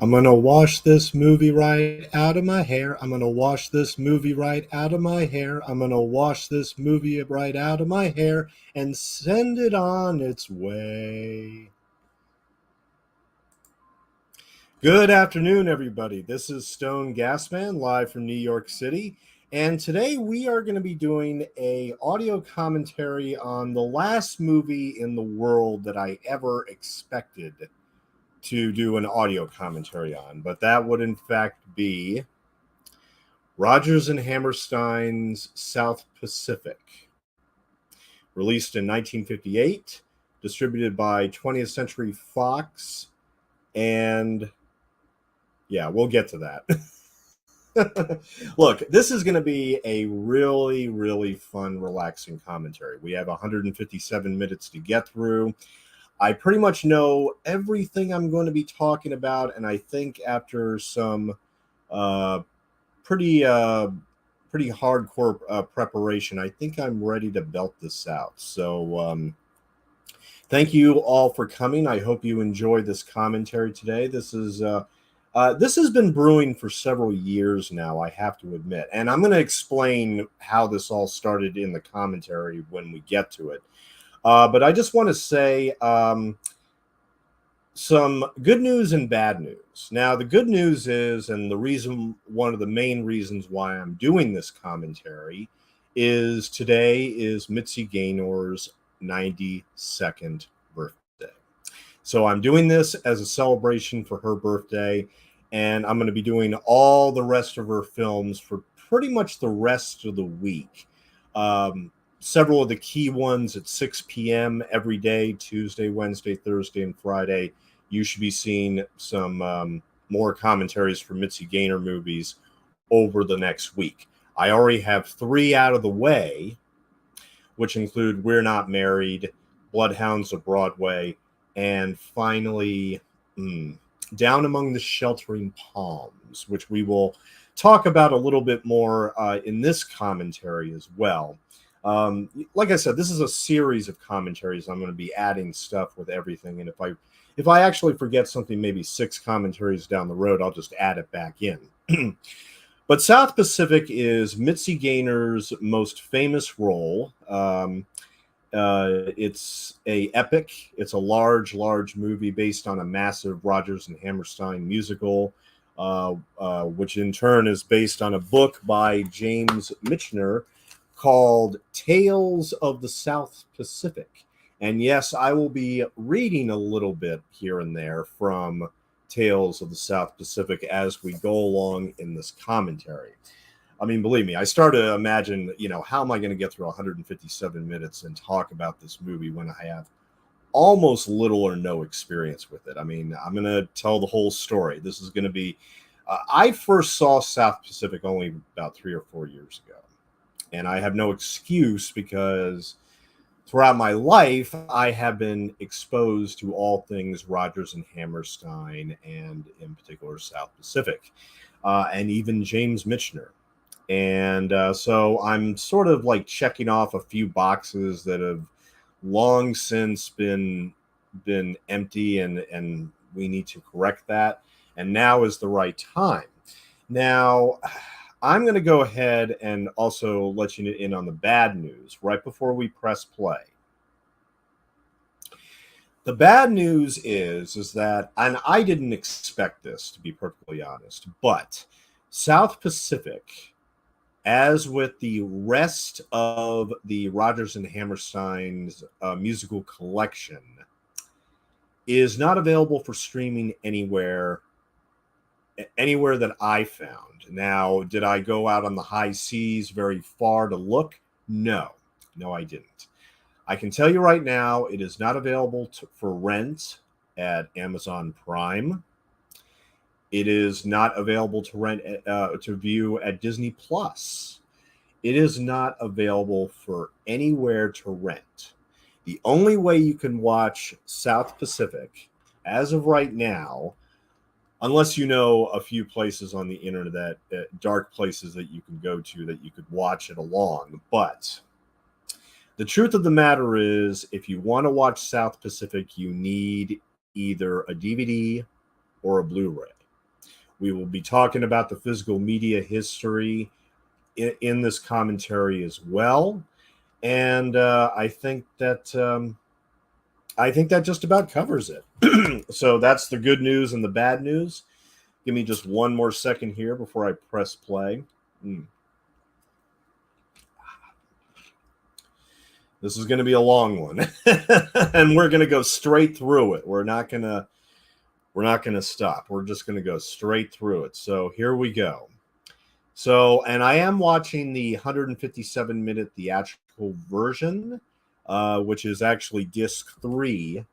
I'm gonna wash this movie right out of my hair. I'm gonna wash this movie right out of my hair. I'm gonna wash this movie right out of my hair and send it on its way. Good afternoon, everybody. This is Stone Gasman live from New York City, and today we are going to be doing a audio commentary on the last movie in the world that I ever expected to do an audio commentary on, but that would in fact be Rodgers and Hammerstein's South Pacific, released in 1958, distributed by 20th Century Fox, and yeah, we'll get to that. Look, this is going to be a really, really fun, relaxing commentary. We have 157 minutes to get through. I pretty much know everything I'm going to be talking about, and I think after some pretty hardcore preparation, I think I'm ready to belt this out. So thank you all for coming. I hope you enjoyed this commentary today. This has been brewing for several years now, I have to admit, and I'm going to explain how this all started in the commentary when we get to it. But I just want to say some good news and bad news. Now, the good news is, and one of the main reasons why I'm doing this commentary is today is Mitzi Gaynor's 92nd birthday. So I'm doing this as a celebration for her birthday, and I'm going to be doing all the rest of her films for pretty much the rest of the week. Several of the key ones at 6 p.m. every day, Tuesday, Wednesday, Thursday, and Friday. You should be seeing some more commentaries for Mitzi Gaynor movies over the next week. I already have 3 out of the way, which include We're Not Married, Bloodhounds of Broadway, and finally, Down Among the Sheltering Palms, which we will talk about a little bit more in this commentary as well. Like I said, this is a series of commentaries. I'm going to be adding stuff with everything, and if I actually forget something, maybe 6 commentaries down the road, I'll just add it back in. But South Pacific is Mitzi Gaynor's most famous role. It's a epic. It's a large movie based on a massive Rodgers and Hammerstein musical, which in turn is based on a book by James Michener called Tales of the South Pacific. And yes, I will be reading a little bit here and there from Tales of the South Pacific as we go along in this commentary. I mean, believe me, I start to imagine, how am I going to get through 157 minutes and talk about this movie when I have almost little or no experience with it? I mean, I'm going to tell the whole story. This is going to be, I first saw South Pacific only about 3 or 4 years ago. And I have no excuse because throughout my life, I have been exposed to all things Rodgers and Hammerstein, and in particular South Pacific, and even James Michener. And so I'm sort of like checking off a few boxes that have long since been empty, and we need to correct that. And now is the right time. Now, I'm going to go ahead and also let you in on the bad news right before we press play. The bad news is that, and I didn't expect this, to be perfectly honest, but South Pacific, as with the rest of the Rodgers and Hammerstein's musical collection, is not available for streaming anywhere that I found. Now, did I go out on the high seas very far to look? No, I didn't. I can tell you right now, it is not available for rent at Amazon Prime. It is not available to rent to view at Disney Plus. It is not available for anywhere to rent. The only way you can watch South Pacific as of right now, unless you know a few places on the internet, dark places that you can go to that you could watch it along. But the truth of the matter is, if you want to watch South Pacific, you need either a DVD or a Blu-ray. We will be talking about the physical media history in this commentary as well. And I think that just about covers it. So that's the good news and the bad news. Give me just one more second here before I press play. This is going to be a long one, and we're going to go straight through it. We're not going to stop. We're just going to go straight through it. So here we go. So, and I am watching the 157-minute theatrical version, which is actually disc 3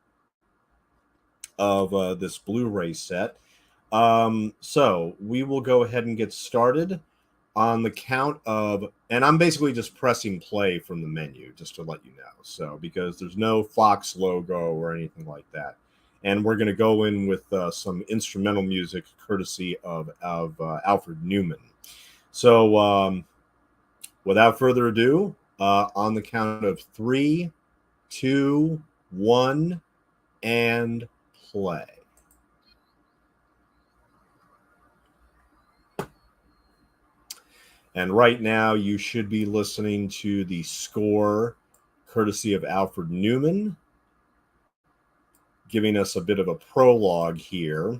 of this Blu-ray set. So we will go ahead and get started on the count of, and I'm basically just pressing play from the menu just to let you know. So because there's no Fox logo or anything like that. And we're going to go in with some instrumental music courtesy of Alfred Nuyen. So without further ado, on the count of 3, 2, 1, and play. And right now, you should be listening to the score courtesy of Alfred Nuyen, giving us a bit of a prologue here.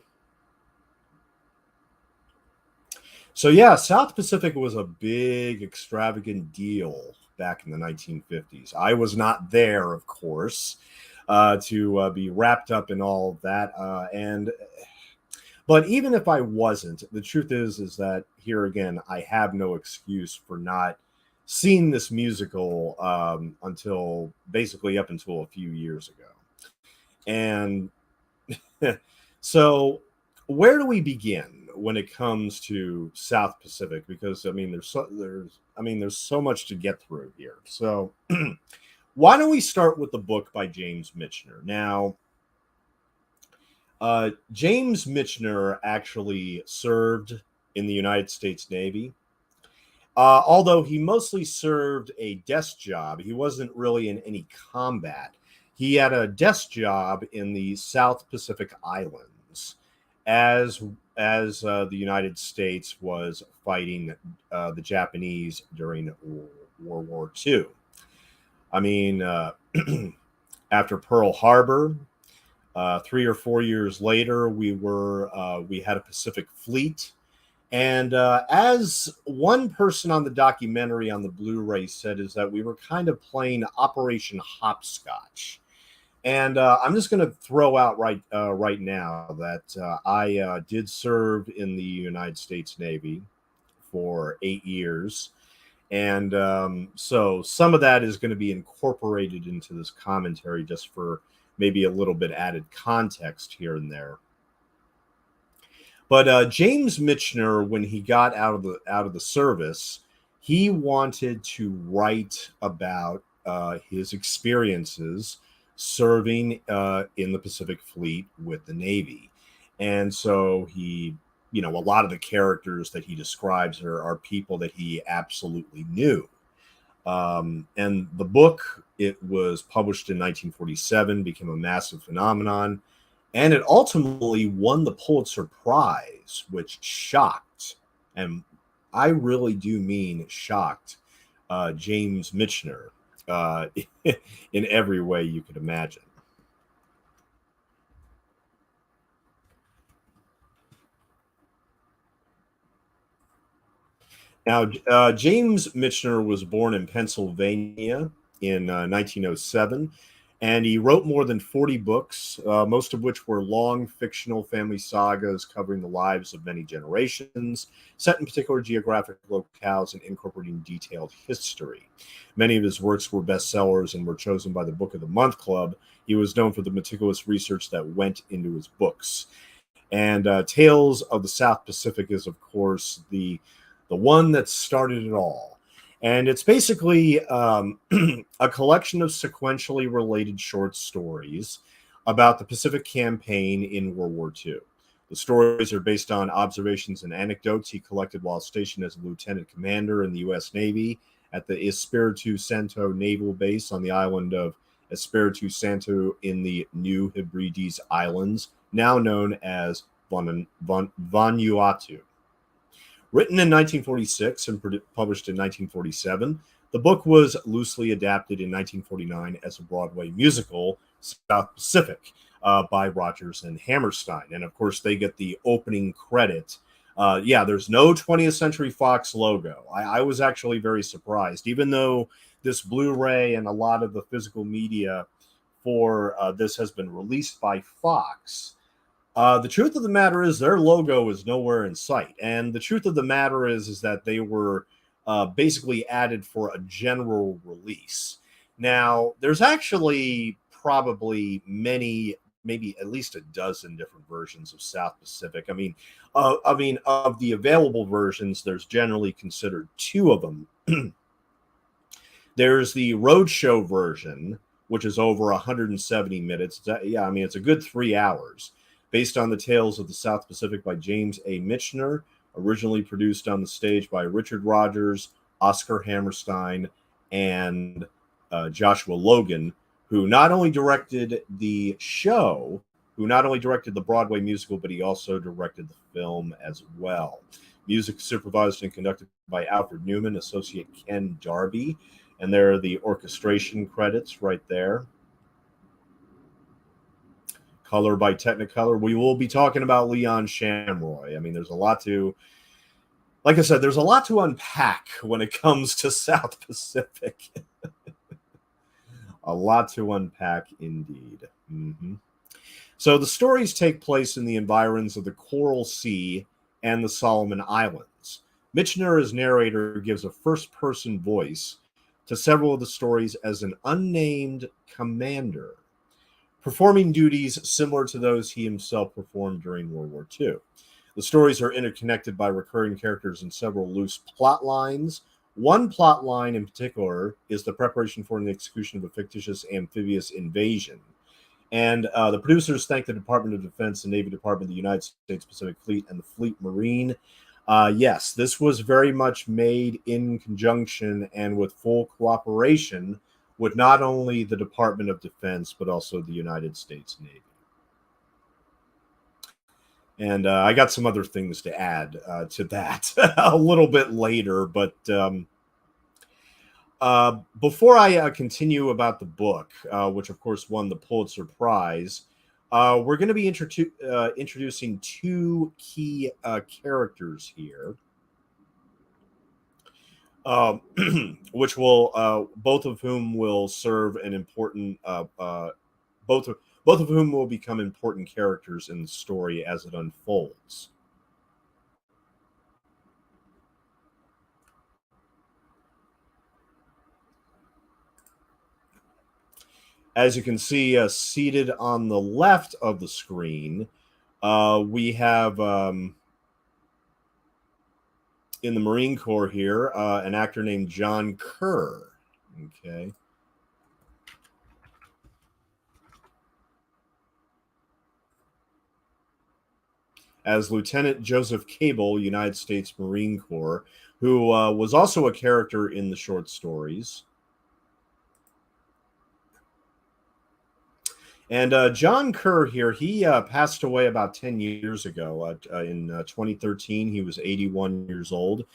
So yeah, South Pacific was a big, extravagant deal back in the 1950s. I was not there, of course, to be wrapped up in all of that. But even if I wasn't, the truth is that here again, I have no excuse for not seeing this musical until basically up until a few years ago. And so where do we begin when it comes to South Pacific? Because I mean, there's so much to get through here. So why don't we start with the book by James Michener? Now, James Michener actually served in the United States Navy. Although he mostly served a desk job, he wasn't really in any combat. He had a desk job in the South Pacific Islands as the United States was fighting the Japanese during World War II. I mean, after Pearl Harbor, 3 or 4 years later, we had a Pacific Fleet. And as one person on the documentary on the Blu-ray said, is that we were kind of playing Operation Hopscotch. And I'm just going to throw out right now that I did serve in the United States Navy for 8 years. And so some of that is going to be incorporated into this commentary just for maybe a little bit added context here and there. But James Michener, when he got out of the service, he wanted to write about his experiences serving in the Pacific Fleet with the Navy. And so he, a lot of the characters that he describes are people that he absolutely knew. And the book, it was published in 1947, became a massive phenomenon, and it ultimately won the Pulitzer Prize, which shocked, and I really do mean shocked, James Michener in every way you could imagine. Now, James Michener was born in Pennsylvania in 1907, and he wrote more than 40 books, most of which were long fictional family sagas covering the lives of many generations, set in particular geographic locales and incorporating detailed history. Many of his works were bestsellers and were chosen by the Book of the Month Club. He was known for the meticulous research that went into his books. And Tales of the South Pacific is, of course, the one that started it all. And it's basically a collection of sequentially related short stories about the Pacific Campaign in World War II. The stories are based on observations and anecdotes he collected while stationed as a lieutenant commander in the U.S. Navy at the Espiritu Santo Naval Base on the island of Espiritu Santo in the New Hebrides Islands, now known as Vanuatu. Written in 1946 and published in 1947, the book was loosely adapted in 1949 as a Broadway musical, South Pacific, by Rodgers and Hammerstein. And of course, they get the opening credit. Yeah, there's no 20th Century Fox logo. I was actually very surprised, even though this Blu-ray and a lot of the physical media for this has been released by Fox. The truth of the matter is their logo is nowhere in sight. And the truth of the matter is that they were basically added for a general release. Now, there's actually probably many, maybe at least a dozen different versions of South Pacific. I mean, of the available versions, there's generally considered two of them. There's the Roadshow version, which is over 170 minutes. Yeah, I mean, it's a good 3 hours. Based on the tales of the South Pacific by James A. Michener, originally produced on the stage by Richard Rodgers, Oscar Hammerstein, and Joshua Logan, who not only directed the show, who not only directed the Broadway musical, but he also directed the film as well. Music supervised and conducted by Alfred Nuyen, associate Ken Darby, and there are the orchestration credits right there. Color by Technicolor. We will be talking about Leon Shamroy. I mean, there's a lot to, like I said, there's a lot to unpack when it comes to South Pacific. A lot to unpack indeed. Mm-hmm. So the stories take place in the environs of the Coral Sea and the Solomon Islands. Michener, as narrator, gives a first-person voice to several of the stories as an unnamed commander, performing duties similar to those he himself performed during World War II. The stories are interconnected by recurring characters and several loose plot lines. One plot line in particular is the preparation for the execution of a fictitious amphibious invasion. And the producers thank the Department of Defense, the Navy Department, the United States Pacific Fleet, and the Fleet Marine. Yes, this was very much made in conjunction and with full cooperation with not only the Department of Defense, but also the United States Navy. And I got some other things to add to that a little bit later. But before I continue about the book, which of course won the Pulitzer Prize, we're going to be introducing two key characters here. Which will both of whom will serve an important both of whom will become important characters in the story as it unfolds. As you can see, seated on the left of the screen, we have in the Marine Corps here, an actor named John Kerr. Okay. As Lieutenant Joseph Cable, United States Marine Corps, who was also a character in the short stories. And John Kerr here, he passed away about 10 years ago. In 2013, he was 81 years old.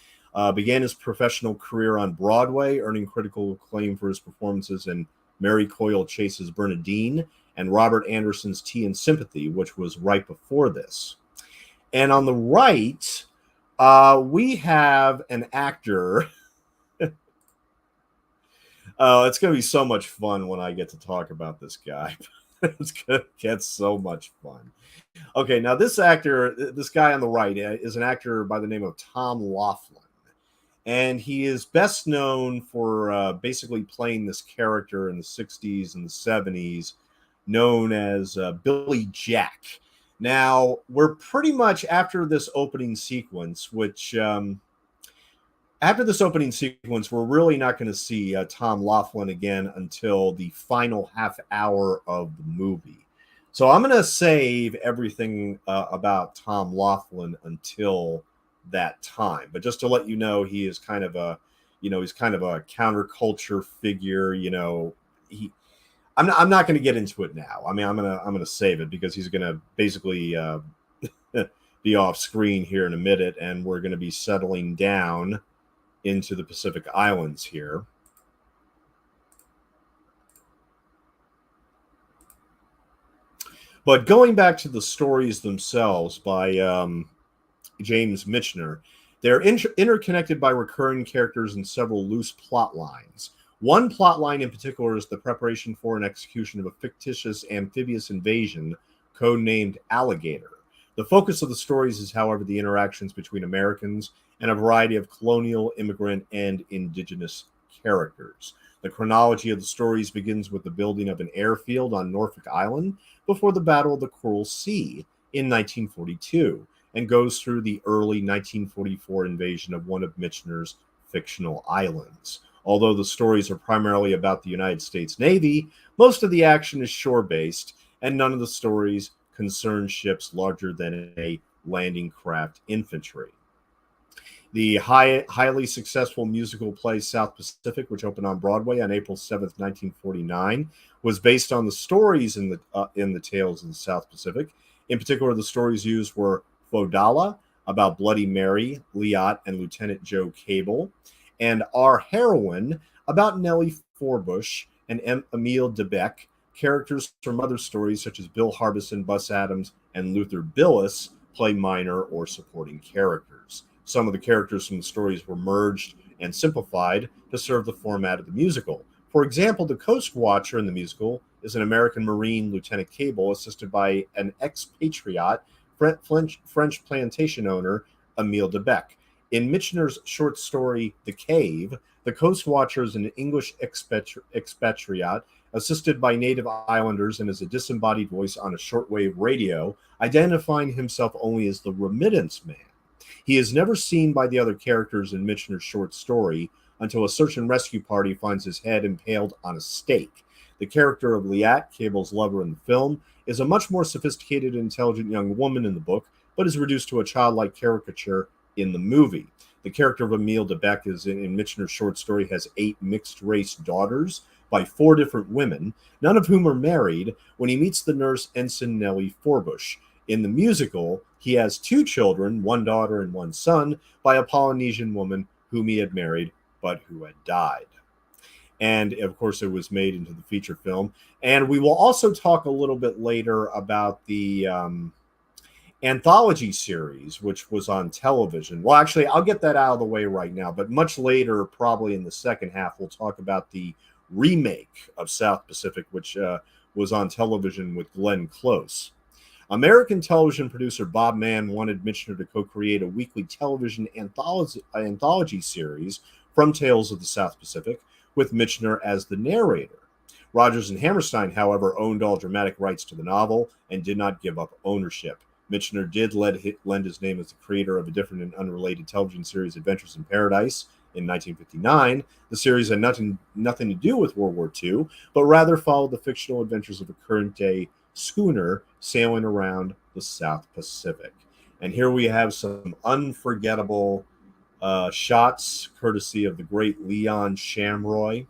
Began his professional career on Broadway, earning critical acclaim for his performances in Mary Coyle Chase's Bernadine and Robert Anderson's Tea and Sympathy, which was right before this. And on the right, we have an actor. It's going to be so much fun when I get to talk about this guy. It's going to get so much fun. Okay, now this guy on the right is an actor by the name of Tom Laughlin. And he is best known for basically playing this character in the 60s and the 70s known as Billy Jack. Now, we're pretty much after this opening sequence, which... after this opening sequence, we're really not going to see Tom Laughlin again until the final half hour of the movie. So I'm going to save everything about Tom Laughlin until that time. But just to let you know, he is kind of a, he's kind of a counterculture figure. I'm not going to get into it now. I mean, I'm going to save it because he's going to basically be off screen here in a minute, and we're going to be settling down into the Pacific Islands here. But going back to the stories themselves by James Michener, they're interconnected by recurring characters and several loose plot lines. One plot line in particular is the preparation for and execution of a fictitious amphibious invasion codenamed Alligator. The focus of the stories is, however, the interactions between Americans and a variety of colonial, immigrant, and indigenous characters. The chronology of the stories begins with the building of an airfield on Norfolk Island before the Battle of the Coral Sea in 1942, and goes through the early 1944 invasion of one of Michener's fictional islands. Although the stories are primarily about the United States Navy, most of the action is shore-based, and none of the stories concern ships larger than a landing craft infantry. The highly successful musical play South Pacific, which opened on Broadway on April 7th, 1949, was based on the stories in the Tales of the South Pacific. In particular, the stories used were Fodala, about Bloody Mary, Liat, and Lieutenant Joe Cable, and Our Heroine, about Nellie Forbush and Emile Debec, characters from other stories such as Bill Harbison, Bus Adams, and Luther Billis play minor or supporting characters. Some of the characters from the stories were merged and simplified to serve the format of the musical. For example, the Coast Watcher in the musical is an American Marine, Lieutenant Cable, assisted by an expatriate French plantation owner, Emile Debec. In Michener's short story, The Cave, the Coast Watcher is an English expatriate assisted by native islanders and is a disembodied voice on a shortwave radio, identifying himself only as the remittance man. He is never seen by the other characters in Michener's short story until a search and rescue party finds his head impaled on a stake. The character of Liat, Cable's lover in the film, is a much more sophisticated and intelligent young woman in the book, but is reduced to a childlike caricature in the movie. The character of Emile Debec is in Michener's short story has 8 mixed-race daughters by 4 different women, none of whom are married, when he meets the nurse Ensign Nellie Forbush. In the musical, he has 2 children, 1 daughter and 1 son, by a Polynesian woman whom he had married, but who had died. And, of course, it was made into the feature film. And we will also talk a little bit later about the anthology series, which was on television. Well, actually, I'll get that out of the way right now. But much later, probably in the second half, we'll talk about the remake of South Pacific, which was on television with Glenn Close. American television producer Bob Mann wanted Michener to co-create a weekly television anthology series from Tales of the South Pacific, with Michener as the narrator. Rodgers and Hammerstein, however, owned all dramatic rights to the novel and did not give up ownership. Michener did lend his name as the creator of a different and unrelated television series, Adventures in Paradise, in 1959. The series had nothing to do with World War II, but rather followed the fictional adventures of a current-day schooner sailing around the South Pacific. And here we have some unforgettable shots, courtesy of the great Leon Shamroy.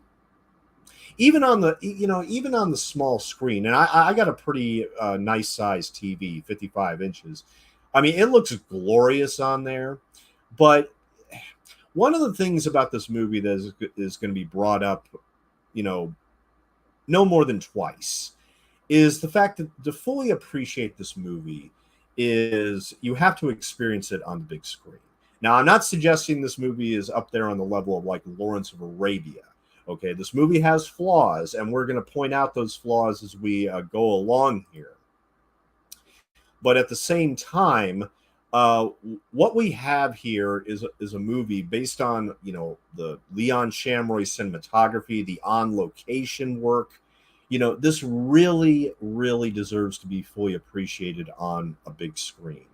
Even on the small screen, and I got a pretty nice sized TV, 55 inches. I mean, it looks glorious on there. But one of the things about this movie that is going to be brought up, no more than twice, is the fact that to fully appreciate this movie is you have to experience it on the big screen. Now, I'm not suggesting this movie is up there on the level of like Lawrence of Arabia. Okay, this movie has flaws, and we're going to point out those flaws as we go along here. But at the same time, what we have here is a movie based on, the Leon Shamroy cinematography, the on-location work. This really, really deserves to be fully appreciated on a big screen.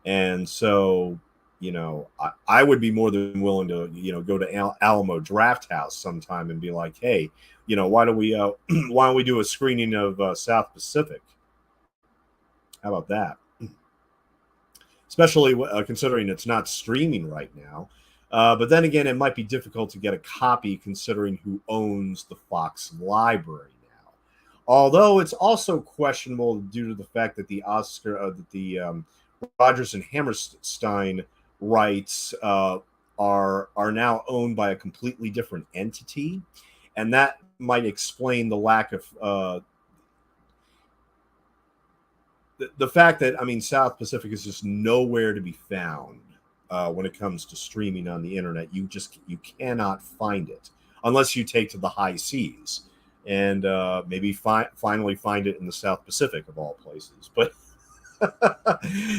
And so, I would be more than willing to, go to Alamo Drafthouse sometime and be like, hey, why don't we do a screening of South Pacific? How about that? Especially considering it's not streaming right now. But then again, it might be difficult to get a copy considering who owns the Fox library now. Although it's also questionable due to the fact that the Rodgers and Hammerstein rights are now owned by a completely different entity, and that might explain the lack of the fact that, I mean, South Pacific is just nowhere to be found when it comes to streaming on the internet. You cannot find it unless you take to the high seas and maybe finally find it in the South Pacific of all places. But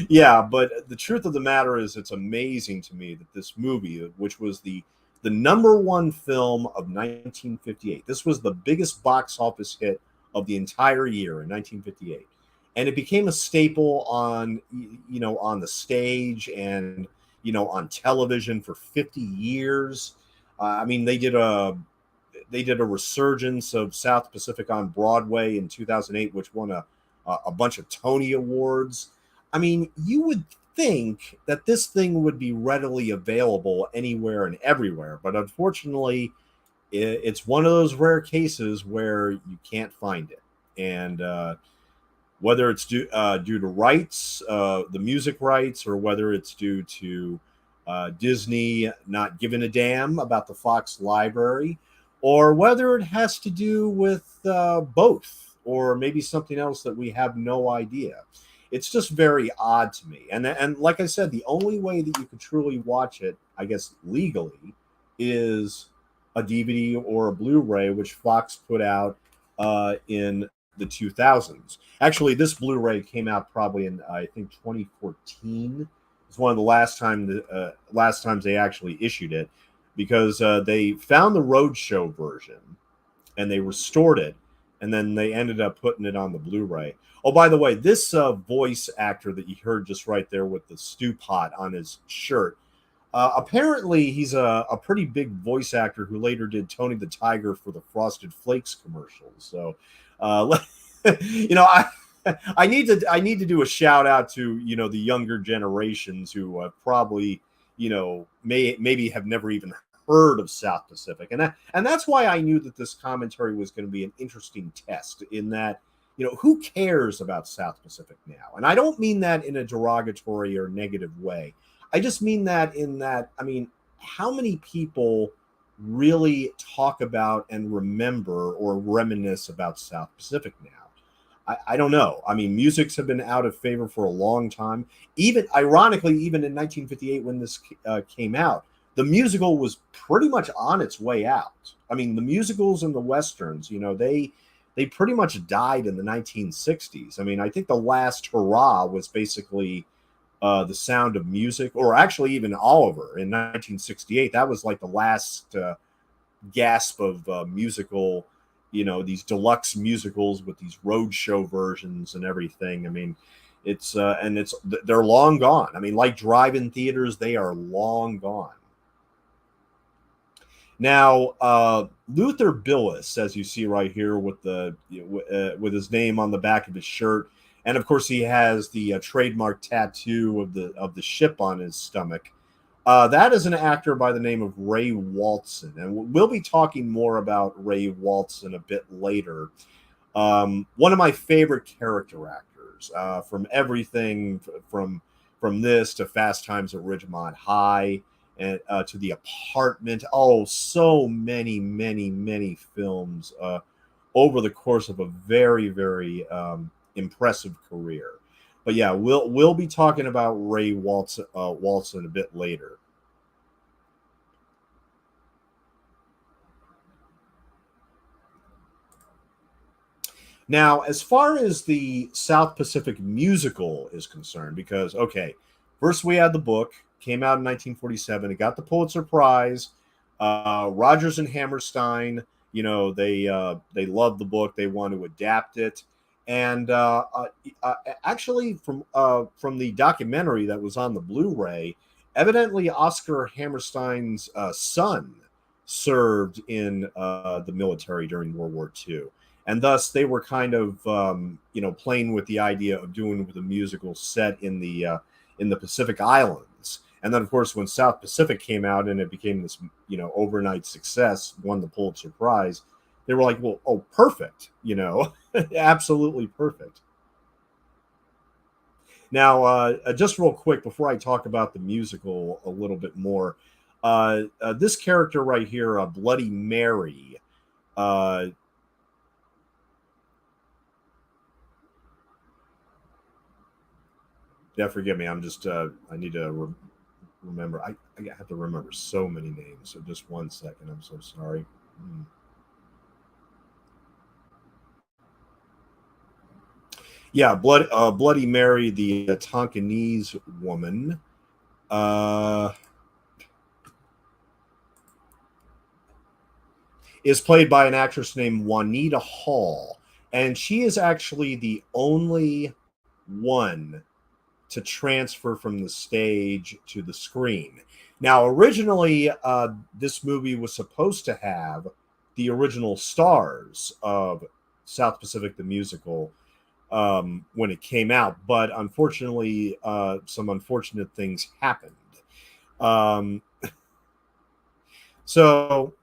yeah, but the truth of the matter is, it's amazing to me that this movie, which was the number one film of 1958, this was the biggest box office hit of the entire year in 1958, and it became a staple on on the stage and on television for 50 years. I mean, they did a resurgence of South Pacific on Broadway in 2008, which won a bunch of Tony Awards. I mean, you would think that this thing would be readily available anywhere and everywhere, but unfortunately, it's one of those rare cases where you can't find it. And whether it's due to rights, the music rights, or whether it's due to Disney not giving a damn about the Fox library, or whether it has to do with both, or maybe something else that we have no idea. It's just very odd to me. And like I said, the only way that you could truly watch it, I guess legally, is a DVD or a Blu-ray, which Fox put out in the 2000s. Actually, this Blu-ray came out probably in, I think, 2014. It's one of the last times they actually issued it, because they found the Roadshow version and they restored it, and then they ended up putting it on the Blu-ray. Oh, by the way, this voice actor that you heard just right there with the stew pot on his shirt, apparently he's a pretty big voice actor who later did Tony the Tiger for the Frosted Flakes commercials. So, you know, I need to do a shout out to the younger generations who probably maybe have never even heard of South Pacific, and that's why I knew that this commentary was going to be an interesting test, in that who cares about South Pacific now? And I don't mean that in a derogatory or negative way. I just mean that in that, I mean, how many people really talk about and remember or reminisce about South Pacific now? I don't know. I mean, musics have been out of favor for a long time. Even ironically, even in 1958, when this came out, the musical was pretty much on its way out. I mean, the musicals and the westerns, they pretty much died in the 1960s. I mean, I think the last hurrah was basically The Sound of Music, or actually even Oliver in 1968. That was like the last gasp of musical, these deluxe musicals with these roadshow versions and everything. I mean, they're long gone. I mean, like drive-in theaters, they are long gone. Now, Luther Billis, as you see right here with with his name on the back of his shirt, and of course he has the trademark tattoo of the ship on his stomach. That is an actor by the name of Ray Walston, and we'll be talking more about Ray Walston a bit later. One of my favorite character actors, from everything from this to Fast Times at Ridgemont High, and to The Apartment. Oh, so many, many, many films over the course of a very, very impressive career. But yeah, we'll be talking about Ray Walston a bit later. Now, as far as the South Pacific musical is concerned, because okay, first we had the book, came out in 1947. It got the Pulitzer Prize. Rodgers and Hammerstein, they loved the book. They want to adapt it, and actually, from the documentary that was on the Blu-ray, evidently Oscar Hammerstein's son served in the military during World War II, and thus they were kind of playing with the idea of doing with a musical set in the Pacific Islands. And then, of course, when South Pacific came out and it became this, overnight success, won the Pulitzer Prize, they were like, well, oh, perfect, absolutely perfect. Now, just real quick before I talk about the musical a little bit more, this character right here, Bloody Mary, uh, yeah, forgive me. I'm just I need to remember. I have to remember so many names. So just one second. I'm so sorry. Hmm. Yeah, Bloody Mary, the Tonkinese woman, uh, is played by an actress named Juanita Hall, and she is actually the only one to transfer from the stage to the screen. Now, originally, this movie was supposed to have the original stars of South Pacific the Musical when it came out, but unfortunately, some unfortunate things happened. Um, so,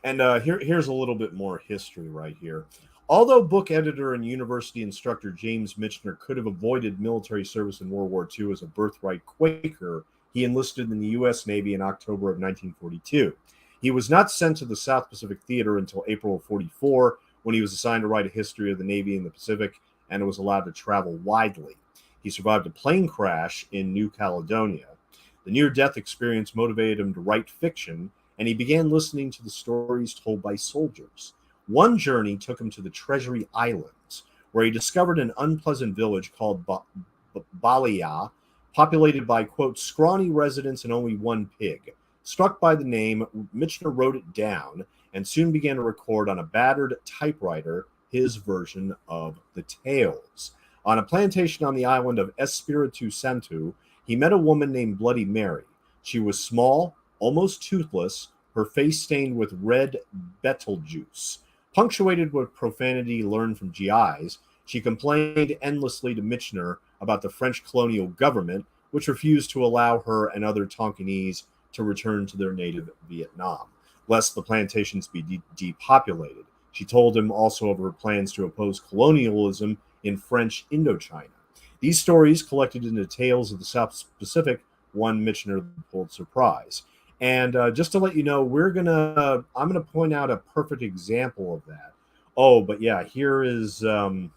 and here's a little bit more history right here. Although book editor and university instructor James Michener could have avoided military service in World War II as a birthright Quaker, he enlisted in the U.S. Navy in October of 1942. He was not sent to the South Pacific Theater until April of 44, when he was assigned to write a history of the Navy in the Pacific and was allowed to travel widely. He survived a plane crash in New Caledonia. The near death experience motivated him to write fiction, and he began listening to the stories told by soldiers. One journey took him to the Treasury Islands, where he discovered an unpleasant village called Balia, populated by, quote, scrawny residents and only one pig. Struck by the name, Michener wrote it down and soon began to record on a battered typewriter his version of the tales. On a plantation on the island of Espiritu Santo, he met a woman named Bloody Mary. She was small, almost toothless, her face stained with red Betelgeuse. Punctuated with profanity learned from GIs, she complained endlessly to Michener about the French colonial government, which refused to allow her and other Tonkinese to return to their native Vietnam, lest the plantations be depopulated. She told him also of her plans to oppose colonialism in French Indochina. These stories, collected into Tales of the South Pacific, won Michener the Pulitzer Prize. And just to let you know, I'm gonna point out a perfect example of that. Oh, but yeah, here is hmm.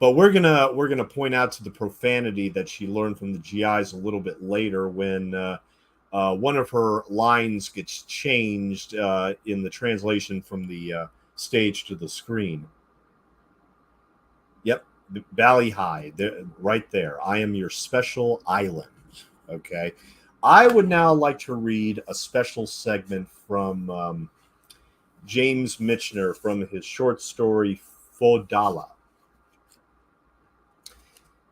But we're gonna point out to the profanity that she learned from the GIs a little bit later when one of her lines gets changed in the translation from the stage to the screen. Yep, Bally High, right there. I am your special island. Okay. I would now like to read a special segment from James Michener from his short story Fodala.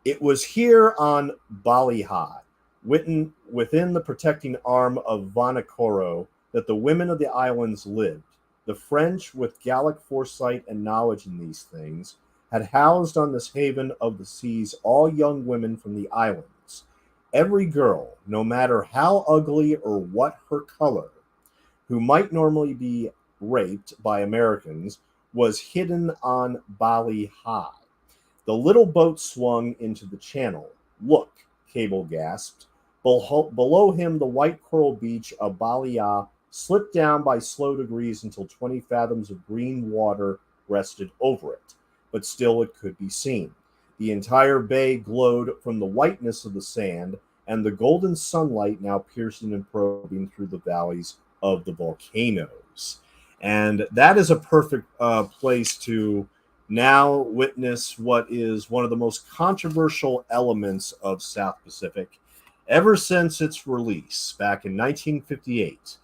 It was here on Baliha, within the protecting arm of Vanikoro, that the women of the islands lived. The French, with Gallic foresight and knowledge in these things, had housed on this haven of the seas all young women from the islands. Every girl, no matter how ugly or what her color, who might normally be raped by Americans, was hidden on Bali High. The little boat swung into the channel. Look, Cable gasped. Below him, the white coral beach of Balia slipped down by slow degrees until 20 fathoms of green water rested over it. But still it could be seen. The entire bay glowed from the whiteness of the sand and the golden sunlight now piercing and probing through the valleys of the volcanoes. And that is a perfect place to now witness what is one of the most controversial elements of South Pacific ever since its release back in 1958.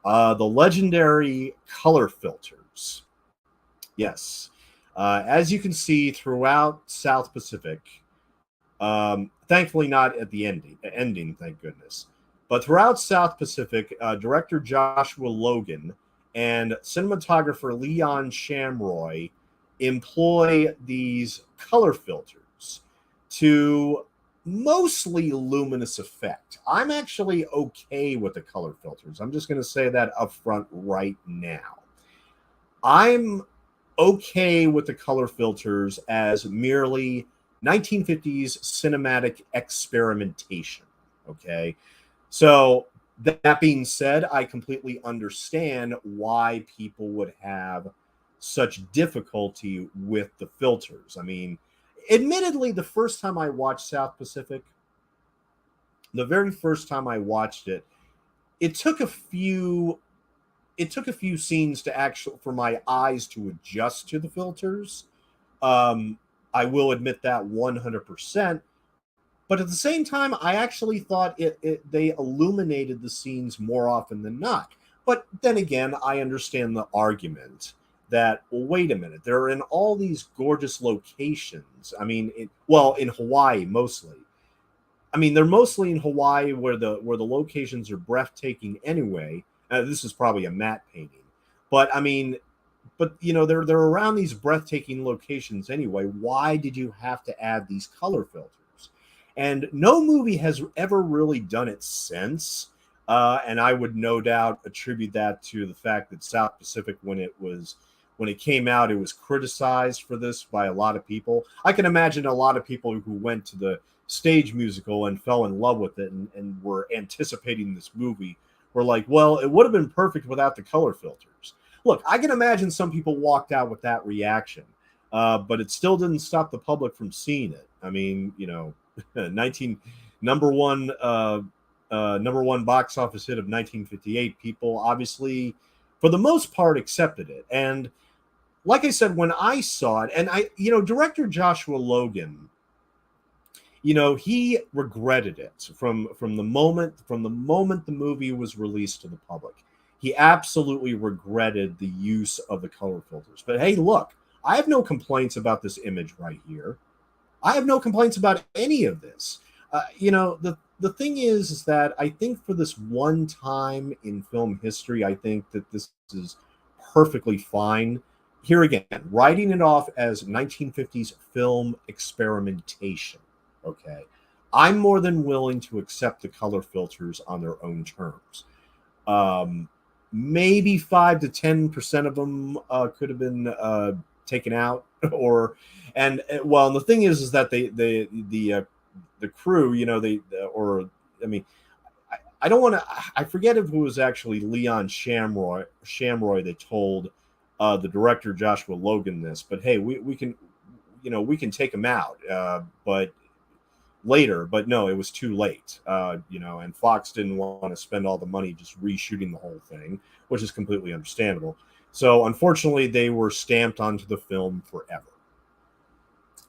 The legendary color filters. Yes. As you can see throughout South Pacific, thankfully not at the ending, thank goodness. But throughout South Pacific, director Joshua Logan and cinematographer Leon Shamroy employ these color filters to mostly luminous effect. I'm actually okay with the color filters. I'm just going to say that up front right now. I'm okay with the color filters as merely 1950s cinematic experimentation. Okay. So, that being said, I completely understand why people would have such difficulty with the filters. I mean, admittedly, the first time I watched South Pacific, the very first time I watched it, it took a few it took a few scenes to actually for my eyes to adjust to the filters. Um, I will admit that 100%. But at the same time, I actually thought they illuminated the scenes more often than not. But then again, I understand the argument that, well, wait a minute, they're in all these gorgeous locations. I mean, well, in Hawaii mostly. I mean, they're mostly in Hawaii where the locations are breathtaking anyway. This is probably a matte painting, but I mean, but they're around these breathtaking locations anyway. Why did you have to add these color filters? And no movie has ever really done it since. And I would no doubt attribute that to the fact that South Pacific, when it came out, it was criticized for this by a lot of people. I can imagine a lot of people who went to the stage musical and fell in love with it and were anticipating this movie were like, well, it would have been perfect without the color filters. Look, I can imagine some people walked out with that reaction, but it still didn't stop the public from seeing it. I mean, 19 number one number one box office hit of 1958. People obviously, for the most part, accepted it. And like I said, when I saw it, and director Joshua Logan, he regretted it from the moment the movie was released to the public. He absolutely regretted the use of the color filters. But hey, look, I have no complaints about this image right here. I have no complaints about any of this. The thing is that I think for this one time in film history, I think that this is perfectly fine. Here again, writing it off as 1950s film experimentation. Okay. I'm more than willing to accept the color filters on their own terms. Um, Maybe 5 to 10% of them could have been taken out, or well, and the thing is that the crew, or I mean, I don't want to. I forget if it was actually Leon Shamroy that told the director Joshua Logan this, but hey, we can, we can take him out, but later. But no, it was too late. And Fox didn't want to spend all the money just reshooting the whole thing, which is completely understandable. So unfortunately, they were stamped onto the film forever.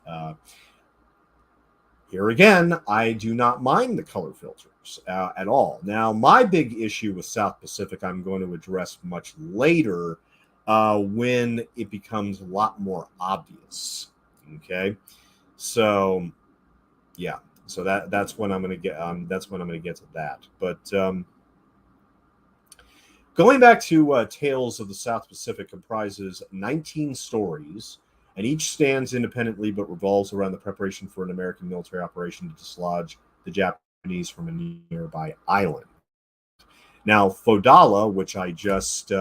Uh, Here again, I do not mind the color filters at all. Now, my big issue with South Pacific, I'm going to address much later when it becomes a lot more obvious. Okay, so yeah, so that's when I'm going to get to that. But going back to Tales of the South Pacific comprises 19 stories, and each stands independently but revolves around the preparation for an American military operation to dislodge the Japanese from a nearby island. Now, Fodala, which I just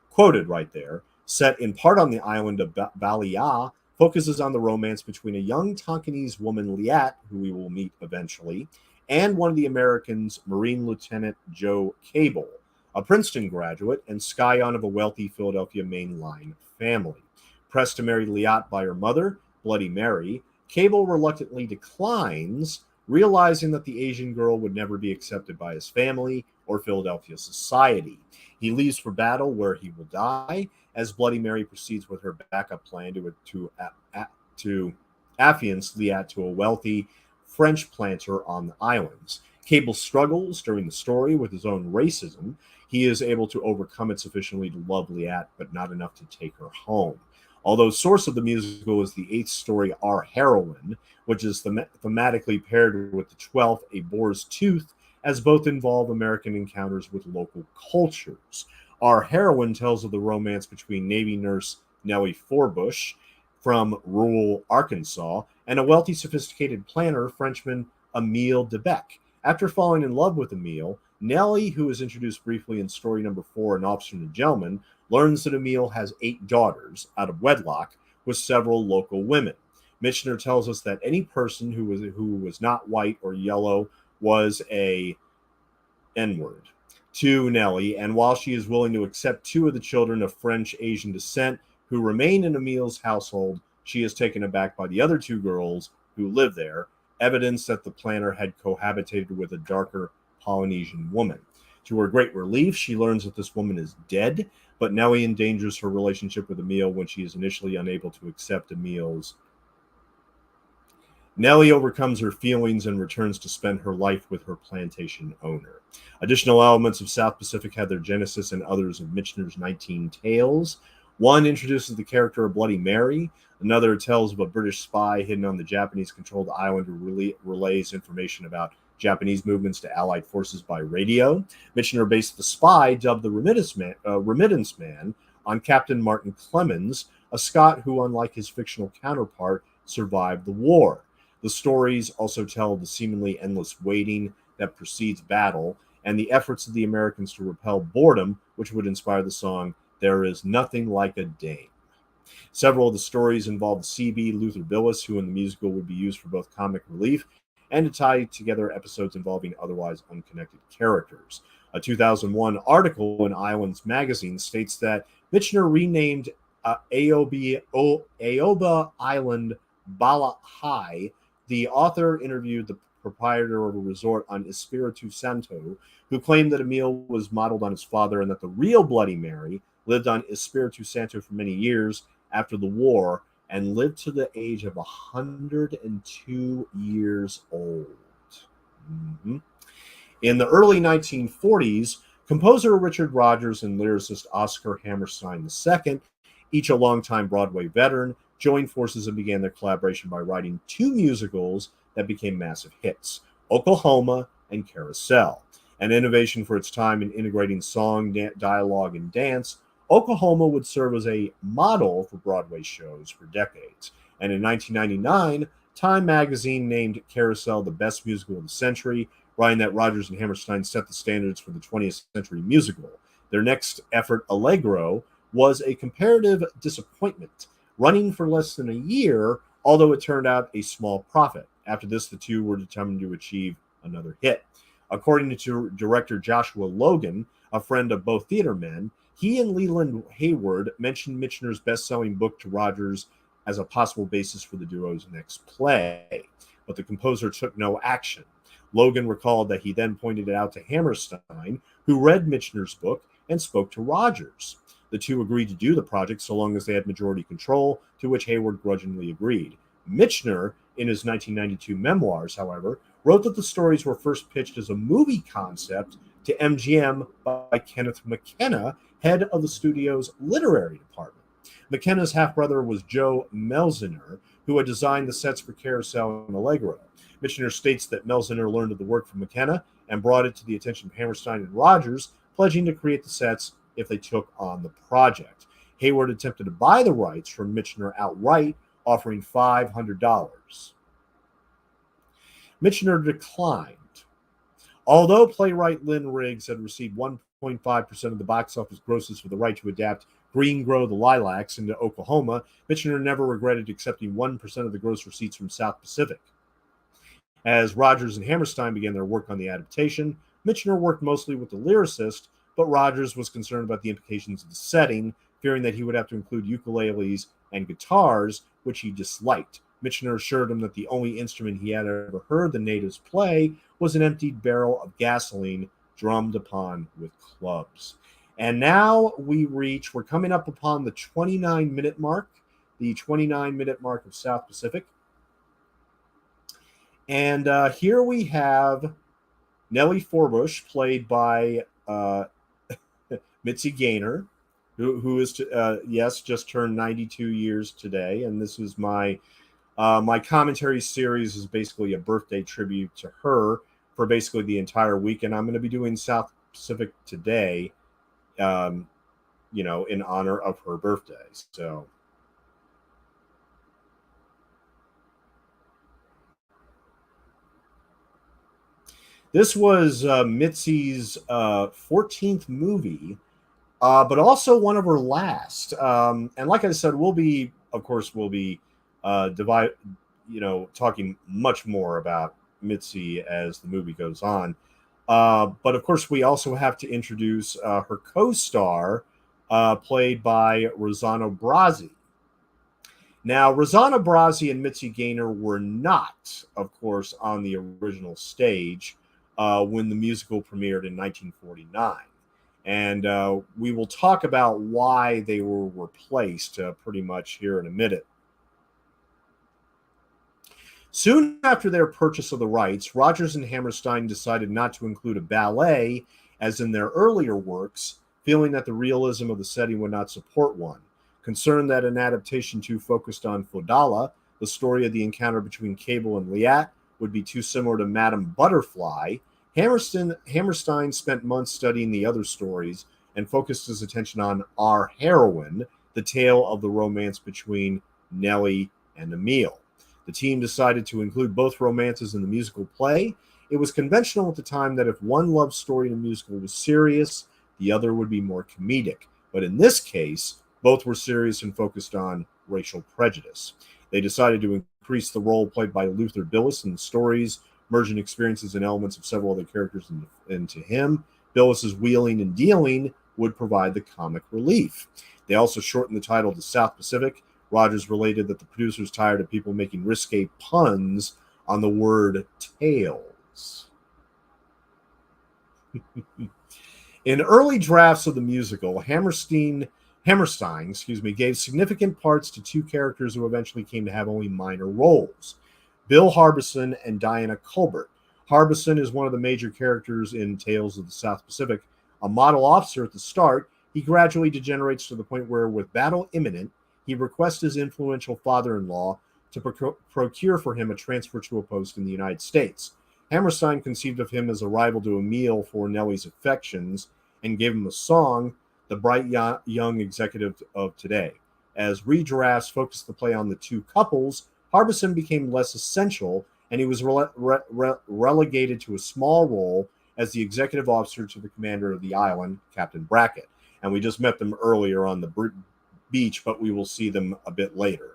quoted right there, set in part on the island of Balea, focuses on the romance between a young Tonkinese woman, Liat, who we will meet eventually, and one of the Americans, Marine Lieutenant Joe Cable, a Princeton graduate and scion of a wealthy Philadelphia Main Line family. Pressed to marry Liat by her mother, Bloody Mary, Cable reluctantly declines, realizing that the Asian girl would never be accepted by his family or Philadelphia society. He leaves for battle where he will die, as Bloody Mary proceeds with her backup plan to affiance Liat to a wealthy French planter on the islands. Cable struggles during the story with his own racism. He is able to overcome it sufficiently to love Liat, but not enough to take her home. Although source of the musical is the 8th story Our Heroine, which is thematically paired with the 12th A Boar's Tooth, as both involve American encounters with local cultures. Our Heroine tells of the romance between Navy nurse Nellie Forbush from rural Arkansas and a wealthy, sophisticated planner, Frenchman Emile Debec. After falling in love with Emile, Nellie, who is introduced briefly in story number 4, An Officer and a Gentleman, learns that Emile has 8 daughters out of wedlock with several local women. Michener tells us that any person who was not white or yellow was a N-word to Nellie, and while she is willing to accept 2 of the children of French Asian descent who remain in Emile's household, she is taken aback by the other 2 girls who live there, evidence that the planner had cohabitated with a darker Polynesian woman. To her great relief, she learns that this woman is dead, but Nellie endangers her relationship with Emile when she is initially unable to accept Emile's. Nellie overcomes her feelings and returns to spend her life with her plantation owner. Additional elements of South Pacific had their genesis in others of Michener's 19 tales. One introduces the character of Bloody Mary. Another tells of a British spy hidden on the Japanese-controlled island who relays information about Japanese movements to Allied forces by radio. Michener based the spy, dubbed the Remittance Man, on Captain Martin Clemens, a Scot who, unlike his fictional counterpart, survived the war. The stories also tell the seemingly endless waiting that precedes battle and the efforts of the Americans to repel boredom, which would inspire the song There Is Nothing Like a Dame. Several of the stories involve CB Luther Billis, who in the musical would be used for both comic relief and to tie together episodes involving otherwise unconnected characters. A 2001 article in Islands magazine states that Michener renamed Aoba Island Bala High. The author interviewed the proprietor of a resort on Espiritu Santo, who claimed that Emile was modeled on his father and that the real Bloody Mary lived on Espiritu Santo for many years after the war and lived to the age of 102 years old. Mm-hmm. In the early 1940s, composer Richard Rodgers and lyricist Oscar Hammerstein II, each a longtime Broadway veteran, joined forces and began their collaboration by writing 2 musicals that became massive hits, Oklahoma and Carousel. An innovation for its time in integrating song, dialogue, and dance, Oklahoma would serve as a model for Broadway shows for decades. And in 1999, Time magazine named Carousel the best musical of the century, writing that Rodgers and Hammerstein set the standards for the 20th century musical. Their next effort, Allegro, was a comparative disappointment, running for less than a year, although it turned out a small profit. After this, the 2 were determined to achieve another hit. According to director Joshua Logan, a friend of both theater men, he and Leland Hayward mentioned Michener's best-selling book to Rodgers as a possible basis for the duo's next play, but the composer took no action. Logan recalled that he then pointed it out to Hammerstein, who read Michener's book and spoke to Rodgers. The 2 agreed to do the project so long as they had majority control, to which Hayward grudgingly agreed. Michener, in his 1992 memoirs, however, wrote that the stories were first pitched as a movie concept to MGM by Kenneth McKenna, head of the studio's literary department. McKenna's half-brother was Joe Melziner, who had designed the sets for Carousel and Allegro. Michener states that Melziner learned of the work from McKenna and brought it to the attention of Hammerstein and Rodgers, pledging to create the sets if they took on the project. Hayward attempted to buy the rights from Michener outright, offering $500. Michener declined. Although playwright Lynn Riggs had received 1.5% of the box office grosses for the right to adapt Green Grow the Lilacs into Oklahoma, Michener never regretted accepting 1% of the gross receipts from South Pacific. As Rodgers and Hammerstein began their work on the adaptation, Michener worked mostly with the lyricist, but Rodgers was concerned about the implications of the setting, fearing that he would have to include ukuleles and guitars, which he disliked. Michener assured him that the only instrument he had ever heard the natives play was an emptied barrel of gasoline drummed upon with clubs. And now we're coming up upon the 29-minute mark, the 29-minute mark of South Pacific. And here we have Nellie Forbush, played by Mitzi Gaynor, who is, just turned 92 years today. And this is my commentary series is basically a birthday tribute to her for basically the entire week. And I'm going to be doing South Pacific today, in honor of her birthday. So This was Mitzi's 14th movie, but also one of her last. And like I said, we'll be divide, talking much more about Mitzi as the movie goes on. But of course, we also have to introduce her co-star, played by Rosanna Brazzi. Now, Rosanna Brazzi and Mitzi Gaynor were not, of course, on the original stage when the musical premiered in 1949. And we will talk about why they were replaced pretty much here in a minute. Soon after their purchase of the rights, Rodgers and Hammerstein decided not to include a ballet, as in their earlier works, feeling that the realism of the setting would not support one. Concerned that an adaptation too focused on Fodala, the story of the encounter between Cable and Liat, would be too similar to Madame Butterfly, Hammerstein spent months studying the other stories and focused his attention on our heroine, the tale of the romance between Nellie and Emile. The team decided to include both romances in the musical play. It was conventional at the time that if one love story in a musical was serious, the other would be more comedic. But in this case, both were serious and focused on racial prejudice. They decided to increase the role played by Luther Billis in the stories, merging experiences and elements of several other characters into him. Billis's wheeling and dealing would provide the comic relief. They also shortened the title to South Pacific. Rodgers related that the producers tired of people making risque puns on the word tails. In early drafts of the musical, Hammerstein, gave significant parts to two characters who eventually came to have only minor roles: Bill Harbison and Diana Colbert. Harbison is one of the major characters in Tales of the South Pacific. A model officer at the start, he gradually degenerates to the point where, with battle imminent, he requests his influential father-in-law to procure for him a transfer to a post in the United States. Hammerstein conceived of him as a rival to Emile for Nellie's affections and gave him a song, The Bright Young Executive of Today. As redrafts focused the play on the two couples, Harbison became less essential, and he was relegated to a small role as the executive officer to the commander of the island, Captain Brackett. And we just met them earlier on the beach, but we will see them a bit later.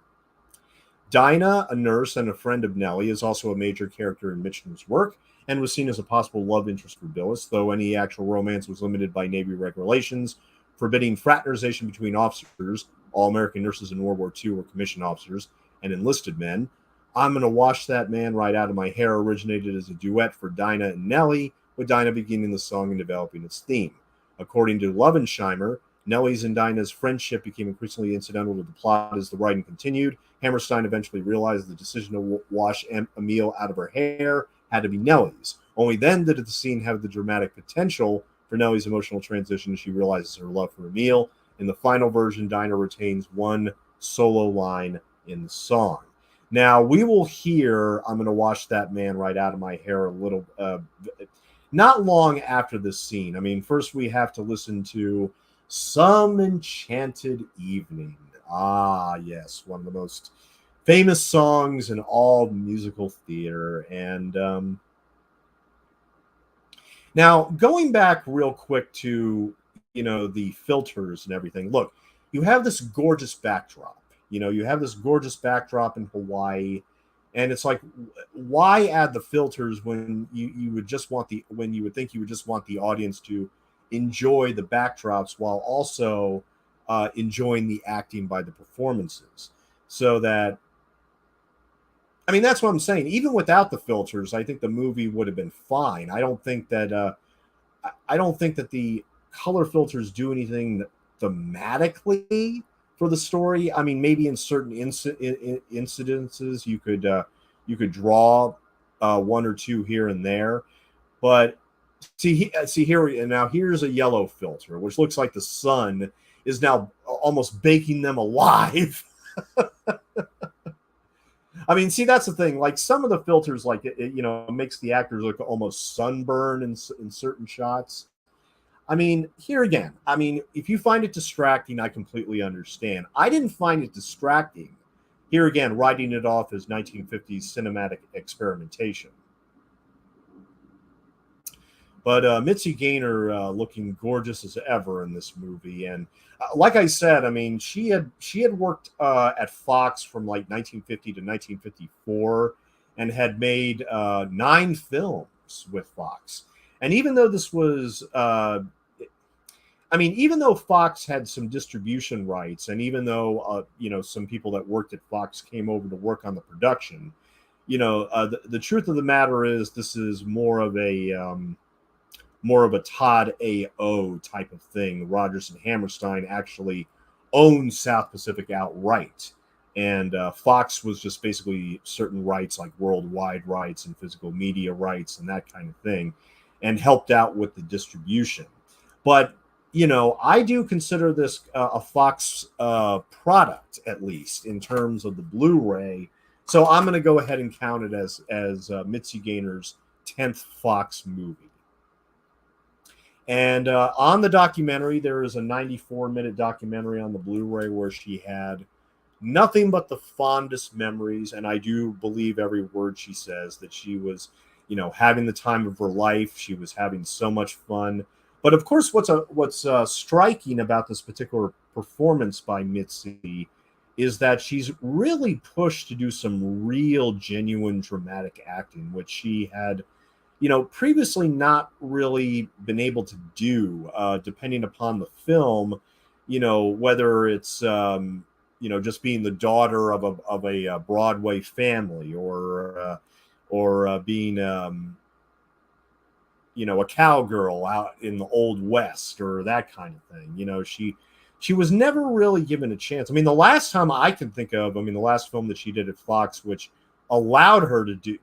Dinah, a nurse and a friend of Nellie, is also a major character in Michener's work and was seen as a possible love interest for Billis, though any actual romance was limited by Navy regulations forbidding fraternization between officers. All American nurses in World War II were commissioned officers and enlisted men. I'm Gonna Wash That Man Right Out of My Hair originated as a duet for Dinah and Nellie, with Dinah beginning the song and developing its theme. According to Lovensheimer, Nellie's and Dinah's friendship became increasingly incidental to the plot as the writing continued. Hammerstein eventually realized the decision to wash Emile out of her hair had to be Nellie's. Only then did the scene have the dramatic potential for Nellie's emotional transition as she realizes her love for Emile. In the final version, Dinah retains one solo line in the song. Now, we will hear I'm Gonna Wash That Man Right Out of My Hair a little, not long after this scene. I mean, first we have to listen to Some Enchanted Evening. Ah, yes, one of the most famous songs in all musical theater. And now, going back real quick to, the filters and everything. Look, you have this gorgeous backdrop. You have this gorgeous backdrop in Hawaii. And it's like, why add the filters when you would just want when you would think you would just want the audience to enjoy the backdrops while also enjoying the acting by the performances? So that, I mean, that's what I'm saying. Even without the filters, I think the movie would have been fine. I don't think that the color filters do anything thematically for the story. I mean, maybe in certain incidences you could draw one or two here and there, but see here, and now here's a yellow filter, which looks like the sun is now almost baking them alive. I mean, see, that's the thing. Like, some of the filters, like it makes the actors look almost sunburned in certain shots. I mean, here again, I mean, if you find it distracting, I completely understand. I didn't find it distracting. Here again, writing it off as 1950s cinematic experimentation. But Mitzi Gaynor looking gorgeous as ever in this movie, and like I said, I mean, she had worked at Fox from like 1950 to 1954, and had made 9 films with Fox. And even though this was, I mean, even though Fox had some distribution rights, and even though some people that worked at Fox came over to work on the production, the truth of the matter is this is more of a Todd A.O. type of thing. Rodgers and Hammerstein actually owned South Pacific outright. And Fox was just basically certain rights like worldwide rights and physical media rights and that kind of thing, and helped out with the distribution. But, I do consider this a Fox product, at least in terms of the Blu-ray. So I'm going to go ahead and count it as Mitzi Gaynor's 10th Fox movie. And on the documentary, there is a 94-minute documentary on the Blu-ray where she had nothing but the fondest memories. And I do believe every word she says, that she was, having the time of her life. She was having so much fun. But of course, what's striking about this particular performance by Mitzi is that she's really pushed to do some real, genuine, dramatic acting, which she had previously not really been able to do, depending upon the film, whether it's, just being the daughter of a Broadway family, or being, a cowgirl out in the Old West, or that kind of thing. She was never really given a chance. I mean, the last time I can think of, the last film that she did at Fox, which allowed her to do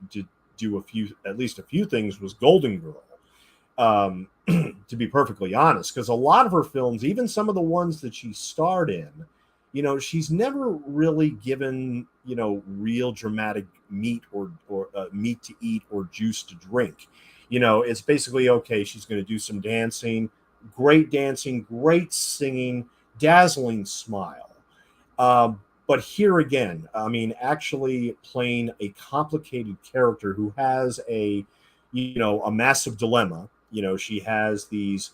at least a few things, was Golden Girl, to be perfectly honest, because a lot of her films, even some of the ones that she starred in, she's never really given real dramatic meat or meat to eat or juice to drink. It's basically, okay, she's going to do some dancing, great singing, dazzling smile. But here again, actually playing a complicated character who has a massive dilemma. She has these,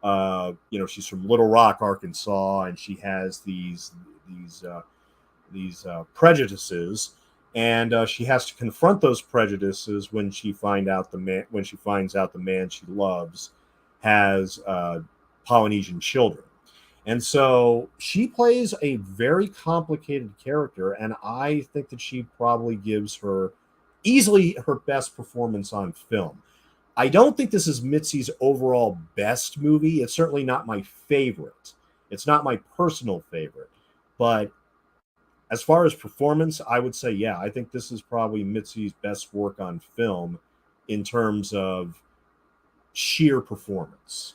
she's from Little Rock, Arkansas, and she has these prejudices, and she has to confront those prejudices when she finds out the man she loves has Polynesian children. And so she plays a very complicated character, and I think that she probably gives her easily her best performance on film. I don't think this is Mitzi's overall best movie. It's certainly not my favorite. It's not my personal favorite. But as far as performance, I would say, yeah, I think this is probably Mitzi's best work on film in terms of sheer performance,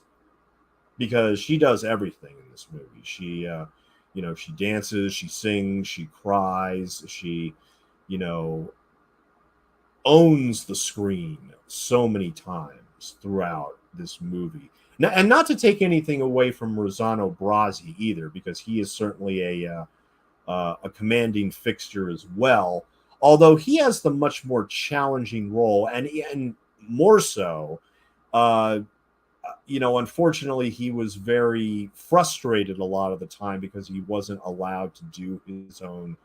because she does everything in this movie. She, she dances, she sings, she cries, she, owns the screen so many times throughout this movie. Now, and not to take anything away from Rosanna Brazzi either, because he is certainly a commanding fixture as well. Although he has the much more challenging role, and more so, unfortunately, he was very frustrated a lot of the time because he wasn't allowed to do his own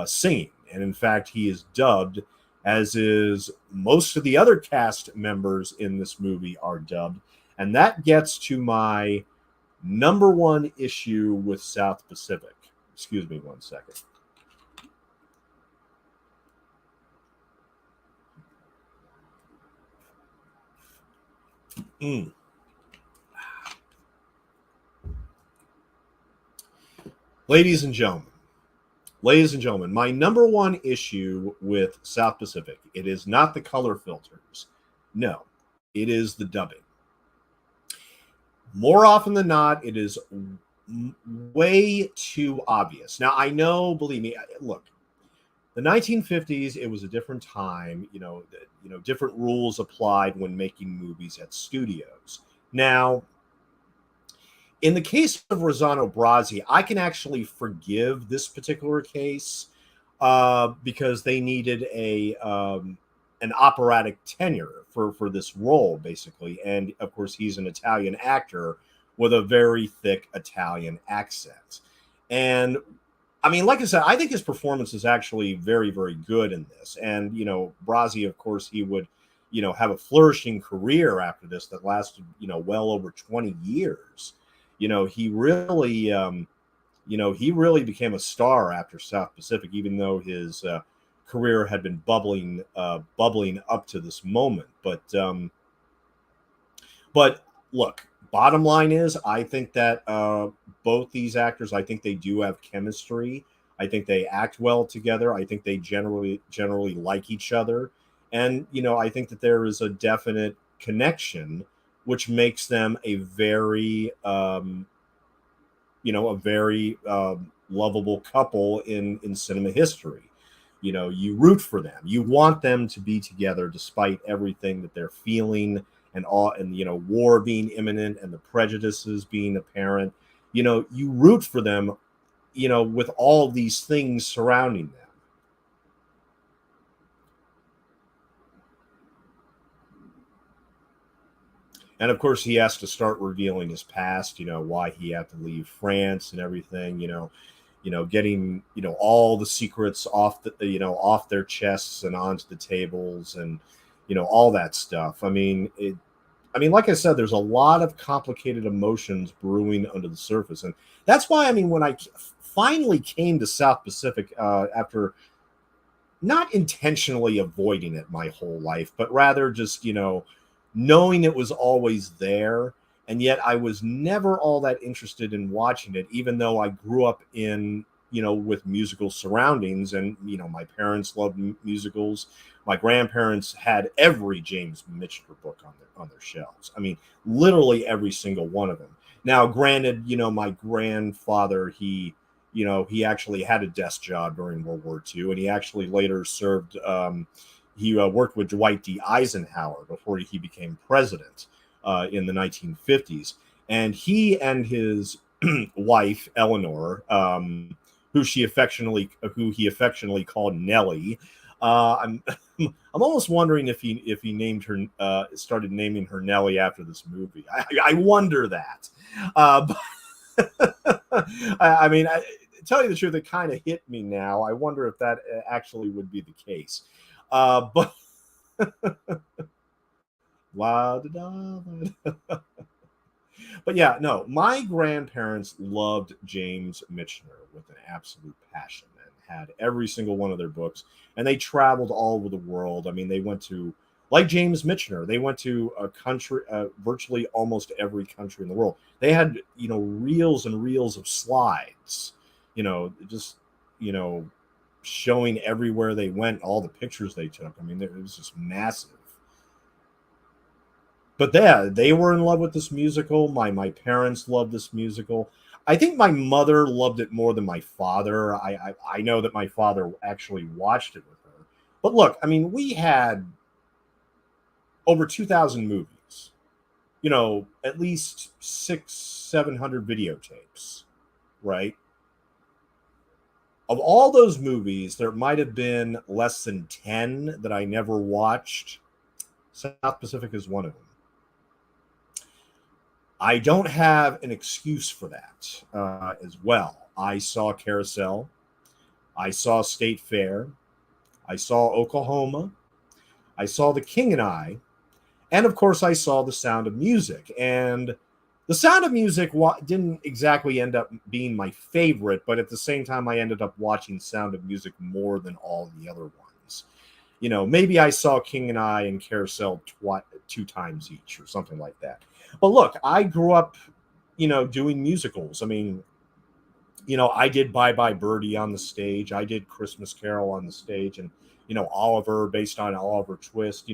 singing. And in fact, he is dubbed, as is most of the other cast members in this movie are dubbed. And that gets to my number one issue with South Pacific. Excuse me 1 second. Ladies and gentlemen, my number one issue with South Pacific, it is not the color filters. No, it is the dubbing. More often than not, it is way too obvious. Now, I know, believe me, look, the 1950s, it was a different time. Different rules applied when making movies at studios. Now, in the case of Rosanna Brazzi, I can actually forgive this particular case because they needed a an operatic tenure for this role, basically. And of course, he's an Italian actor with a very thick Italian accent. And I mean, like I said, I think his performance is actually very, very good in this. And, Brazzi, of course, he would, have a flourishing career after this that lasted, well over 20 years. He really, he really became a star after South Pacific, even though his career had been bubbling up to this moment. But look, bottom line is, I think that both these actors, I think they do have chemistry. I think they act well together. I think they generally like each other, and I think that there is a definite connection, which makes them a very lovable couple in cinema history. You root for them. You want them to be together despite everything that they're feeling, and all, and war being imminent and the prejudices being apparent. You root for them, with all these things surrounding them. And of course, he has to start revealing his past, why he had to leave France and everything, getting, all the secrets off off their chests and onto the tables, and, all that stuff. I mean, like I said, there's a lot of complicated emotions brewing under the surface. And that's why, when I finally came to South Pacific, after not intentionally avoiding it my whole life, but rather just, knowing it was always there. And yet I was never all that interested in watching it, even though I grew up in, with musical surroundings. And, my parents loved musicals. My grandparents had every James Michener book on their shelves. Literally every single one of them. Now, granted, my grandfather, he actually had a desk job during World War II, and he actually later served. He worked with Dwight D. Eisenhower before he became president in the 1950s, and he and his wife Eleanor, who he affectionately called Nellie. I'm almost wondering if he named her, started naming her Nellie after this movie. I wonder that. I tell you the truth, it kind of hit me now. I wonder if that actually would be the case. But but yeah, no, my grandparents loved James Michener with an absolute passion, and had every single one of their books. And they traveled all over the world. They went to, like James Michener, they went to a country, virtually almost every country in the world. They had, reels and reels of slides, just, showing everywhere they went, all the pictures they took. It was just massive. But they were in love with this musical. My parents loved this musical. I think my mother loved it more than my father. I know that my father actually watched it with her. But look, we had over 2,000 movies, at least 600-700 videotapes, right? Of all those movies, there might have been less than 10 that I never watched. South Pacific is one of them. I don't have an excuse for that as well. I saw Carousel. I saw State Fair. I saw Oklahoma. I saw The King and I. And of course, I saw The Sound of Music. And The Sound of Music didn't exactly end up being my favorite, but at the same time, I ended up watching Sound of Music more than all the other ones. Maybe I saw King and I and Carousel 2 times each or something like that. But look, I grew up, doing musicals. I did Bye Bye Birdie on the stage. I did Christmas Carol on the stage, and, Oliver, based on Oliver Twist.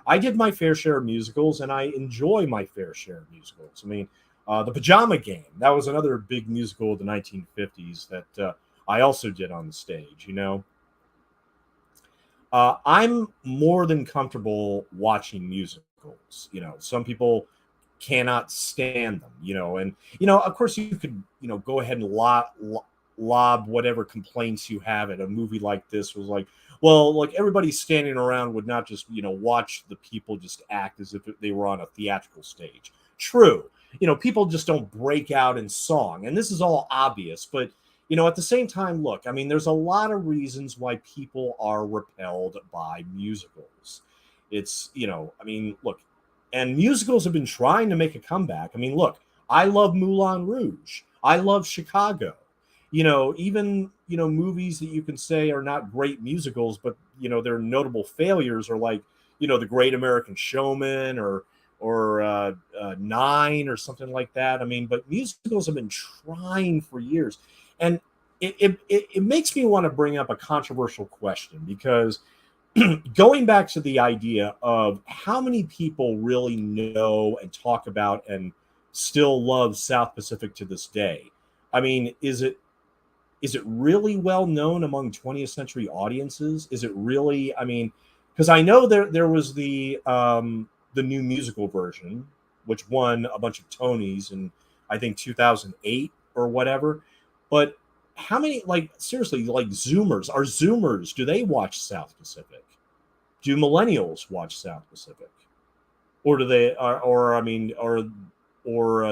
I did my fair share of musicals, and I enjoy my fair share of musicals. The Pajama Game, that was another big musical of the 1950s that I also did on the stage, I'm more than comfortable watching musicals. Some people cannot stand them, and, of course you could, go ahead and lob whatever complaints you have at a movie like this. Was like, Well, like everybody standing around would not just, watch the people just act as if they were on a theatrical stage. True. People just don't break out in song. And this is all obvious. But, at the same time, look, I mean, there's a lot of reasons why people are repelled by musicals. It's, I mean, look, and musicals have been trying to make a comeback. I mean, look, I love Moulin Rouge. I love Chicago. Even, movies that you can say are not great musicals, but, they're notable failures are like, The Great American Showman or Nine or something like that. I mean, but musicals have been trying for years. And it makes me want to bring up a controversial question because going back to the idea of how many people really know and talk about and still love South Pacific to this day. I mean, is it really well known among 20th century audiences? Is it really? I mean, because I know there was the new musical version, which won a bunch of Tonys in I think 2008 or whatever. But how many, like, seriously, like Zoomers, do they watch South Pacific? Do millennials watch South Pacific? Or do they, or I mean, or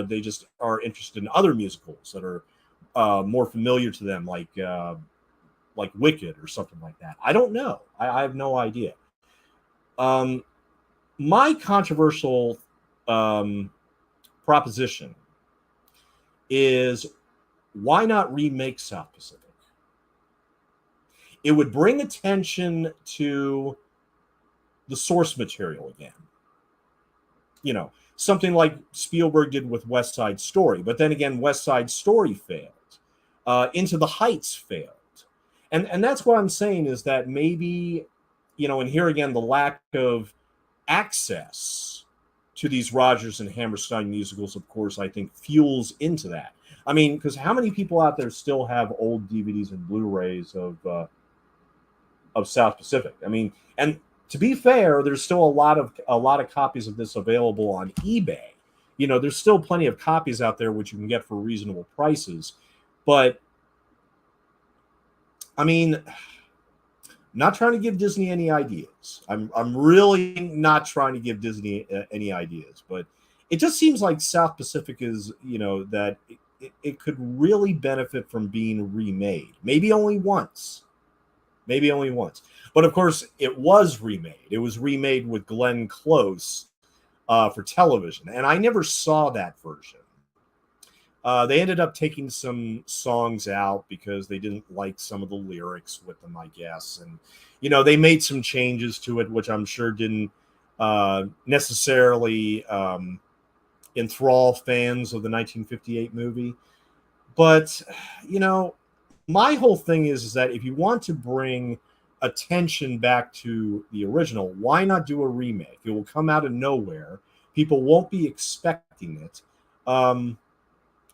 they just are interested in other musicals that are more familiar to them, like Wicked or something like that? I don't know. I have no idea. Um, my controversial proposition is why not remake South Pacific? It would bring attention to the source material again. Something like Spielberg did with West Side Story. But then again, West Side Story failed. Into the Heights failed. And that's what I'm saying is that maybe, and here again, the lack of access to these Rodgers and Hammerstein musicals, of course, I think fuels into that. I mean, because how many people out there still have old DVDs and Blu-rays of South Pacific? I mean, and to be fair, there's still a lot of copies of this available on eBay. There's still plenty of copies out there which you can get for reasonable prices. But I mean, not trying to give Disney any ideas. I'm really not trying to give Disney any ideas, but it just seems like South Pacific is, that it could really benefit from being remade. Maybe only once. But of course, it was remade. It was remade with Glenn Close for television, and I never saw that version. They ended up taking some songs out because they didn't like some of the lyrics with them, I guess. And, they made some changes to it, which I'm sure didn't necessarily enthrall fans of the 1958 movie. But, my whole thing is that if you want to bring attention back to the original, why not do a remake? It will come out of nowhere. People won't be expecting it.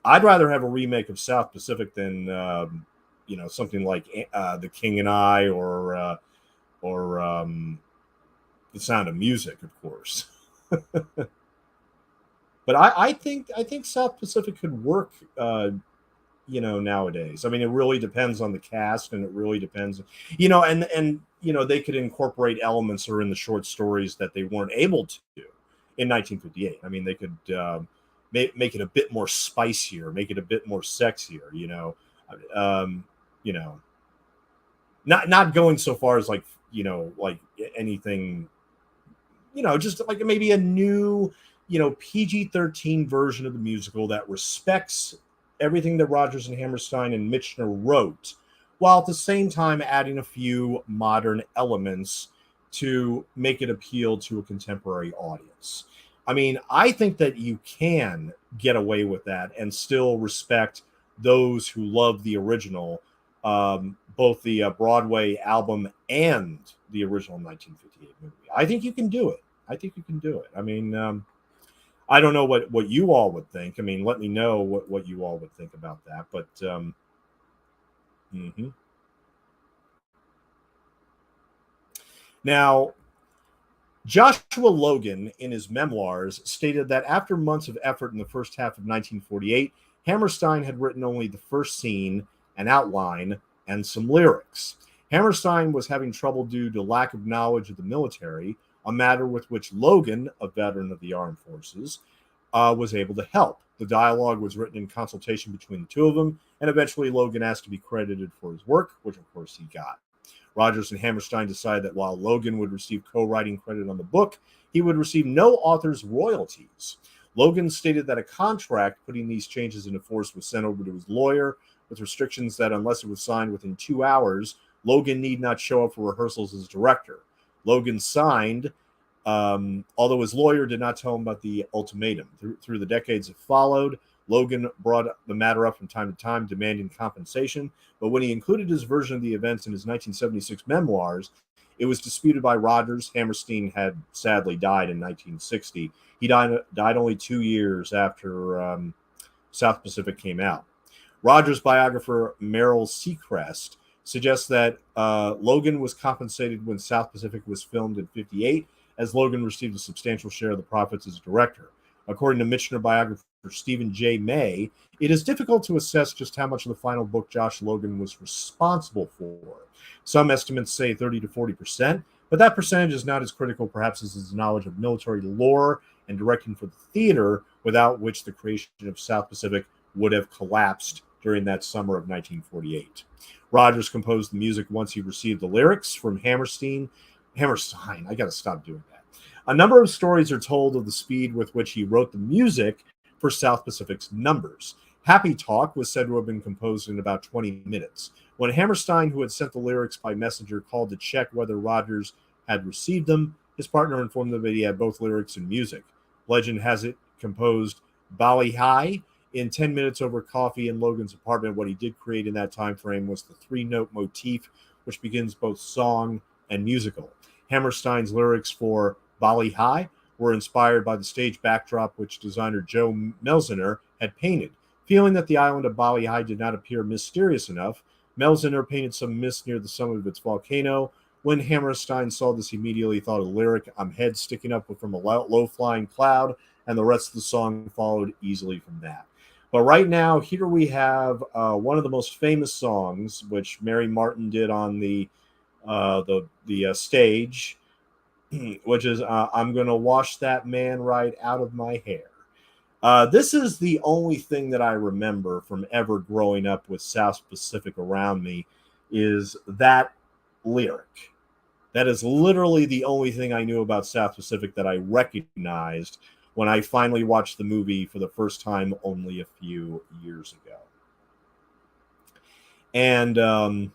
I'd rather have a remake of South Pacific than something like The King and I or The Sound of Music, of course. But I think South Pacific could work. Nowadays. I mean, it really depends on the cast, and it really depends, and they could incorporate elements that are in the short stories that they weren't able to do in 1958. I mean, they could make it a bit more spicier, make it a bit more sexier, not going so far as like anything, just like maybe a new, PG-13 version of the musical that respects everything that Rodgers and Hammerstein and Michener wrote, while at the same time adding a few modern elements to make it appeal to a contemporary audience. I mean, I think that you can get away with that and still respect those who love the original, both the Broadway album and the original 1958 movie. I think you can do it. I mean, I don't know what you all would think. I mean, let me know what you all would think about that. But Now, Joshua Logan, in his memoirs, stated that after months of effort in the first half of 1948, Hammerstein had written only the first scene, an outline, and some lyrics. Hammerstein was having trouble due to lack of knowledge of the military, a matter with which Logan, a veteran of the armed forces, was able to help. The dialogue was written in consultation between the two of them, and eventually Logan asked to be credited for his work, which of course he got. Rodgers and Hammerstein decided that while Logan would receive co-writing credit on the book, he would receive no author's royalties. Logan stated that a contract putting these changes into force was sent over to his lawyer with restrictions that unless it was signed within 2 hours, Logan need not show up for rehearsals as director. Logan signed, although his lawyer did not tell him about the ultimatum. Through the decades that followed, Logan brought the matter up from time to time, demanding compensation. But when he included his version of the events in his 1976 memoirs, it was disputed by Rodgers. Hammerstein had sadly died in 1960. He died only 2 years after South Pacific came out. Rodgers' biographer Merrill Seacrest suggests that Logan was compensated when South Pacific was filmed in '58, as Logan received a substantial share of the profits as director. According to Michener biographer Stephen J. May, it is difficult to assess just how much of the final book Josh Logan was responsible for. Some estimates say 30 to 40%, but that percentage is not as critical perhaps as his knowledge of military lore and directing for the theater, without which the creation of South Pacific would have collapsed during that summer of 1948. Rodgers composed the music once he received the lyrics from Hammerstein. I got to stop doing that. A number of stories are told of the speed with which he wrote the music for South Pacific's numbers. Happy Talk was said to have been composed in about 20 minutes. When Hammerstein, who had sent the lyrics by messenger, called to check whether Rodgers had received them, his partner informed him that he had both lyrics and music. Legend has it composed Bali High in 10 minutes over coffee in Logan's apartment. What he did create in that time frame was the 3-note motif, which begins both song and musical. Hammerstein's lyrics for Bali High were inspired by the stage backdrop which designer Joe Melziner had painted. Feeling that the island of Bali High did not appear mysterious enough, Melziner painted some mist near the summit of its volcano. When Hammerstein saw this, he immediately thought of the lyric, "I'm head sticking up from a low-flying cloud," and the rest of the song followed easily from that. But right now, here we have one of the most famous songs, which Mary Martin did on the stage, which is "I'm Gonna Wash That Man Right Out of My Hair." This is the only thing that I remember from ever growing up with South Pacific around me, is that lyric. That is literally the only thing I knew about South Pacific that I recognized when I finally watched the movie for the first time only a few years ago. And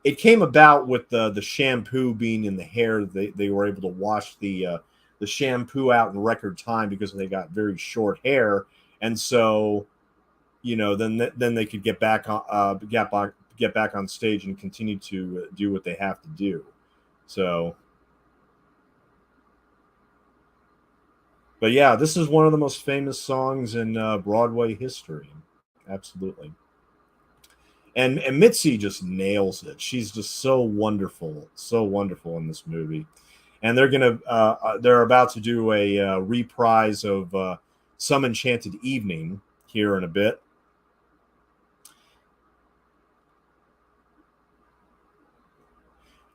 it came about with the shampoo being in the hair. They were able to wash the shampoo out in record time because they got very short hair, and so then they could get back on stage and continue to do what they have to do. So, but yeah, this is one of the most famous songs in Broadway history. Absolutely. And Mitzi just nails it. She's just so wonderful in this movie. And they're about to do a reprise of Some Enchanted Evening here in a bit.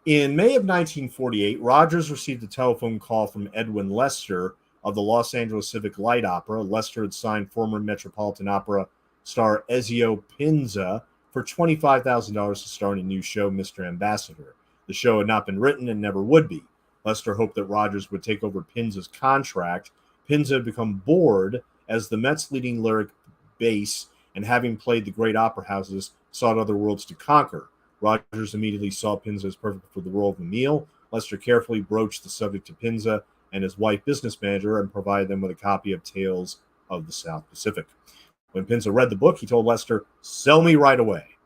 In May of 1948, Rodgers received a telephone call from Edwin Lester of the Los Angeles Civic Light Opera. Lester had signed former Metropolitan Opera star Ezio Pinza for $25,000 to star in a new show, Mr. Ambassador. The show had not been written and never would be. Lester hoped that Rodgers would take over Pinza's contract. Pinza had become bored as the Mets' leading lyric bass, and having played the great opera houses, sought other worlds to conquer. Rodgers immediately saw Pinza as perfect for the role of Emile. Lester carefully broached the subject to Pinza and his wife, business manager, and provided them with a copy of Tales of the South Pacific. When Pinza read the book, he told Lester, "Sell me right away."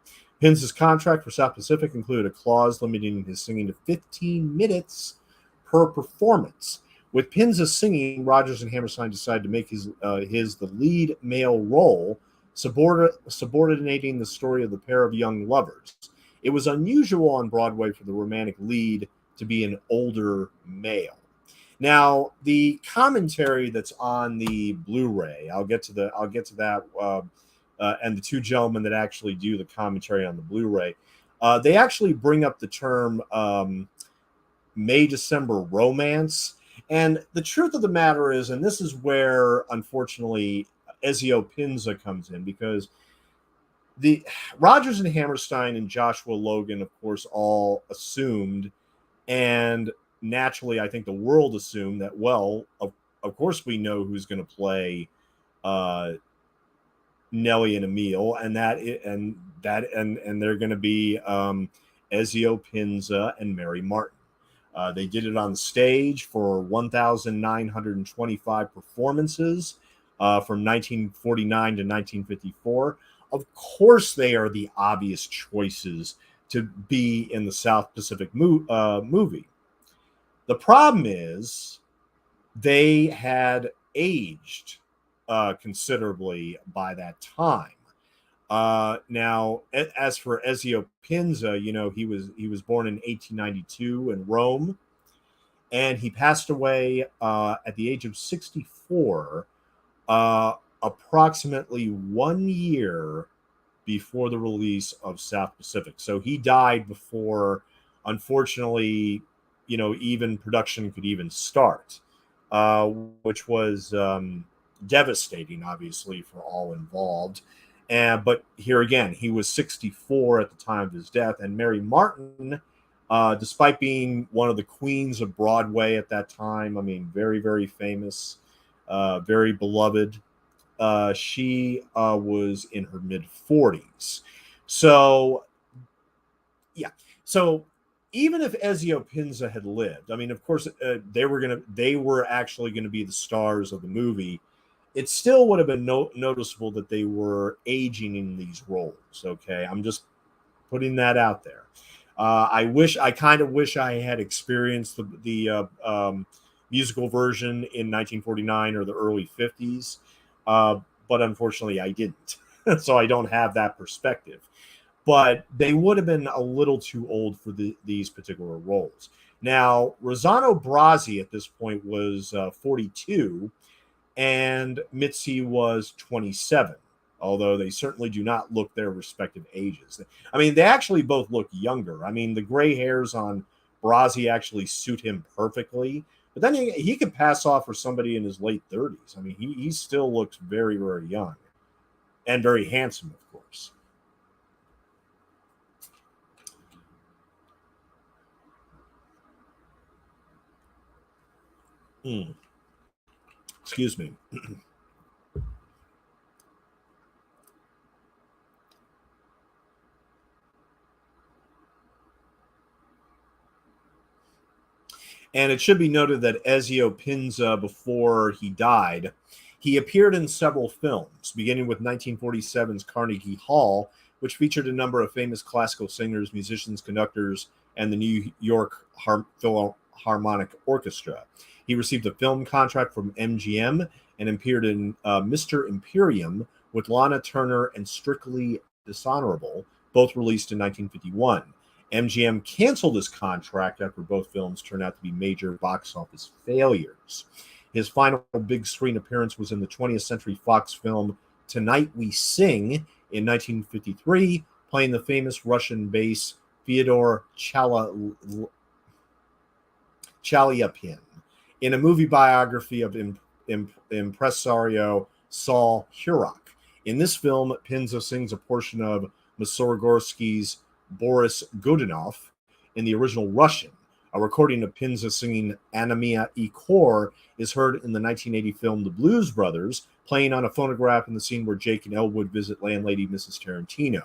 Pinza's contract for South Pacific included a clause limiting his singing to 15 minutes per performance. With Pinza singing, Rodgers and Hammerstein decided to make his the lead male role, subordinating the story of the pair of young lovers. It was unusual on Broadway for the romantic lead to be an older male. Now, the commentary that's on the Blu-ray, I'll get to that, and the two gentlemen that actually do the commentary on the Blu-ray. They actually bring up the term May-December romance. And the truth of the matter is, and this is where, unfortunately, Ezio Pinza comes in, because the Rodgers and Hammerstein and Joshua Logan, of course, all assumed, and naturally, I think the world assumed that, well, of course, we know who's going to play uh, Nellie and Emil, and they're going to be Ezio Pinza and Mary Martin. They did it on stage for 1,925 performances from 1949 to 1954. Of course, they are the obvious choices to be in the South Pacific movie. The problem is they had aged considerably by that time. Now, as for Ezio Pinza, he was born in 1892 in Rome, and he passed away at the age of 64, approximately 1 year before the release of South Pacific. So he died before, unfortunately, even production could even start, which was devastating, obviously, for all involved. But here again, he was 64 at the time of his death, and Mary Martin, despite being one of the queens of Broadway at that time, I mean, very, very famous, very beloved, she was in her mid-40s. So, yeah. So even if Ezio Pinza had lived, I mean, of course, they were actually gonna be the stars of the movie. It still would have been noticeable that they were aging in these roles. Okay, I'm just putting that out there. I kind of wish I had experienced the musical version in 1949 or the early 50s, but unfortunately I didn't, so I don't have that perspective. But they would have been a little too old for these particular roles. Now, Rosanna Brazzi at this point was 42, and Mitzi was 27, although they certainly do not look their respective ages. I mean, they actually both look younger. I mean, the gray hairs on Brazzi actually suit him perfectly, but then he could pass off for somebody in his late 30s. I mean, he still looks very, very young and very handsome, of course. Hmm. Excuse me. And it should be noted that Ezio Pinza, before he died, he appeared in several films, beginning with 1947's Carnegie Hall, which featured a number of famous classical singers, musicians, conductors, and the New York Philharmonic Orchestra. He received a film contract from MGM and appeared in Mr. Imperium with Lana Turner and Strictly Dishonorable, both released in 1951. MGM canceled his contract after both films turned out to be major box office failures. His final big screen appearance was in the 20th Century Fox film Tonight We Sing in 1953, playing the famous Russian bass Fyodor Chalyapin in a movie biography of impresario Saul Hurok. In this film, Pinza sings a portion of Mussorgsky's Boris Godunov in the original Russian. A recording of Pinza singing Anemia e Cor is heard in the 1980 film The Blues Brothers, playing on a phonograph in the scene where Jake and Elwood visit landlady Mrs. Tarantino.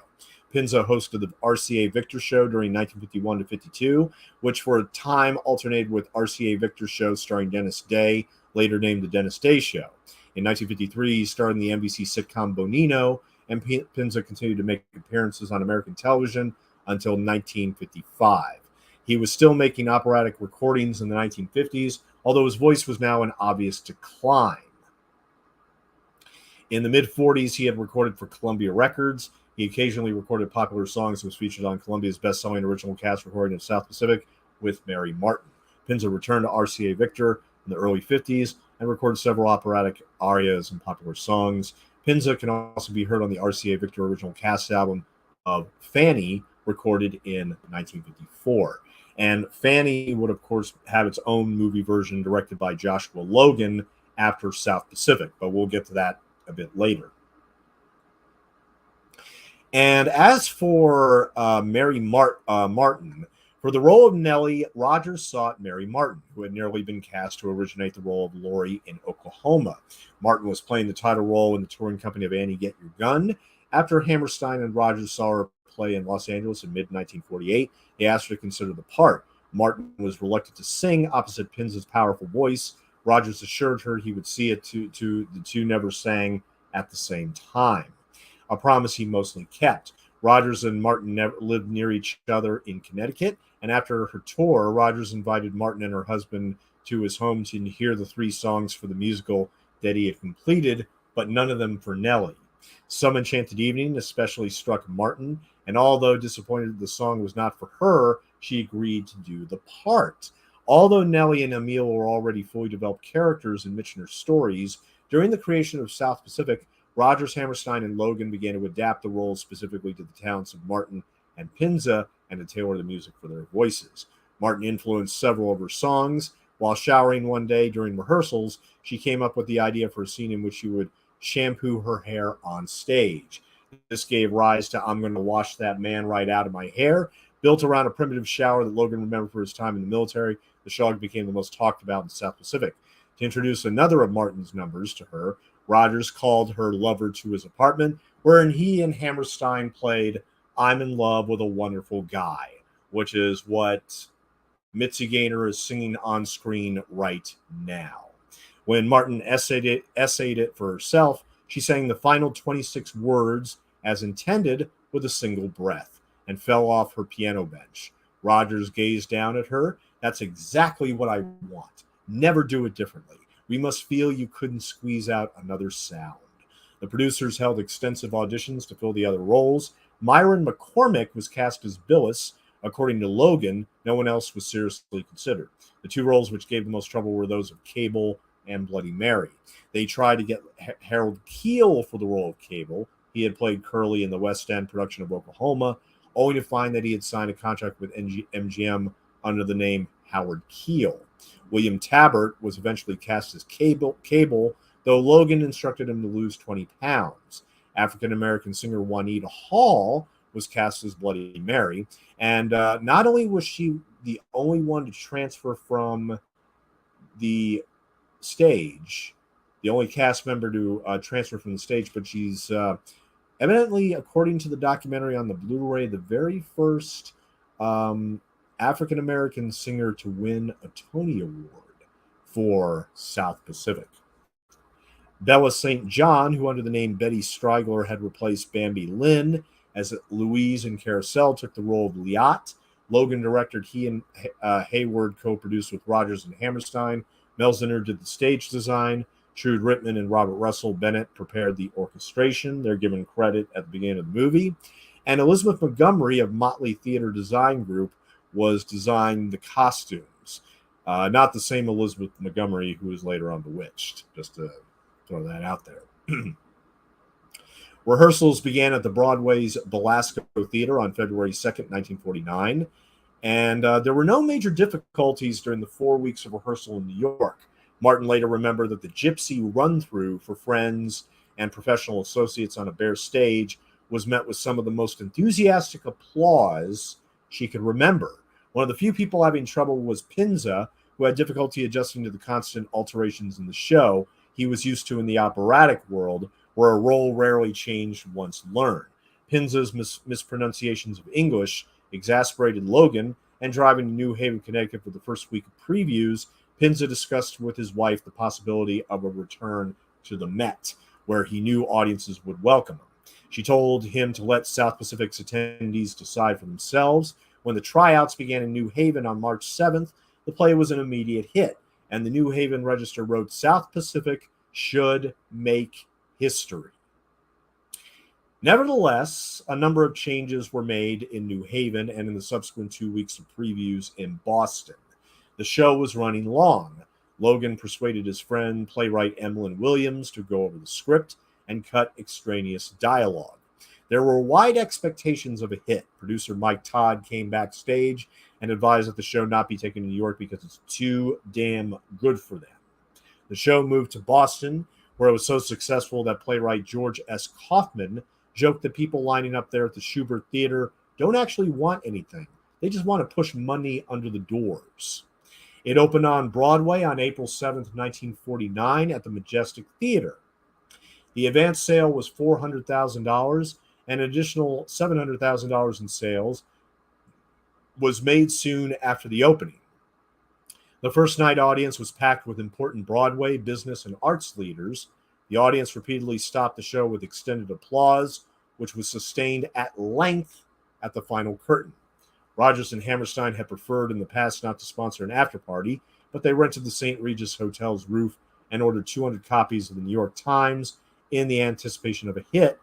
Pinza hosted the RCA Victor Show during 1951 to 52, which for a time alternated with RCA Victor Show starring Dennis Day, later named The Dennis Day Show. In 1953, he starred in the NBC sitcom Bonino, and Pinza continued to make appearances on American television until 1955. He was still making operatic recordings in the 1950s, although his voice was now in obvious decline. In the mid-40s, he had recorded for Columbia Records. He occasionally recorded popular songs and was featured on Columbia's best-selling original cast recording of South Pacific with Mary Martin. Pinza returned to RCA Victor in the early 50s and recorded several operatic arias and popular songs. Pinza can also be heard on the RCA Victor original cast album of Fanny, recorded in 1954. And Fanny would, of course, have its own movie version directed by Joshua Logan after South Pacific, but we'll get to that a bit later. And as for Mary Martin, for the role of Nellie, Rodgers sought Mary Martin, who had nearly been cast to originate the role of Laurie in Oklahoma. Martin was playing the title role in the touring company of Annie Get Your Gun. After Hammerstein and Rodgers saw her play in Los Angeles in mid-1948, they asked her to consider the part. Martin was reluctant to sing opposite Pinza's powerful voice. Rodgers assured her he would see it to the two never sang at the same time, a promise he mostly kept. Rodgers and Martin lived near each other in Connecticut, and after her tour, Rodgers invited Martin and her husband to his home to hear the 3 songs for the musical that he had completed, but none of them for Nellie. Some Enchanted Evening especially struck Martin, and although disappointed the song was not for her, she agreed to do the part. Although Nellie and Emil were already fully developed characters in Michener's stories, during the creation of South Pacific, Rodgers, Hammerstein, and Logan began to adapt the roles specifically to the talents of Martin and Pinza and to tailor the music for their voices. Martin influenced several of her songs. While showering one day during rehearsals, she came up with the idea for a scene in which she would shampoo her hair on stage. This gave rise to I'm Going to Wash That Man Right Out of My Hair. Built around a primitive shower that Logan remembered for his time in the military, the song became the most talked about in South Pacific. To introduce another of Martin's numbers to her, Rodgers called her lover to his apartment, wherein he and Hammerstein played I'm in Love with a Wonderful Guy, which is what Mitzi Gaynor is singing on screen right now. When Martin essayed it for herself, she sang the final 26 words as intended with a single breath and fell off her piano bench. Rodgers gazed down at her. That's exactly what I want. Never do it differently. We must feel you couldn't squeeze out another sound. The producers held extensive auditions to fill the other roles. Myron McCormick was cast as Billis. According to Logan, no one else was seriously considered. The 2 roles which gave the most trouble were those of Cable and Bloody Mary. They tried to get Harold Keel for the role of Cable. He had played Curly in the West End production of Oklahoma, only to find that he had signed a contract with MGM under the name Howard Keel. William Tabbert was eventually cast as Cable, though Logan instructed him to lose 20 pounds. African-American singer Juanita Hall was cast as Bloody Mary, and not only was she the only one to transfer from the stage, the only cast member to transfer from the stage, but she's evidently, according to the documentary on the Blu-ray, the very first African-American singer to win a Tony Award for South Pacific. Bella St. John, who under the name Betty Strigler had replaced Bambi Lynn as Louise in Carousel, took the role of Liat. Logan directed. He and Hayward co-produced with Rodgers and Hammerstein. Melziner did the stage design. Trude Rittman and Robert Russell Bennett prepared the orchestration. They're given credit at the beginning of the movie. And Elizabeth Montgomery of Motley Theater Design Group was designing the costumes. Not the same Elizabeth Montgomery who was later on Bewitched, just to throw that out there. Rehearsals began at the Broadway's Belasco Theater on February 2nd, 1949. And there were no major difficulties during the 4 weeks of rehearsal in New York. Martin later remembered that the gypsy run-through for friends and professional associates on a bare stage was met with some of the most enthusiastic applause she could remember. One of the few people having trouble was Pinza, who had difficulty adjusting to the constant alterations in the show he was used to in the operatic world, where a role rarely changed once learned. Pinza's mispronunciations of English exasperated Logan, and driving to New Haven, Connecticut for the first week of previews, Pinza discussed with his wife the possibility of a return to the Met, where he knew audiences would welcome him. She told him to let South Pacific's attendees decide for themselves. When the tryouts began in New Haven on March 7th, the play was an immediate hit, and the New Haven Register wrote, "South Pacific should make history." Nevertheless, a number of changes were made in New Haven and in the subsequent 2 weeks of previews in Boston. The show was running long. Logan persuaded his friend, playwright Emlyn Williams, to go over the script and cut extraneous dialogue. There were wide expectations of a hit. Producer Mike Todd came backstage and advised that the show not be taken to New York because it's too damn good for them. The show moved to Boston, where it was so successful that playwright George S. Kaufman joked that people lining up there at the Schubert Theater don't actually want anything. They just want to push money under the doors. It opened on Broadway on April 7th, 1949 at the Majestic Theater. The advance sale was $400,000, and an additional $700,000 in sales was made soon after the opening. The first night audience was packed with important Broadway, business, and arts leaders. The audience repeatedly stopped the show with extended applause, which was sustained at length at the final curtain. Rodgers and Hammerstein had preferred in the past not to sponsor an after-party, but they rented the St. Regis Hotel's roof and ordered 200 copies of the New York Times in the anticipation of a hit.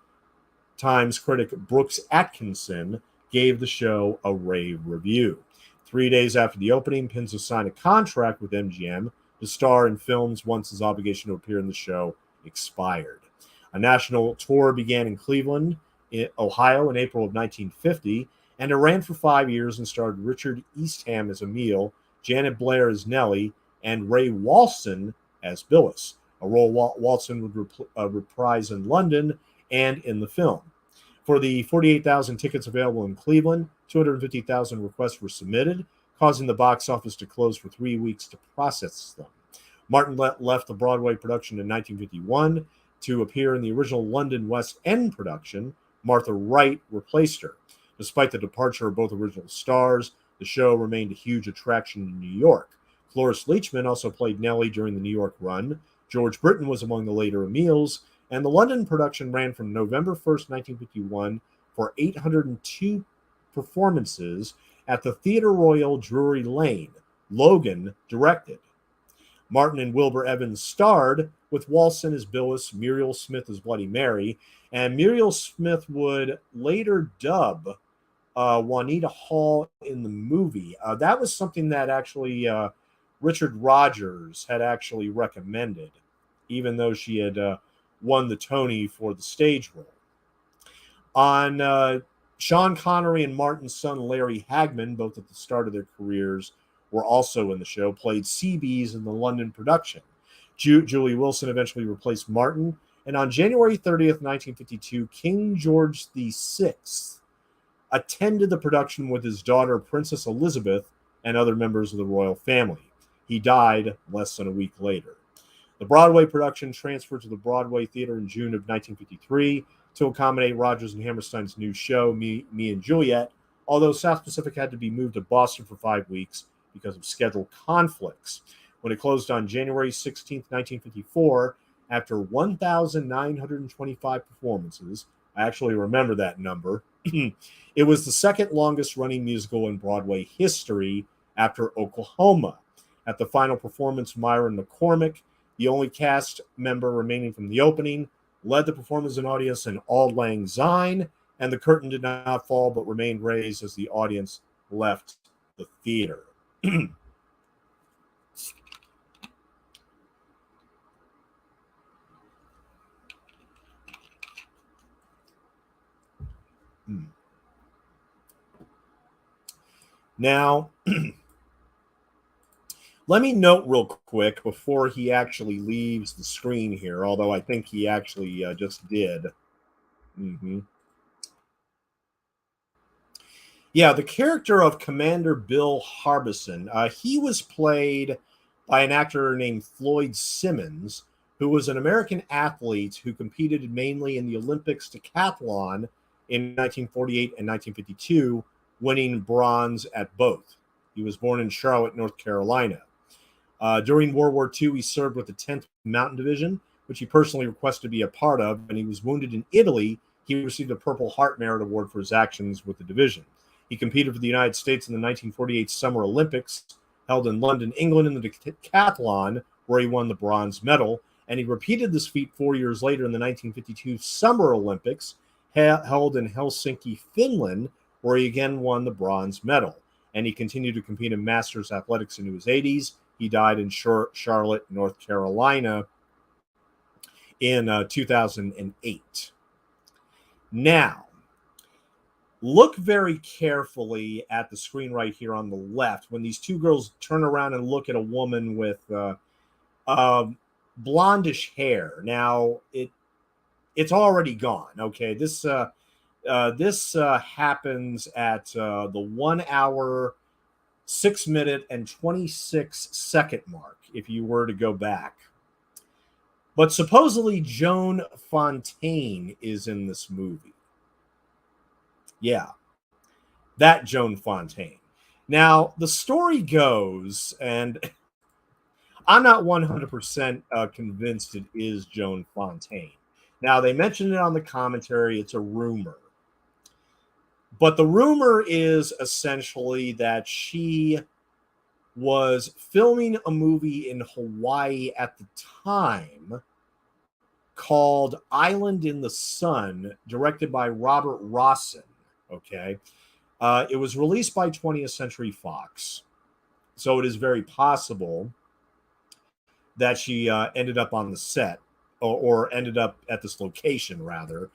Times critic Brooks Atkinson gave the show a rave review. 3 days after the opening, Pinzo signed a contract with MGM to star in films once his obligation to appear in the show expired. A national tour began in Cleveland, Ohio in April of 1950, and it ran for 5 years and starred Richard Eastham as Emile, Janet Blair as Nellie, and Ray Walston as Billis, a role Walston would reprise in London and in the film. For the 48,000 tickets available in Cleveland, 250,000 requests were submitted, causing the box office to close for 3 weeks to process them. Martin left the Broadway production in 1951 to appear in the original London West End production. Martha Wright replaced her. Despite the departure of both original stars, the show remained a huge attraction in New York. Cloris Leachman also played Nellie during the New York run. George Britton was among the later Emiles, and the London production ran from November 1st, 1951 for 802 performances at the Theatre Royal Drury Lane. Logan directed. Martin and Wilbur Evans starred, with Walston as Billis, Muriel Smith as Bloody Mary, and Muriel Smith would later dub Juanita Hall in the movie. That was something that actually Richard Rodgers had actually recommended, even though she had won the Tony for the stage role. On Sean Connery and Martin's son Larry Hagman, both at the start of their careers, were also in the show, played CBs in the London production. Julie Wilson eventually replaced Martin, and on January 30th, 1952, King George VI attended the production with his daughter, Princess Elizabeth, and other members of the royal family. He died less than a week later. The Broadway production transferred to the Broadway Theater in June of 1953 to accommodate Rodgers and Hammerstein's new show, Me and Juliet, although South Pacific had to be moved to Boston for 5 weeks because of schedule conflicts. When it closed on January 16, 1954, after 1,925 performances, I actually remember that number, it was the second longest running musical in Broadway history after Oklahoma. At the final performance, Myron McCormick, the only cast member remaining from the opening, led the performance and audience in Auld Lang Syne, and the curtain did not fall but remained raised as the audience left the theater. Now, let me note real quick before he actually leaves the screen here, although I think he actually just did. Yeah, the character of Commander Bill Harbison, he was played by an actor named Floyd Simmons, who was an American athlete who competed mainly in the Olympics decathlon in 1948 and 1952, winning bronze at both. He was born in Charlotte, North Carolina. During World War II, he served with the 10th Mountain Division, which he personally requested to be a part of, and he was wounded in Italy. He received a Purple Heart Merit Award for his actions with the division. He competed for the United States in the 1948 Summer Olympics, held in London, England, in the decathlon, where he won the bronze medal, and he repeated this feat 4 years later in the 1952 Summer Olympics, held in Helsinki, Finland, where he again won the bronze medal. And he continued to compete in masters athletics into his 80s. He died in Charlotte, North Carolina in 2008. Now, Look very carefully at the screen right here on the left when these two girls turn around and look at a woman with uh, blondish hair. Now it's already gone. Okay, this happens at the 1 hour, 6 minute, and 26 second mark. If you were to go back, but supposedly Joan Fontaine is in this movie. Yeah, that Joan Fontaine. Now the story goes, and I'm not 100% convinced it is Joan Fontaine. Now they mentioned it on the commentary. It's a rumor. But the rumor is essentially that she was filming a movie in Hawaii at the time called Island in the Sun, directed by Robert Rossen. Okay. It was released by 20th Century Fox. So it is very possible that she ended up on the set or ended up at this location, rather.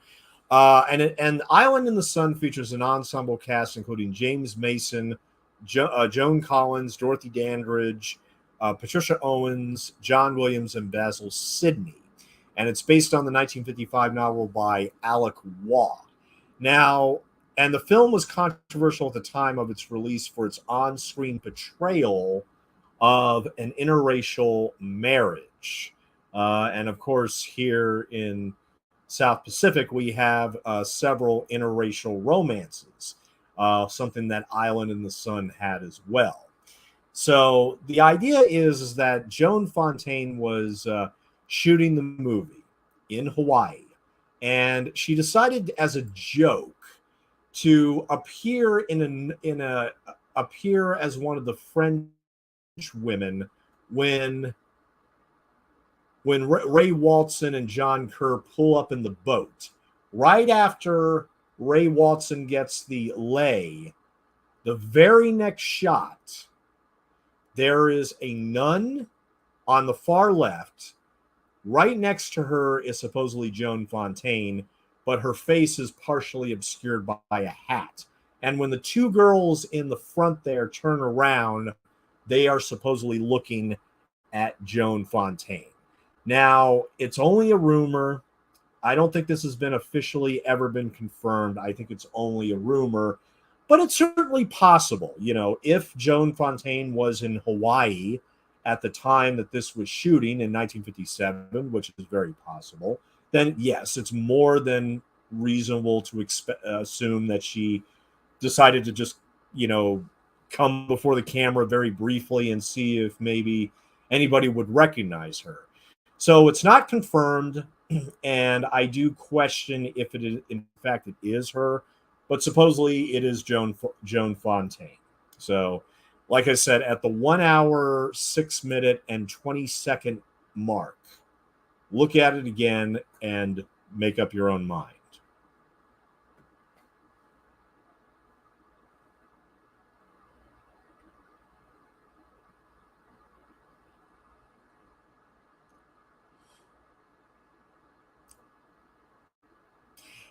And Island in the Sun features an ensemble cast including James Mason, Joan Collins, Dorothy Dandridge, Patricia Owens, John Williams, and Basil Sidney. And it's based on the 1955 novel by Alec Waugh. Now, and the film was controversial at the time of its release for its on-screen portrayal of an interracial marriage. And of course, here in South Pacific, we have several interracial romances, something that Island in the Sun had as well. So the idea is that Joan Fontaine was shooting the movie in Hawaii, and she decided as a joke to appear appear as one of the French women when Ray Walston and John Kerr pull up in the boat. Right after Ray Walston gets the lay, the very next shot, there is a nun on the far left. Right next to her is supposedly Joan Fontaine, but her face is partially obscured by a hat. And when the two girls in the front there turn around, they are supposedly looking at Joan Fontaine. Now, it's only a rumor. I don't think this has been officially ever been confirmed. I think it's only a rumor, but it's certainly possible. You know, if Joan Fontaine was in Hawaii at the time that this was shooting in 1957, which is very possible, then yes, it's more than reasonable to assume that she decided to just, come before the camera very briefly and see if maybe anybody would recognize her. So it's not confirmed, and I do question if it is, in fact, it is her, but supposedly it is Joan Fontaine. So, like I said, at the 1 hour, 6 minute, and 20 second mark, look at it again and make up your own mind.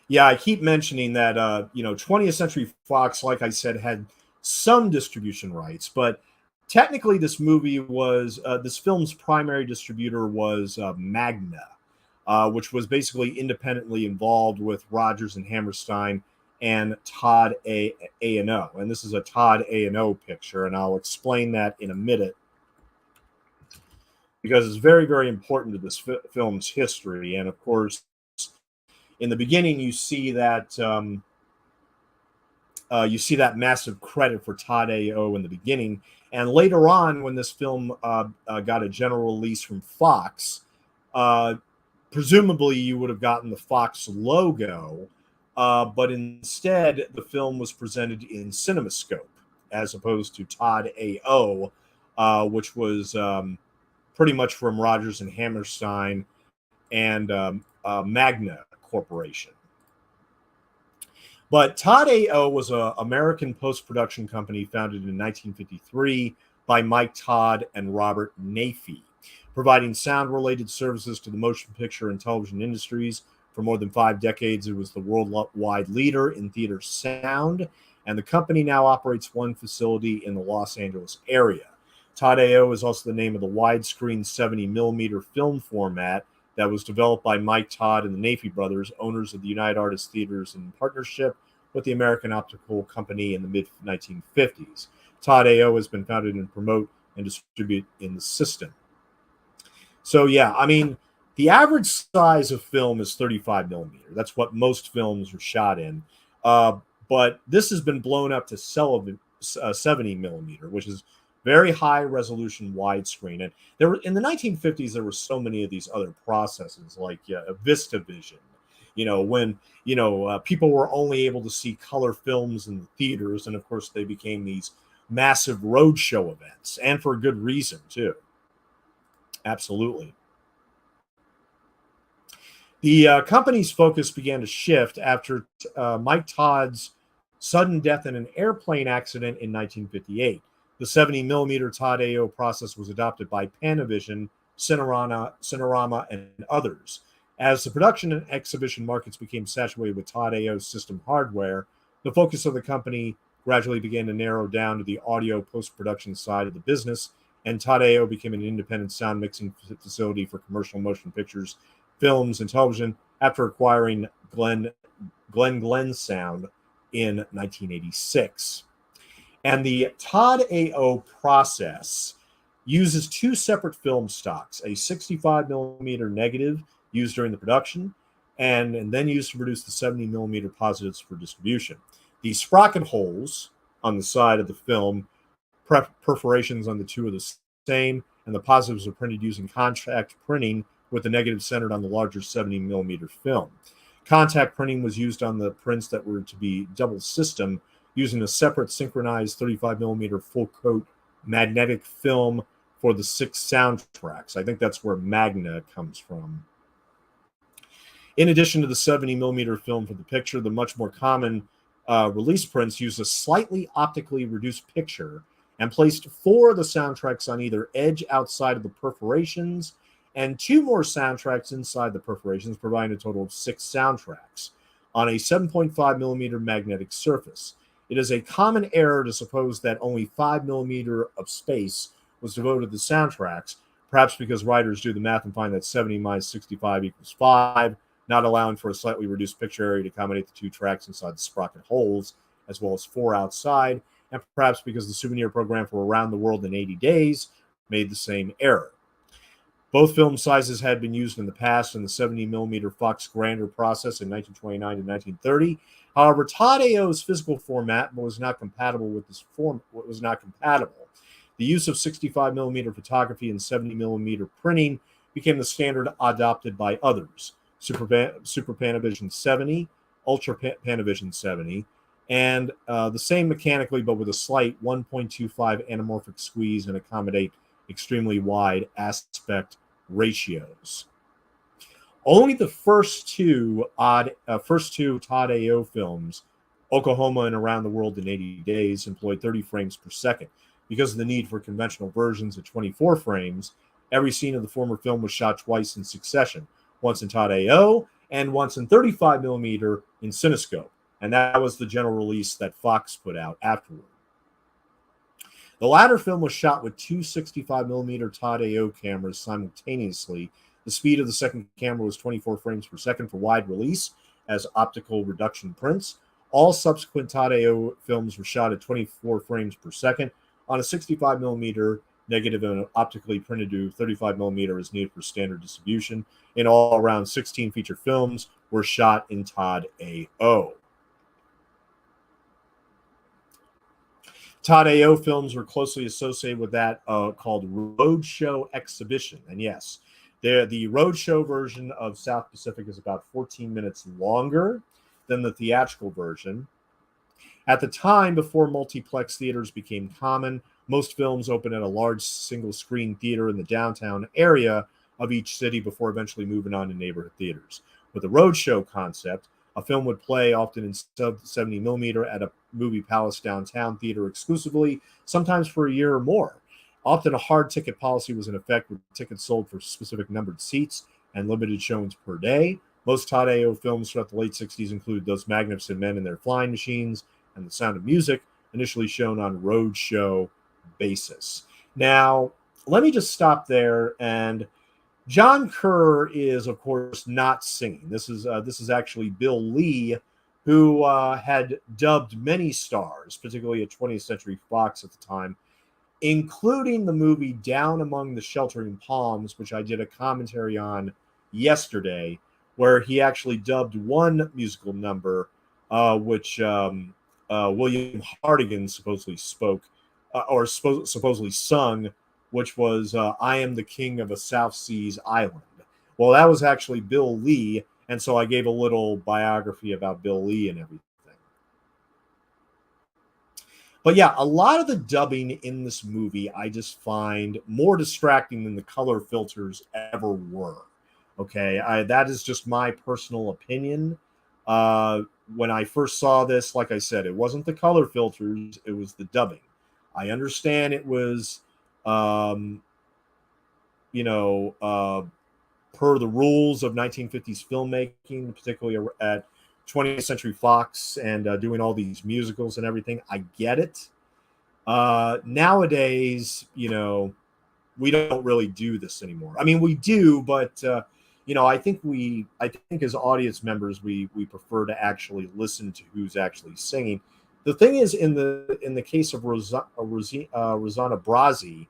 Yeah, I keep mentioning that 20th Century Fox, like I said, had some distribution rights, but technically this film's primary distributor was Magna, which was basically independently involved with Rodgers and Hammerstein and Todd A&O. And this is a Todd A&O picture, and I'll explain that in a minute because it's very, very important to this film's history. And of course, in the beginning, you see that massive credit for Todd A.O. in the beginning, and later on, when this film got a general release from Fox, presumably you would have gotten the Fox logo, but instead the film was presented in CinemaScope as opposed to Todd A.O., which was pretty much from Rodgers and Hammerstein and Magna Corporation. But Todd A.O. was an American post-production company founded in 1953 by Mike Todd and Robert Nafee, providing sound-related services to the motion picture and television industries For more than 5 decades, it was the worldwide leader in theater sound, and the company now operates one facility in the Los Angeles area. Todd AO is also the name of the widescreen 70 millimeter film format that was developed by Mike Todd and the Nafee brothers, owners of the United Artists Theaters, in partnership with the American Optical Company in the mid-1950s. Todd AO has been founded and promote and distribute in the system. So, yeah, I mean, the average size of film is 35 millimeter. That's what most films are shot in. But this has been blown up to 70 millimeter, which is very high resolution widescreen. And there were, in the 1950s, there were so many of these other processes like VistaVision. When people were only able to see color films in the theaters, and of course they became these massive roadshow events, and for good reason too. Absolutely. The company's focus began to shift after Mike Todd's sudden death in an airplane accident in 1958. The 70 millimeter Todd AO process was adopted by Panavision, Cinerama, and others. As the production and exhibition markets became saturated with Todd AO system hardware, the focus of the company gradually began to narrow down to the audio post-production side of the business, and Todd AO became an independent sound mixing facility for commercial motion pictures, films, and television after acquiring Glen Sound in 1986. And the Todd AO process uses two separate film stocks, a 65 millimeter negative used during the production, and then used to produce the 70 millimeter positives for distribution. The sprocket holes on the side of the film, perforations on the two are the same, and the positives are printed using contact printing with the negative centered on the larger 70 millimeter film. Contact printing was used on the prints that were to be double system, using a separate synchronized 35 millimeter full coat magnetic film for the 6 soundtracks. I think that's where Magna comes from. In addition to the 70 millimeter film for the picture, the much more common release prints use a slightly optically reduced picture and placed 4 of the soundtracks on either edge outside of the perforations and 2 more soundtracks inside the perforations, providing a total of 6 soundtracks on a 7.5 millimeter magnetic surface. It is a common error to suppose that only 5 millimeter of space was devoted to the soundtracks, perhaps because writers do the math and find that 70 minus 65 equals 5, not allowing for a slightly reduced picture area to accommodate the 2 tracks inside the sprocket holes, as well as 4 outside, and perhaps because the souvenir program for Around the World in 80 Days made the same error. Both film sizes had been used in the past in the 70 millimeter Fox Grandeur process in 1929 and 1930. However, Todd AO's physical format was not compatible with this form. Was not compatible. The use of 65 millimeter photography and 70 millimeter printing became the standard adopted by others: Super Panavision 70, Ultra Panavision 70, and the same mechanically, but with a slight 1.25 anamorphic squeeze and accommodate extremely wide aspect ratios. Only the first two Todd AO films, Oklahoma and Around the World in 80 Days, employed 30 frames per second. Because of the need for conventional versions at 24 frames, every scene of the former film was shot twice in succession, once in Todd AO and once in 35 millimeter in Cinescope. And that was the general release that Fox put out afterward. The latter film was shot with 2 65 millimeter Todd AO cameras simultaneously. The speed of the second camera was 24 frames per second for wide release as optical reduction prints. All subsequent Todd AO films were shot at 24 frames per second on a 65 millimeter negative and optically printed to 35 millimeter as needed for standard distribution. In all, around 16 feature films were shot in Todd AO. Todd AO films were closely associated with that called Roadshow Exhibition. And yes, the Roadshow version of South Pacific is about 14 minutes longer than the theatrical version. At the time, before multiplex theaters became common, most films opened at a large single-screen theater in the downtown area of each city before eventually moving on to neighborhood theaters. With the Roadshow concept, a film would play often in 70 millimeter at a Movie Palace downtown theater exclusively, sometimes for a year or more. Often a hard ticket policy was in effect with tickets sold for specific numbered seats and limited showings per day. Most Todd A.O. films throughout the late 60s include Those Magnificent Men and Their Flying Machines and The Sound of Music, initially shown on roadshow basis. Now, let me just stop there. And John Kerr is, of course, not singing. This is actually Bill Lee, who had dubbed many stars, particularly at 20th Century Fox at the time, including the movie Down Among the Sheltering Palms, which I did a commentary on yesterday, where he actually dubbed one musical number, which William Hartigan supposedly spoke, supposedly sung, which was I Am the King of a South Seas Island. Well, that was actually Bill Lee, and so I gave a little biography about Bill Lee and everything. But yeah, a lot of the dubbing in this movie I just find more distracting than the color filters ever were. Okay, that is just my personal opinion. When I first saw this, like I said, it wasn't the color filters, it was the dubbing. I understand it was, per the rules of 1950s filmmaking, particularly at 20th Century Fox and doing all these musicals and everything. I get it. Nowadays, we don't really do this anymore. I mean, we do, but I think as audience members, we prefer to actually listen to who's actually singing. The thing is, in the case of Rosanna Brazzi,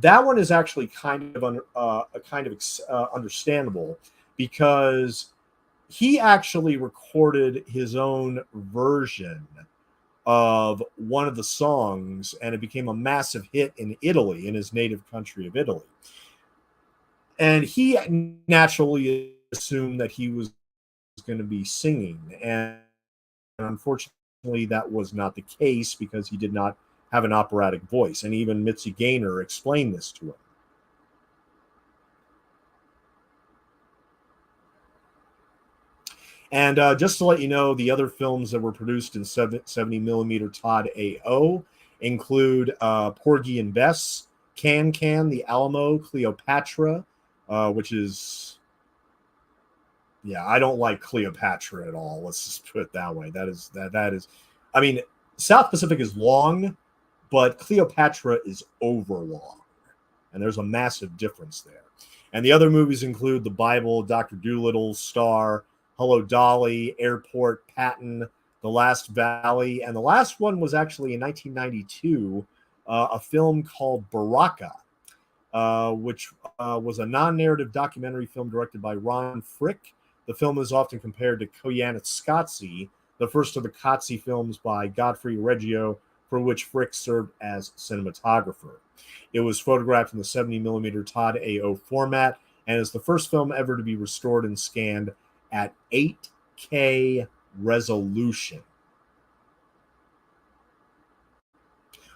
that one is actually kind of understandable, because he actually recorded his own version of one of the songs, and it became a massive hit in Italy, in his native country of Italy. And he naturally assumed that he was going to be singing, and unfortunately that was not the case, because he did not have an operatic voice. And even Mitzi Gaynor explained this to him. And just to let you know, the other films that were produced in 70mm Todd A.O. include Porgy and Bess, Can, The Alamo, Cleopatra, which is, I don't like Cleopatra at all. Let's just put it that way. That is, I mean, South Pacific is long, but Cleopatra is over long, and there's a massive difference there. And the other movies include The Bible, Dr. Dolittle, Star, Hello, Dolly, Airport, Patton, The Last Valley, and the last one was actually in 1992, a film called Baraka, which was a non-narrative documentary film directed by Ron Frick. The film is often compared to Koyaanisqatsi, the first of the Qatsi films by Godfrey Reggio, for which Frick served as cinematographer. It was photographed in the 70mm Todd A.O. format, and is the first film ever to be restored and scanned at 8K resolution.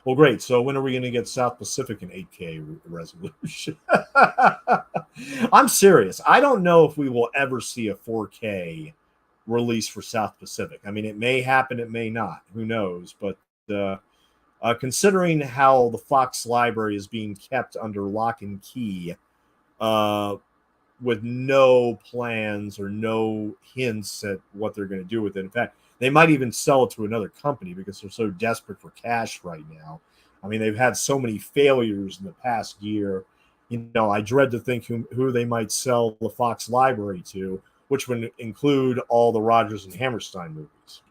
Well, great. So when are we going to get South Pacific in 8K resolution? I'm serious. I don't know if we will ever see a 4K release for South Pacific. I mean, it may happen, it may not. Who knows? But considering how the Fox library is being kept under lock and key, with no plans or no hints at what they're going to do with it. In fact, they might even sell it to another company, because they're so desperate for cash right now. I mean, they've had so many failures in the past year. I dread to think who they might sell the Fox library to, which would include all the Rodgers and Hammerstein movies.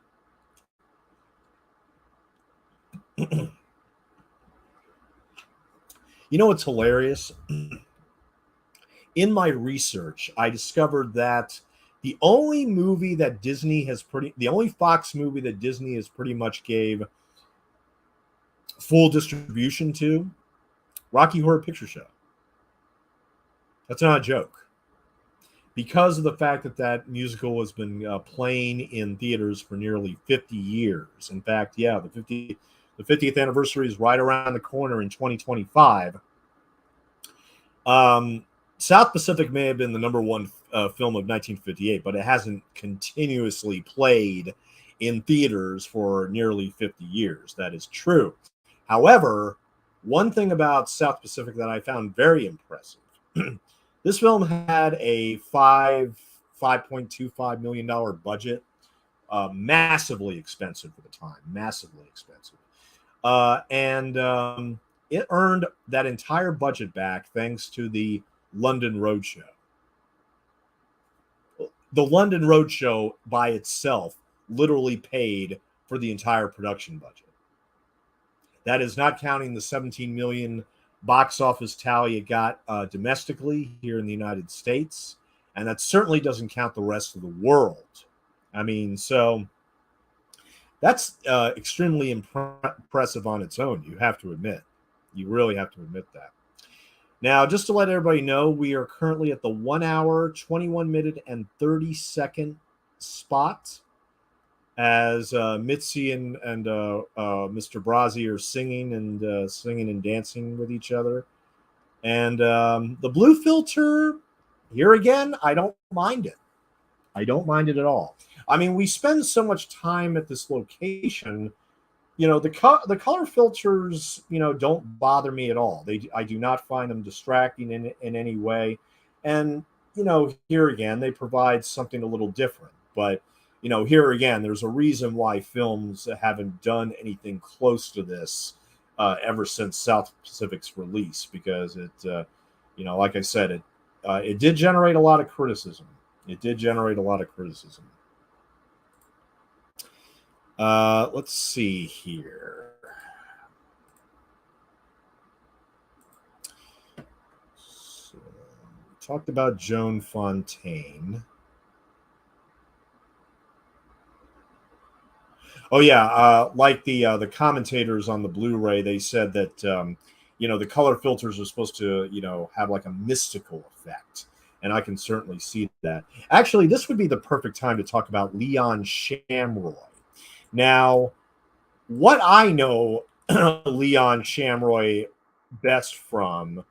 What's hilarious? In my research, I discovered that the only Fox movie that Disney has pretty much gave full distribution to, Rocky Horror Picture Show. That's not a joke. Because of the fact that musical has been playing in theaters for nearly 50 years. In fact, the 50th anniversary is right around the corner in 2025. South Pacific may have been the number one film of 1958, but it hasn't continuously played in theaters for nearly 50 years. That is true. However, one thing about South Pacific that I found very impressive, this film had a 5 $5.25 million budget. Massively expensive for the time, massively expensive. And it earned that entire budget back thanks to the London Roadshow. The London Roadshow by itself literally paid for the entire production budget. That is not counting the 17 million box office tally it got domestically here in the United States. And that certainly doesn't count the rest of the world. I mean, so that's extremely impressive on its own, you have to admit. You really have to admit that. Now, just to let everybody know, we are currently at the 1 hour, 21 minute, and 30-second spot as Mitzi and Mr. Brazzi are singing and dancing with each other. And the blue filter, here again, I don't mind it. I don't mind it at all. I mean, we spend so much time at this location. You know, the color filters, you know, don't bother me at all. I do not find them distracting in any way. And, you know, here again, they provide something a little different. But, you know, here again, there's a reason why films haven't done anything close to this ever since South Pacific's release, because it, you know, like I said, it did generate a lot of criticism. It did generate a lot of criticism. Let's see here. So, we talked about Joan Fontaine. Oh yeah, like the commentators on the Blu-ray, they said that you know, the color filters are supposed to, you know, have like a mystical effect, and I can certainly see that. Actually, this would be the perfect time to talk about Leon Shamroy. Now, what I know Leon Shamroy best from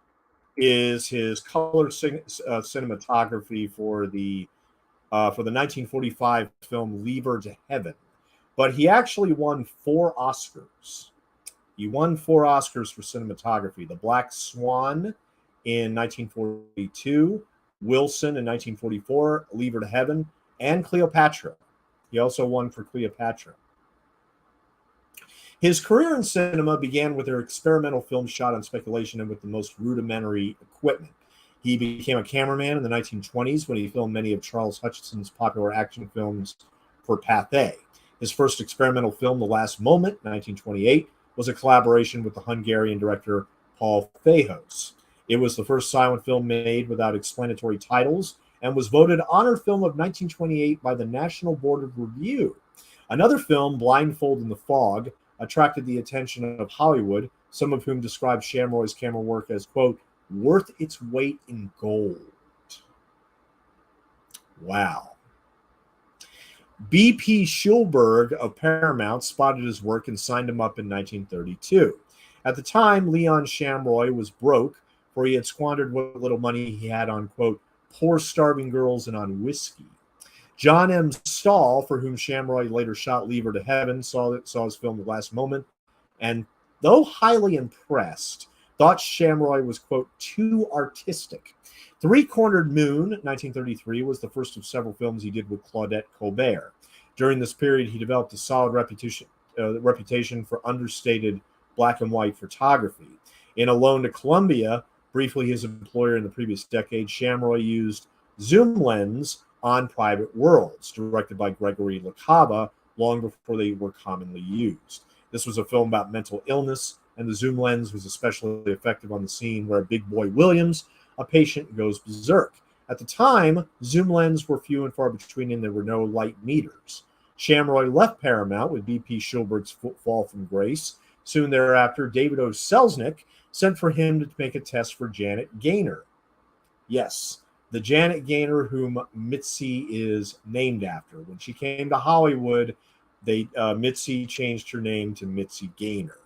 is his color cinematography for the 1945 film Leave Her to Heaven. But he actually won 4 Oscars. He won 4 Oscars for cinematography. The Black Swan in 1942, Wilson in 1944, Leave Her to Heaven, and Cleopatra. He also won for Cleopatra. His career in cinema began with an experimental film shot on speculation and with the most rudimentary equipment. He became a cameraman in the 1920s when he filmed many of Charles Hutchinson's popular action films for Pathé. His first experimental film, The Last Moment, 1928, was a collaboration with the Hungarian director Paul Fajos. It was the first silent film made without explanatory titles and was voted Honor Film of 1928 by the National Board of Review. Another film, Blindfold in the Fog, attracted the attention of Hollywood, some of whom described Shamroy's camera work as, quote, worth its weight in gold. Wow. B.P. Schulberg of Paramount spotted his work and signed him up in 1932. At the time, Leon Shamroy was broke, for he had squandered what little money he had on, quote, poor starving girls and on whiskey. John M. Stahl, for whom Shamroy later shot Leave Her to Heaven, saw his film The Last Moment, and though highly impressed, thought Shamroy was, quote, too artistic. Three-Cornered Moon, 1933, was the first of several films he did with Claudette Colbert. During this period, he developed a solid reputation for understated black and white photography. In A Loan to Columbia, briefly his employer in the previous decade, Shamroy used zoom lens on Private Worlds, directed by Gregory LaCava, long before they were commonly used. This was a film about mental illness, and the zoom lens was especially effective on the scene where Big Boy Williams, a patient, goes berserk. At the time, zoom lenses were few and far between, and there were no light meters. Shamroy left Paramount with B.P. Schulberg's fall from grace. Soon thereafter, David O. Selznick sent for him to make a test for Janet Gaynor. Yes, the Janet Gaynor whom Mitzi is named after. When she came to Hollywood, Mitzi changed her name to Mitzi Gaynor.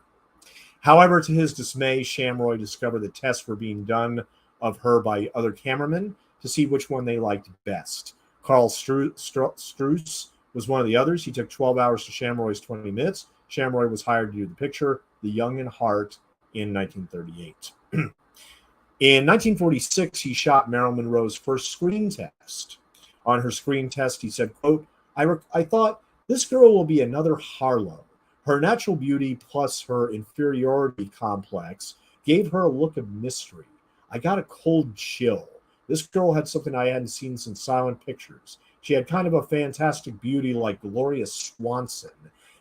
However, to his dismay, Shamroy discovered that tests were being done of her by other cameramen to see which one they liked best. Carl Struess was one of the others. He took 12 hours to Shamroy's 20 minutes. Shamroy was hired to do the picture, The Young in Heart, in 1938. In 1946, he shot Marilyn Monroe's first screen test. On her screen test, he said, quote, I thought this girl will be another Harlow. Her natural beauty plus her inferiority complex gave her a look of mystery. I got a cold chill. This girl had something I hadn't seen since silent pictures. She had kind of a fantastic beauty like Gloria Swanson,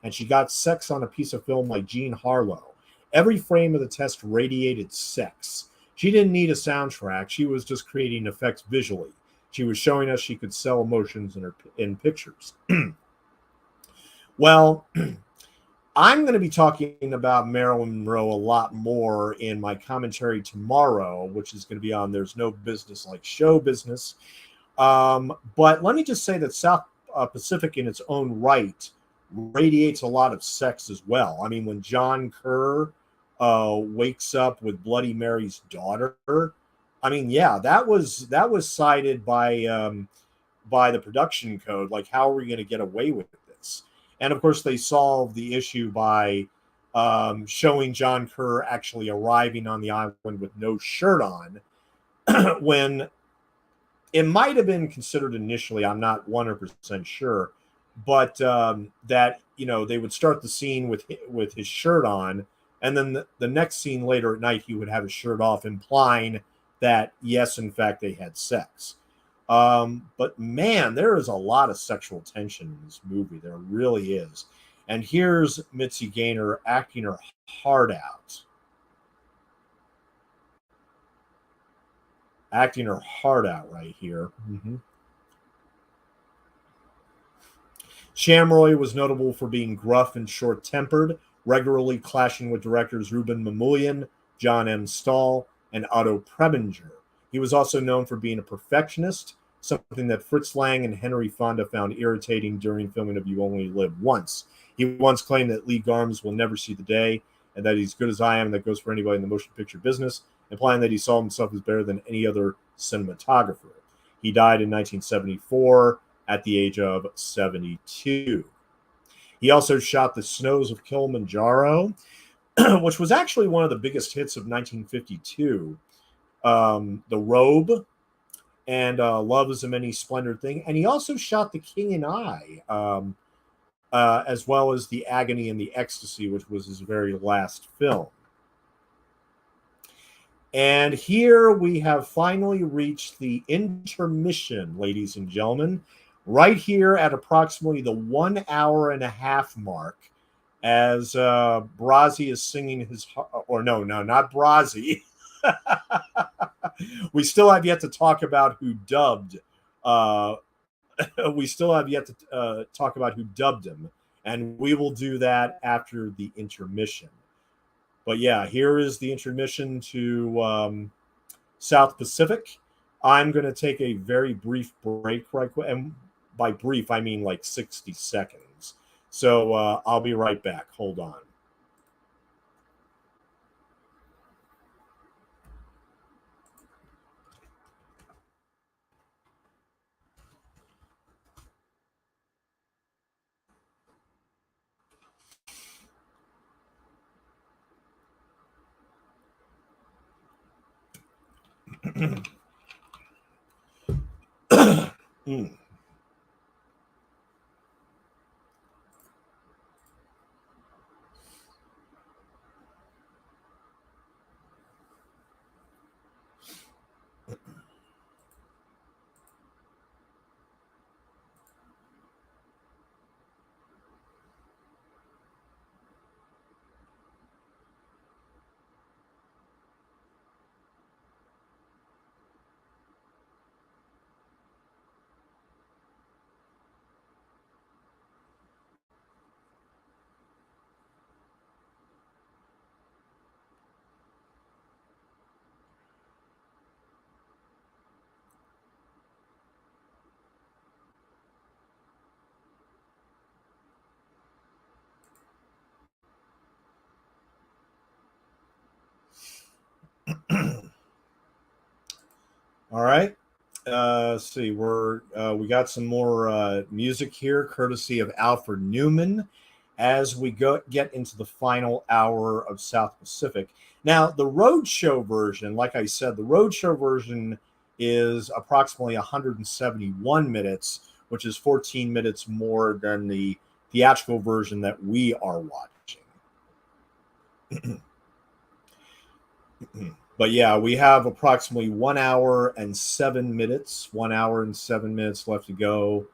and she got sex on a piece of film like Jean Harlow. Every frame of the test radiated sex. She didn't need a soundtrack. She was just creating effects visually. She was showing us she could sell emotions in pictures. Well, I'm going to be talking about Marilyn Monroe a lot more in my commentary tomorrow, which is going to be on There's No Business Like Show Business. But let me just say that South Pacific in its own right radiates a lot of sex as well. I mean, when John Kerr wakes up with Bloody Mary's daughter, I mean, yeah, that was cited by the production code. Like, how are we going to get away with this? And of course, they solved the issue by showing John Kerr actually arriving on the island with no shirt on, when it might have been considered initially, I'm not 100% sure, but that, they would start the scene with his shirt on, and then the next scene later at night, he would have his shirt off, implying that, yes, in fact, they had sex. But man, there is a lot of sexual tension in this movie. There really is. And here's Mitzi Gaynor acting her heart out. Acting her heart out right here. Mm-hmm. Shamroy was notable for being gruff and short-tempered, regularly clashing with directors Ruben Mamoulian, John M. Stahl, and Otto Preminger. He was also known for being a perfectionist, something that Fritz Lang and Henry Fonda found irritating during filming of You Only Live Once. He once claimed that Lee Garms will never see the day, and that he's good as I am, and that goes for anybody in the motion picture business, implying that he saw himself as better than any other cinematographer. He died in 1974 at the age of 72. He also shot The Snows of Kilimanjaro, which was actually one of the biggest hits of 1952. The Robe, and Love is a Many Splendid Thing. And he also shot The King and I, as well as The Agony and the Ecstasy, which was his very last film. And here we have finally reached the intermission, ladies and gentlemen, right here at approximately the 1 hour and a half mark, as Brazzi is singing his, or no, not Brazzi. We still have yet to talk about who dubbed. We still have yet to talk about who dubbed him, and we will do that after the intermission. But yeah, here is the intermission to South Pacific. I'm going to take a very brief break right quick, and by brief I mean like 60 seconds. So I'll be right back. Hold on. All right. Let's see. We got some more music here, courtesy of Alfred Newman, as we get into the final hour of South Pacific. Now, the roadshow version, like I said, the roadshow version is approximately 171 minutes, which is 14 minutes more than the theatrical version that we are watching. But yeah, we have approximately 1 hour and 7 minutes, 1 hour and 7 minutes left to go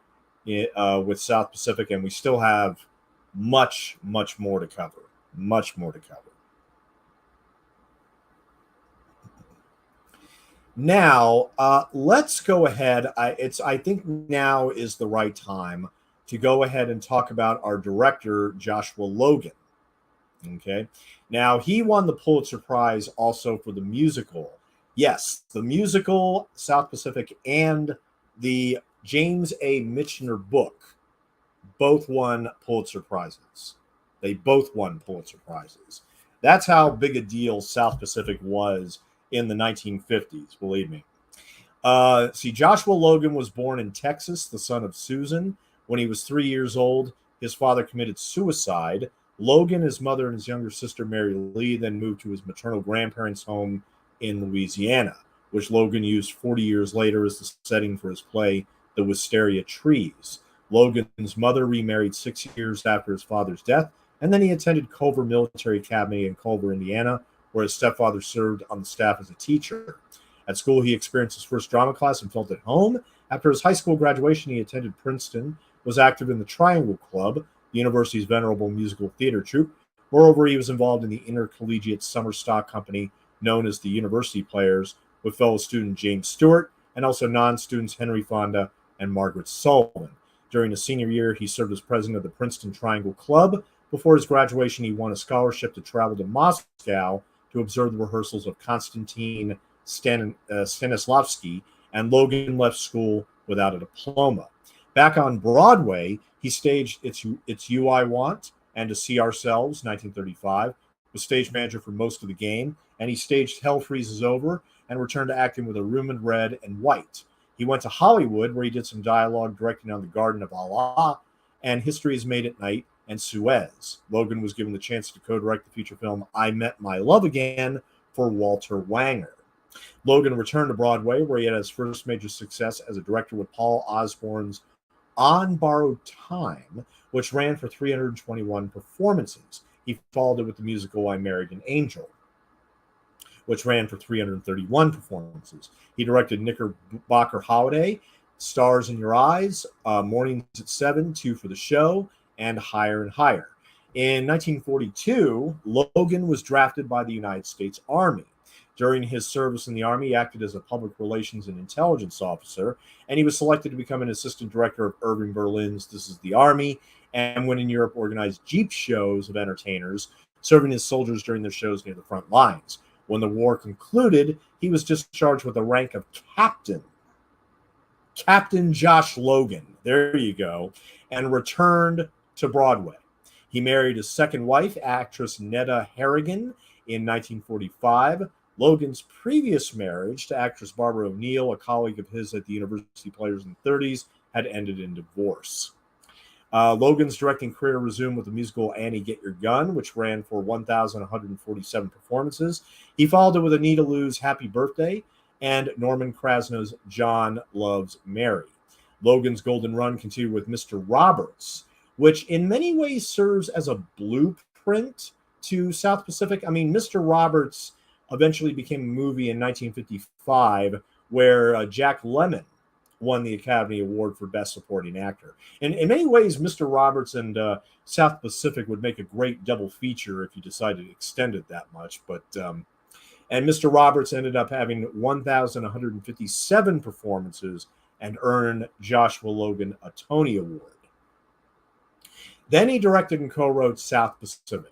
with South Pacific, and we still have much, much more to cover. Much more to cover. Now, let's go ahead. I think now is the right time to go ahead and talk about our director, Joshua Logan. Okay. Now, he won the Pulitzer Prize also for the musical. Yes, the musical, South Pacific, and the James A. Michener book both won Pulitzer Prizes. They both won Pulitzer Prizes. That's how big a deal South Pacific was in the 1950s, believe me. Joshua Logan was born in Texas, the son of Susan. When he was 3 years old, his father committed suicide. Logan, his mother, and his younger sister, Mary Lee, then moved to his maternal grandparents' home in Louisiana, which Logan used 40 years later as the setting for his play, The Wisteria Trees. Logan's mother remarried 6 years after his father's death, and then he attended Culver Military Academy in Culver, Indiana, where his stepfather served on the staff as a teacher. At school, he experienced his first drama class and felt at home. After his high school graduation, he attended Princeton, was active in the Triangle Club, the university's venerable musical theater troupe. Moreover, he was involved in the intercollegiate summer stock company known as the University Players with fellow student James Stewart and also non-students Henry Fonda and Margaret Sullivan. During his senior year, he served as president of the Princeton Triangle Club. Before his graduation, he won a scholarship to travel to Moscow to observe the rehearsals of Konstantin Stanislavski, and Logan left school without a diploma. Back on Broadway, he staged It's You I Want and To See Ourselves, 1935, was stage manager for most of the game, and he staged Hell Freezes Over and returned to acting with A Room in Red and White. He went to Hollywood, where he did some dialogue directing on The Garden of Allah and History is Made at Night and Suez. Logan was given the chance to co-direct the feature film I Met My Love Again for Walter Wanger. Logan returned to Broadway, where he had his first major success as a director with Paul Osborne's On Borrowed Time, which ran for 321 performances. He followed it with the musical I Married an Angel, which ran for 331 performances. He directed Knickerbocker Holiday, Stars in Your Eyes, Mornings at 7, Two for the Show, and Higher and Higher. In 1942, Logan was drafted by the United States Army. During his service in the Army, he acted as a public relations and intelligence officer, and he was selected to become an assistant director of Irving Berlin's This Is the Army, and when in Europe, organized jeep shows of entertainers, serving as soldiers during their shows near the front lines. When the war concluded, he was discharged with the rank of captain. Captain Josh Logan, there you go, and returned to Broadway. He married his second wife, actress Netta Harrigan, in 1945. Logan's previous marriage to actress Barbara O'Neill, a colleague of his at the University Players in the 30s, had ended in divorce. Logan's directing career resumed with the musical Annie, Get Your Gun, which ran for 1,147 performances. He followed it with Anita Lou's Happy Birthday and Norman Krasno's John Loves Mary. Logan's golden run continued with Mr. Roberts, which in many ways serves as a blueprint to South Pacific. I mean, Mr. Roberts eventually became a movie in 1955 where Jack Lemmon won the Academy Award for Best Supporting Actor. And in many ways, Mr. Roberts and South Pacific would make a great double feature if you decided to extend it that much. And Mr. Roberts ended up having 1,157 performances and earned Joshua Logan a Tony Award. Then he directed and co-wrote South Pacific.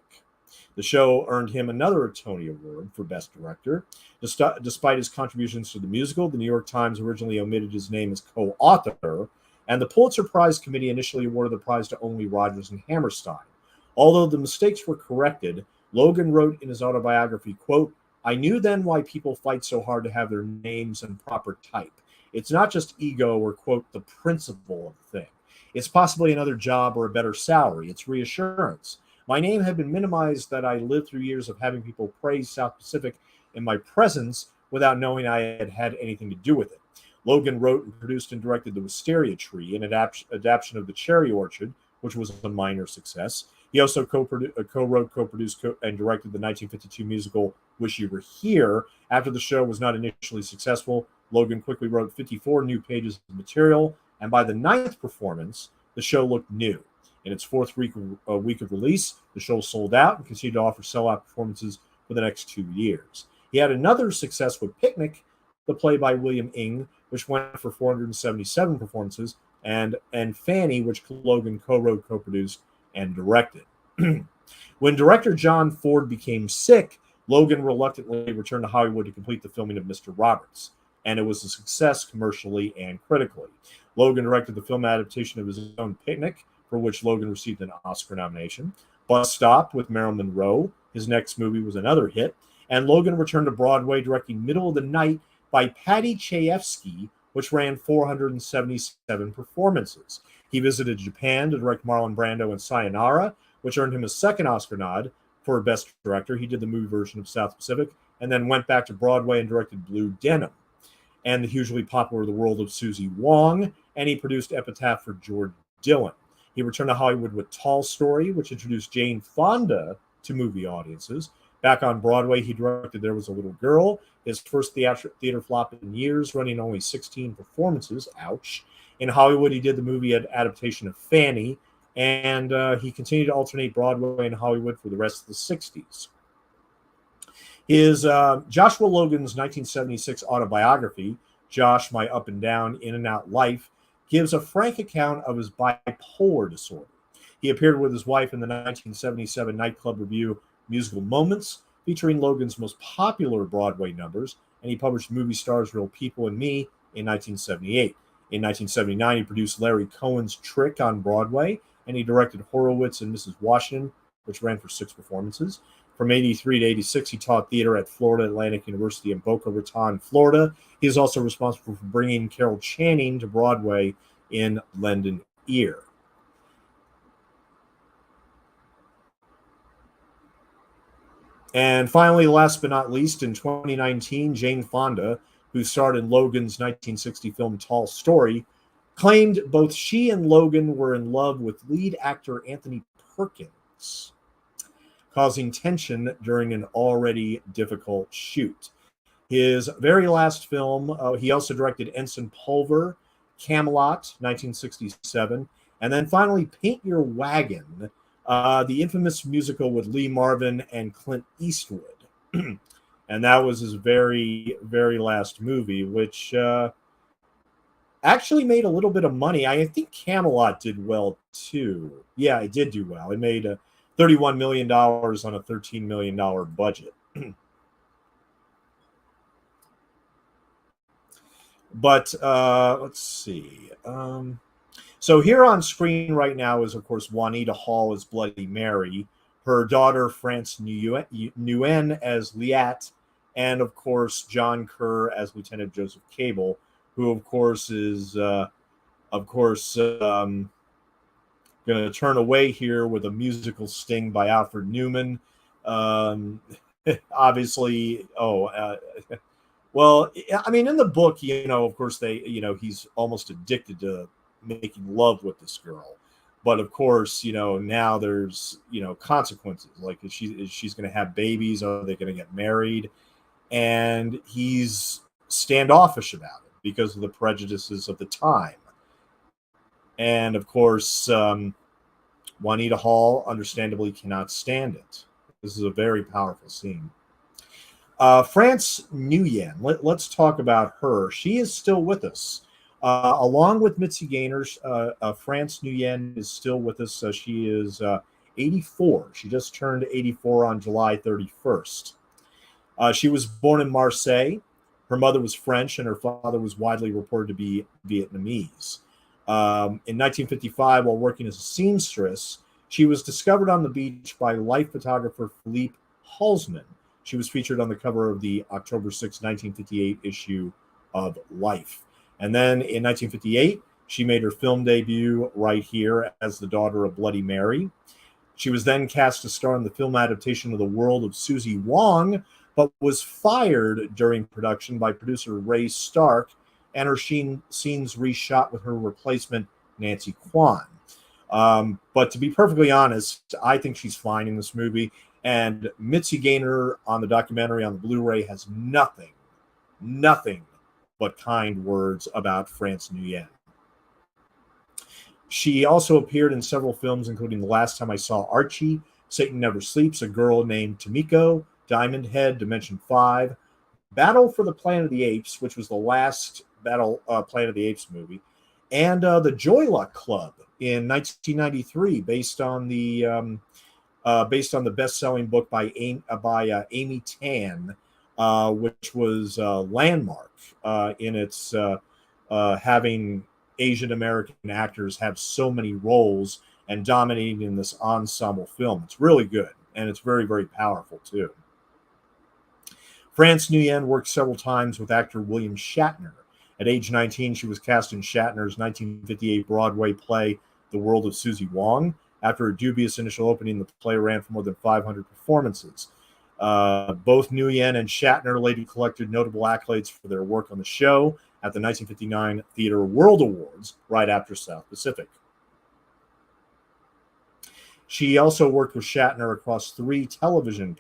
The show earned him another Tony Award for Best Director. Despite his contributions to the musical, the New York Times originally omitted his name as co-author, and the Pulitzer Prize Committee initially awarded the prize to only Rodgers and Hammerstein. Although the mistakes were corrected, Logan wrote in his autobiography, quote, "I knew then why people fight so hard to have their names in proper type. It's not just ego or, quote, the principle of the thing. It's possibly another job or a better salary. It's reassurance. My name had been minimized that I lived through years of having people praise South Pacific in my presence without knowing I had had anything to do with it. Logan wrote and produced and directed The Wisteria Tree, an adaptation of The Cherry Orchard, which was a minor success. He also co-wrote, co-produced, and directed the 1952 musical Wish You Were Here. After the show was not initially successful, Logan quickly wrote 54 new pages of material, and by the ninth performance, the show looked new. In its fourth week of release, the show sold out and continued to offer sellout performances for the next 2 years. He had another success with Picnic, the play by William Ing, which went for 477 performances, and Fanny, which Logan co-wrote, co-produced, and directed. When director John Ford became sick, Logan reluctantly returned to Hollywood to complete the filming of Mr. Roberts, and it was a success commercially and critically. Logan directed the film adaptation of his own Picnic, for which Logan received an Oscar nomination. Bus Stop with Marilyn Monroe, his next movie, was another hit, and Logan returned to Broadway directing Middle of the Night by Paddy Chayefsky, which ran 477 performances. He visited Japan to direct Marlon Brando in Sayonara, which earned him a second Oscar nod for Best Director. He did the movie version of South Pacific, and then went back to Broadway and directed Blue Denim, and the hugely popular The World of Susie Wong, and he produced Epitaph for George Dillon. He returned to Hollywood with Tall Story, which introduced Jane Fonda to movie audiences. Back on Broadway, he directed There Was a Little Girl, his first theater flop in years, running only 16 performances. Ouch. In Hollywood, he did the movie adaptation of Fanny, and he continued to alternate Broadway and Hollywood for the rest of the 60s. His Joshua Logan's 1976 autobiography, Josh, My Up and Down, In and Out Life, gives a frank account of his bipolar disorder. He appeared with his wife in the 1977 nightclub review Musical Moments, featuring Logan's most popular Broadway numbers, and he published Movie Stars, Real People, and Me in 1978. In 1979, he produced Larry Cohen's Trick on Broadway, and he directed Horowitz and Mrs. Washington, which ran for 6 performances. From 83 to 86, he taught theater at Florida Atlantic University in Boca Raton, Florida. He is also responsible for bringing Carol Channing to Broadway in Lend an Ear. And finally, last but not least, in 2019, Jane Fonda, who starred in Logan's 1960 film Tall Story, claimed both she and Logan were in love with lead actor Anthony Perkins, causing tension during an already difficult shoot. His very last film, he also directed Ensign Pulver, Camelot, 1967, and then finally Paint Your Wagon, the infamous musical with Lee Marvin and Clint Eastwood. And that was his very, very last movie, which actually made a little bit of money. I think Camelot did well, too. Yeah, it did do well. It made $31 million on a $13 million budget. But let's see. So here on screen right now is, of course, Juanita Hall as Bloody Mary, her daughter, France Nuyen as Liat, and, of course, John Kerr as Lieutenant Joseph Cable, who, of course, is, going to turn away here with a musical sting by Alfred Newman. Obviously, well, I mean, in the book, of course, he's almost addicted to making love with this girl. But of course, now there's, consequences. Like, is she's going to have babies? Are they going to get married? And he's standoffish about it because of the prejudices of the time. And of course, Juanita Hall understandably cannot stand it. This is a very powerful scene. France Nuyen, let's talk about her. She is still with us. Along with Mitzi Gaynor, France Nuyen is still with us. She is 84. She just turned 84 on July 31st. She was born in Marseille. Her mother was French, and her father was widely reported to be Vietnamese. In 1955, while working as a seamstress, she was discovered on the beach by life photographer Philippe Halsman. She was featured on the cover of the October 6, 1958 issue of Life. And then in 1958, she made her film debut right here as the daughter of Bloody Mary. She was then cast to star in the film adaptation of The World of Susie Wong, but was fired during production by producer Ray Stark and her scenes reshot with her replacement, Nancy Kwan. But to be perfectly honest, I think she's fine in this movie. And Mitzi Gaynor on the documentary on the Blu-ray has nothing but kind words about France Nuyen. She also appeared in several films, including The Last Time I Saw Archie, Satan Never Sleeps, A Girl Named Tomiko, Diamond Head, Dimension 5, Battle for the Planet of the Apes, which was the last Planet of the Apes movie, and The Joy Luck Club in 1993, based on the best-selling book by Amy Tan, which was landmark in its having Asian American actors have so many roles and dominating in this ensemble film. It's really good, and it's very, very powerful too. France Nuyen worked several times with actor William Shatner. At age 19, she was cast in Shatner's 1958 Broadway play, The World of Susie Wong. After a dubious initial opening, the play ran for more than 500 performances. Both Nuyen and Shatner later collected notable accolades for their work on the show at the 1959 Theatre World Awards, right after South Pacific. She also worked with Shatner across 3 television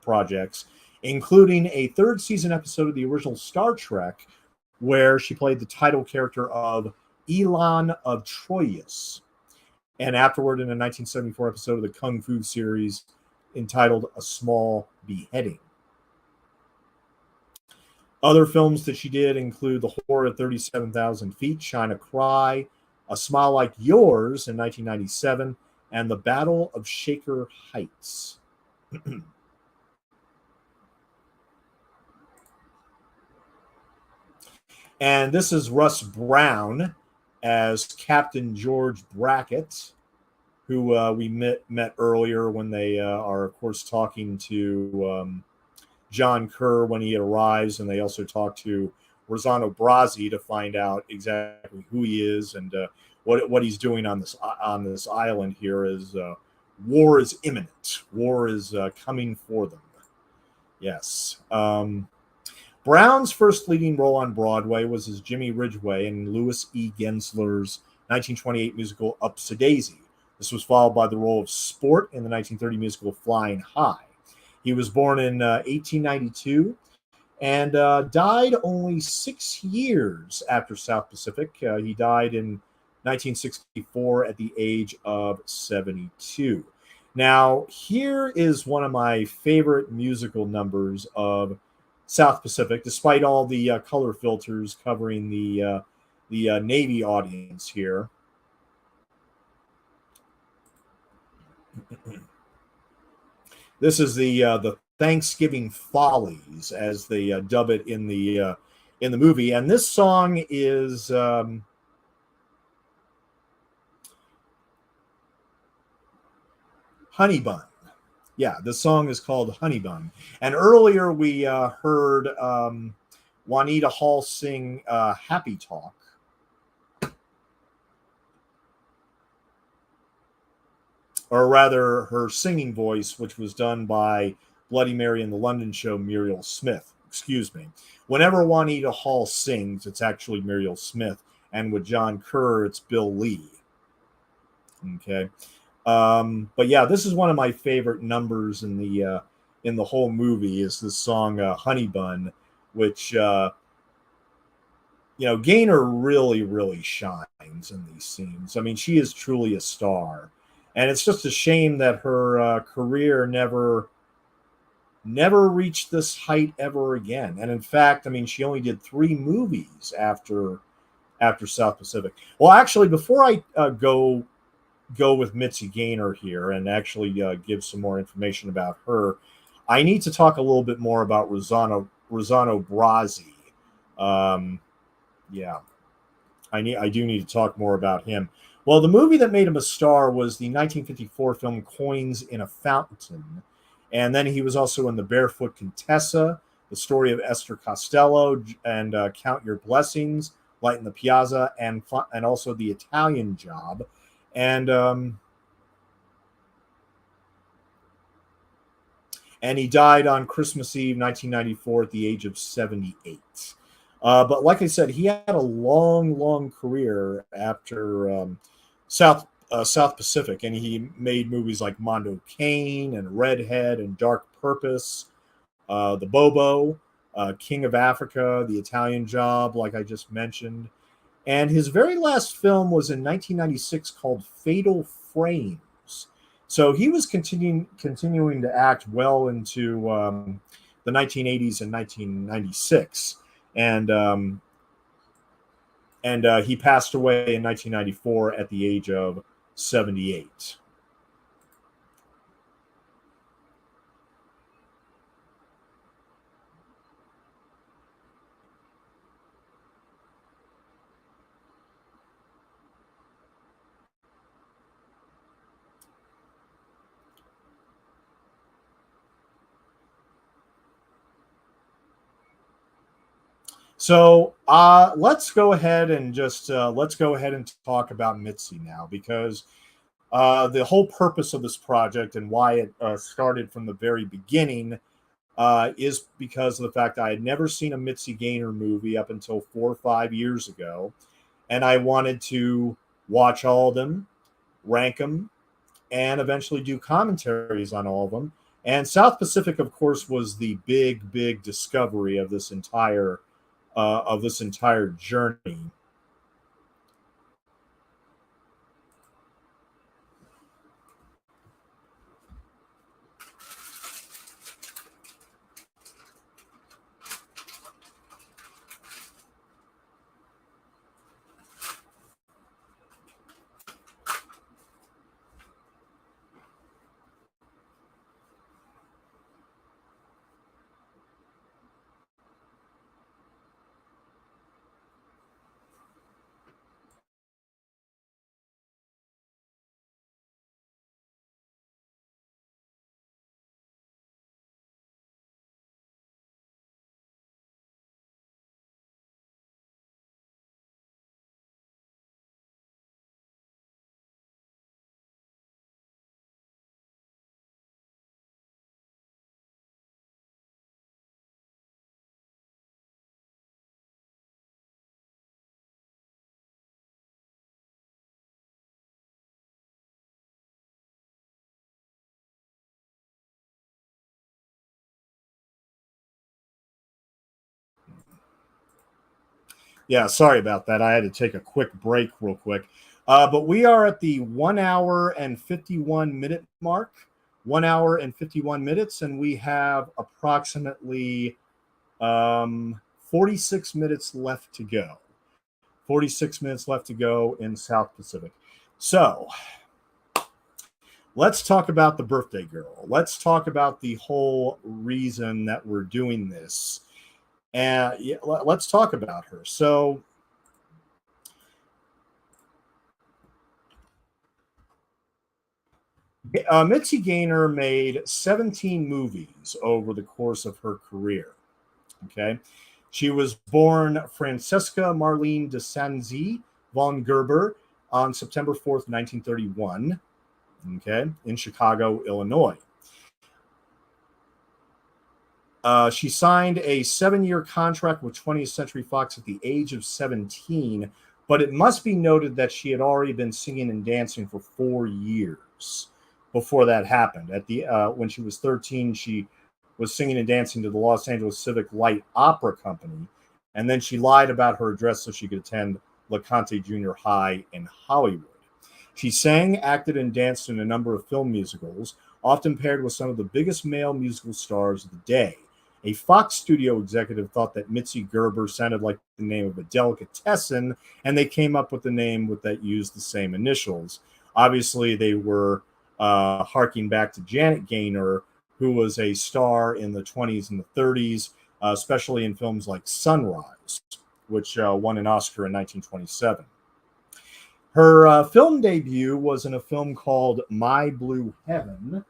projects, including a 3rd season episode of the original Star Trek, where she played the title character of Elan of Troyes, and afterward in a 1974 episode of the Kung Fu series entitled A Small Beheading. Other films that she did include The Horror at 37,000 Feet, China Cry, A Smile Like Yours in 1997, and The Battle of Shaker Heights. And this is Russ Brown as Captain George Brackett, who we met earlier when they are, of course, talking to John Kerr when he arrives, and they also talk to Rosanna Brazzi to find out exactly who he is and what he's doing on this island here. Is war is imminent. War is coming for them. Yes. Brown's first leading role on Broadway was as Jimmy Ridgway in Louis E. Gensler's 1928 musical Upsy-Daisy. This was followed by the role of Sport in the 1930 musical Flying High. He was born in 1892 and died only 6 years after South Pacific. He died in 1964 at the age of 72. Now, here is one of my favorite musical numbers of South Pacific, despite all the color filters covering the Navy audience here. This is the Thanksgiving Follies, as they dub it in the movie, and this song is Honey Bun. Yeah, the song is called Honey Bun. And earlier we heard Juanita Hall sing Happy Talk. Or rather, her singing voice, which was done by Bloody Mary in the London show, Muriel Smith. Excuse me. Whenever Juanita Hall sings, it's actually Muriel Smith. And with John Kerr, it's Bill Lee. Okay. But yeah, this is one of my favorite numbers in the whole movie, is this song Honey Bun, which Gaynor really, really shines in these scenes. I mean, she is truly a star. And it's just a shame that her career never reached this height ever again. And in fact, I mean, she only did 3 movies after South Pacific. Well, actually, before I go with Mitzi Gaynor here and actually give some more information about her, I need to talk a little bit more about Rosanna Brazzi. Yeah, I do need to talk more about him. Well, the movie that made him a star was the 1954 film Coins in a Fountain. And then he was also in The Barefoot Contessa, The Story of Esther Costello, and Count Your Blessings, Light in the Piazza, and also The Italian Job. And he died on Christmas Eve, 1994, at the age of 78. But like I said, he had a long, long career after South Pacific, and he made movies like Mondo Cane and Redhead and Dark Purpose, The Bobo, King of Africa, The Italian Job, like I just mentioned. And his very last film was in 1996 called Fatal Frames. So he was continuing to act well into the 1980s and 1996. And he passed away in 1994 at the age of 78. So let's go ahead and let's go ahead and talk about Mitzi now, because the whole purpose of this project and why it started from the very beginning is because of the fact I had never seen a Mitzi Gaynor movie up until 4 or 5 years ago, and I wanted to watch all of them, rank them, and eventually do commentaries on all of them. And South Pacific, of course, was the big, big discovery of this entire journey. Yeah, sorry about that. I had to take a quick break, real quick. But we are at the 1 hour and 51 minute mark. 1 hour and 51 minutes, and we have approximately 46 minutes left to go. 46 minutes left to go in South Pacific. So let's talk about the birthday girl. Let's talk about the whole reason that we're doing this. And yeah, let's talk about her. So Mitzi Gaynor made 17 movies over the course of her career. Okay. She was born Francesca Marlene de Sanzi von Gerber on September 4th, 1931, okay, in Chicago, Illinois. She signed a 7-year contract with 20th Century Fox at the age of 17, but it must be noted that she had already been singing and dancing for 4 years before that happened. At the When she was 13, she was singing and dancing to the Los Angeles Civic Light Opera Company, and then she lied about her address so she could attend LeConte Junior High in Hollywood. She sang, acted, and danced in a number of film musicals, often paired with some of the biggest male musical stars of the day. A Fox studio executive thought that Mitzi Gerber sounded like the name of a delicatessen, and they came up with the name that used the same initials. Obviously, they were harking back to Janet Gaynor, who was a star in the 20s and the 30s, especially in films like Sunrise, which won an Oscar in 1927. Her film debut was in a film called My Blue Heaven,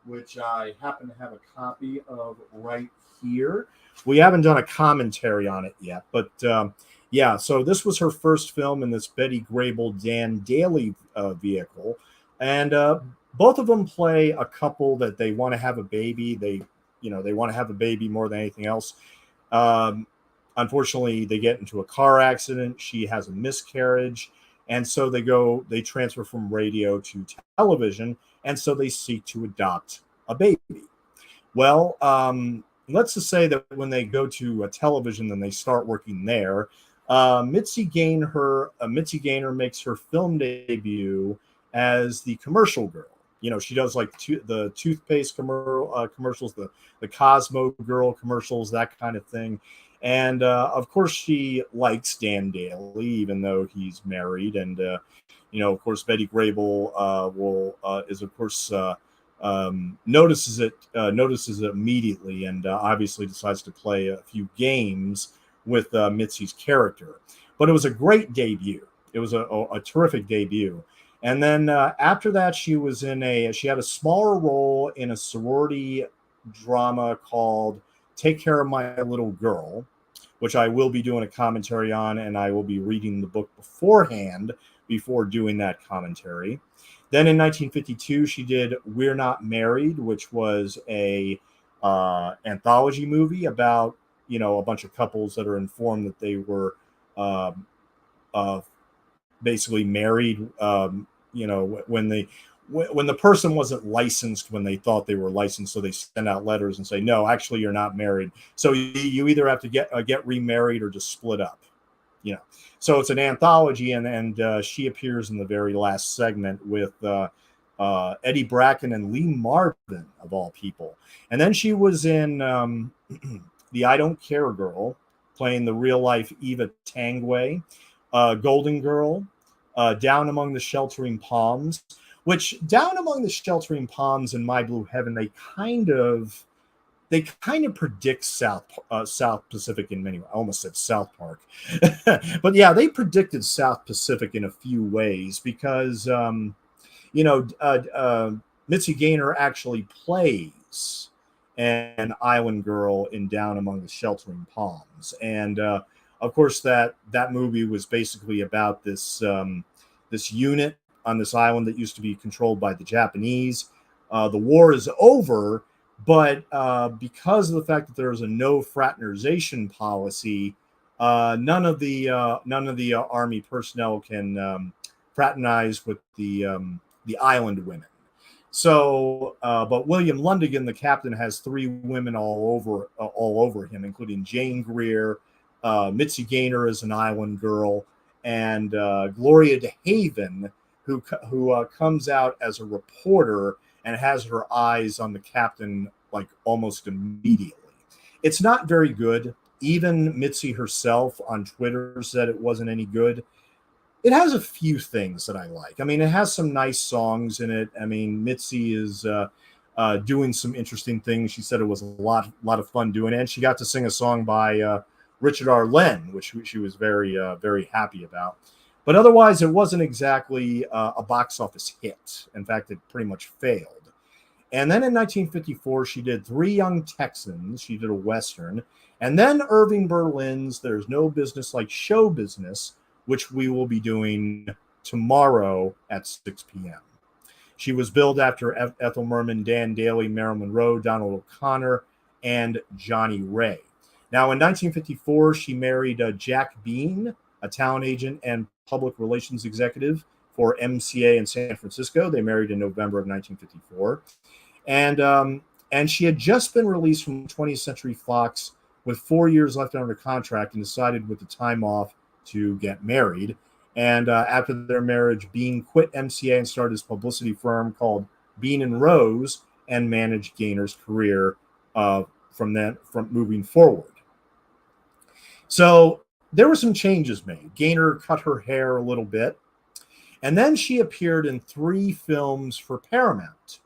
which I happen to have a copy of right here. We haven't done a commentary on it yet, but yeah, so this was her first film in this Betty Grable, Dan Daly vehicle. And both of them play a couple that they want to have a baby. They want to have a baby more than anything else. Um, unfortunately, they get into a car accident. She has a miscarriage. And so they transfer from radio to television. And so they seek to adopt a baby. Well, let's just say that when they go to a television and they start working there, Mitzi Gaynor makes her film debut as the commercial girl. She does like the toothpaste commercials, the Cosmo girl commercials, that kind of thing. And of course, she likes Dan Daly, even though he's married. And of course, Betty Grable is of course notices it immediately, and obviously decides to play a few games with Mitzi's character. But it was a great debut. It was a terrific debut. And then after that, she had a smaller role in a sorority drama called Take Care of My Little Girl, which I will be doing a commentary on, and I will be reading the book beforehand before doing that commentary. Then in 1952, she did We're Not Married, which was a anthology movie about a bunch of couples that are informed that they were basically married. When the person wasn't licensed when they thought they were licensed, so they send out letters and say, no, actually you're not married. So you either have to get remarried or just split up. So it's an anthology, and she appears in the very last segment with Eddie Bracken and Lee Marvin, of all people. And then she was in the I Don't Care Girl, playing the real life Eva Tangway, Golden Girl, Down Among the Sheltering Palms, which Down Among the Sheltering Palms and My Blue Heaven, they kind of predict South Pacific in many ways. I almost said South Park. But yeah, they predicted South Pacific in a few ways because, Mitzi Gaynor actually plays an island girl in Down Among the Sheltering Palms. And, of course, that movie was basically about this unit on this island that used to be controlled by the Japanese. The war is over, but because of the fact that there is a no fraternization policy, none of the Army personnel can fraternize with the island women. So, but William Lundigan, the captain, has 3 women all over him, including Jane Greer, Mitzi Gaynor is an island girl, and Gloria DeHaven, who comes out as a reporter and has her eyes on the captain like almost immediately. It's not very good. Even Mitzi herself on Twitter said it wasn't any good. It has a few things that I like. I mean, it has some nice songs in it. I mean, Mitzi is doing some interesting things. She said it was a lot of fun doing it, and she got to sing a song by Richard Arlen, which she was very happy about. But otherwise, it wasn't exactly a box office hit. In fact, it pretty much failed. And then in 1954, she did 3 Young Texans. She did a Western. And then Irving Berlin's There's No Business Like Show Business, which we will be doing tomorrow at 6 p.m. She was billed after Ethel Merman, Dan Daly, Marilyn Monroe, Donald O'Connor, and Johnny Ray. Now, in 1954, she married Jack Bean, a talent agent and public relations executive for MCA in San Francisco. They married in November of 1954. And she had just been released from 20th Century Fox with 4 years left under contract and decided with the time off to get married. And after their marriage, Bean quit MCA and started his publicity firm called Bean and Rose and managed Gaynor's career from moving forward. So there were some changes made. Gaynor cut her hair a little bit. And then she appeared in 3 films for Paramount.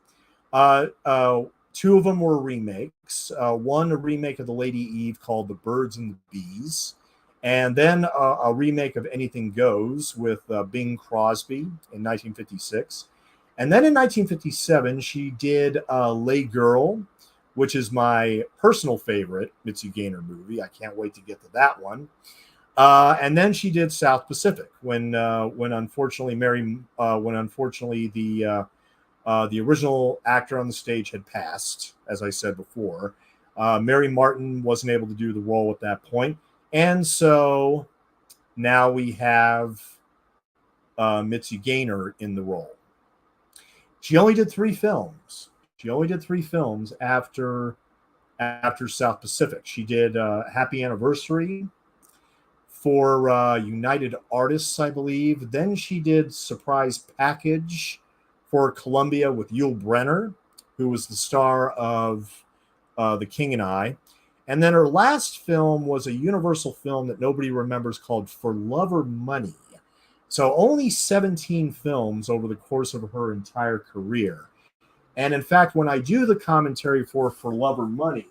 2 of them were remakes. One, a remake of The Lady Eve called The Birds and the Bees. And then a remake of Anything Goes with Bing Crosby in 1956. And then in 1957, she did Les Girls, which is my personal favorite Mitzi Gaynor movie. I can't wait to get to that one. And then she did South Pacific when unfortunately the original actor on the stage had passed, as I said before. Mary Martin wasn't able to do the role at that point. And so now we have Mitzi Gaynor in the role. She only did 3 films. She only did 3 films after South Pacific. She did Happy Anniversary for United Artists, I believe. Then she did Surprise Package for Columbia with Yul Brynner, who was the star of The King and I. And then her last film was a Universal film that nobody remembers called For Love or Money. So only 17 films over the course of her entire career. And in fact, when I do the commentary for Love or Money,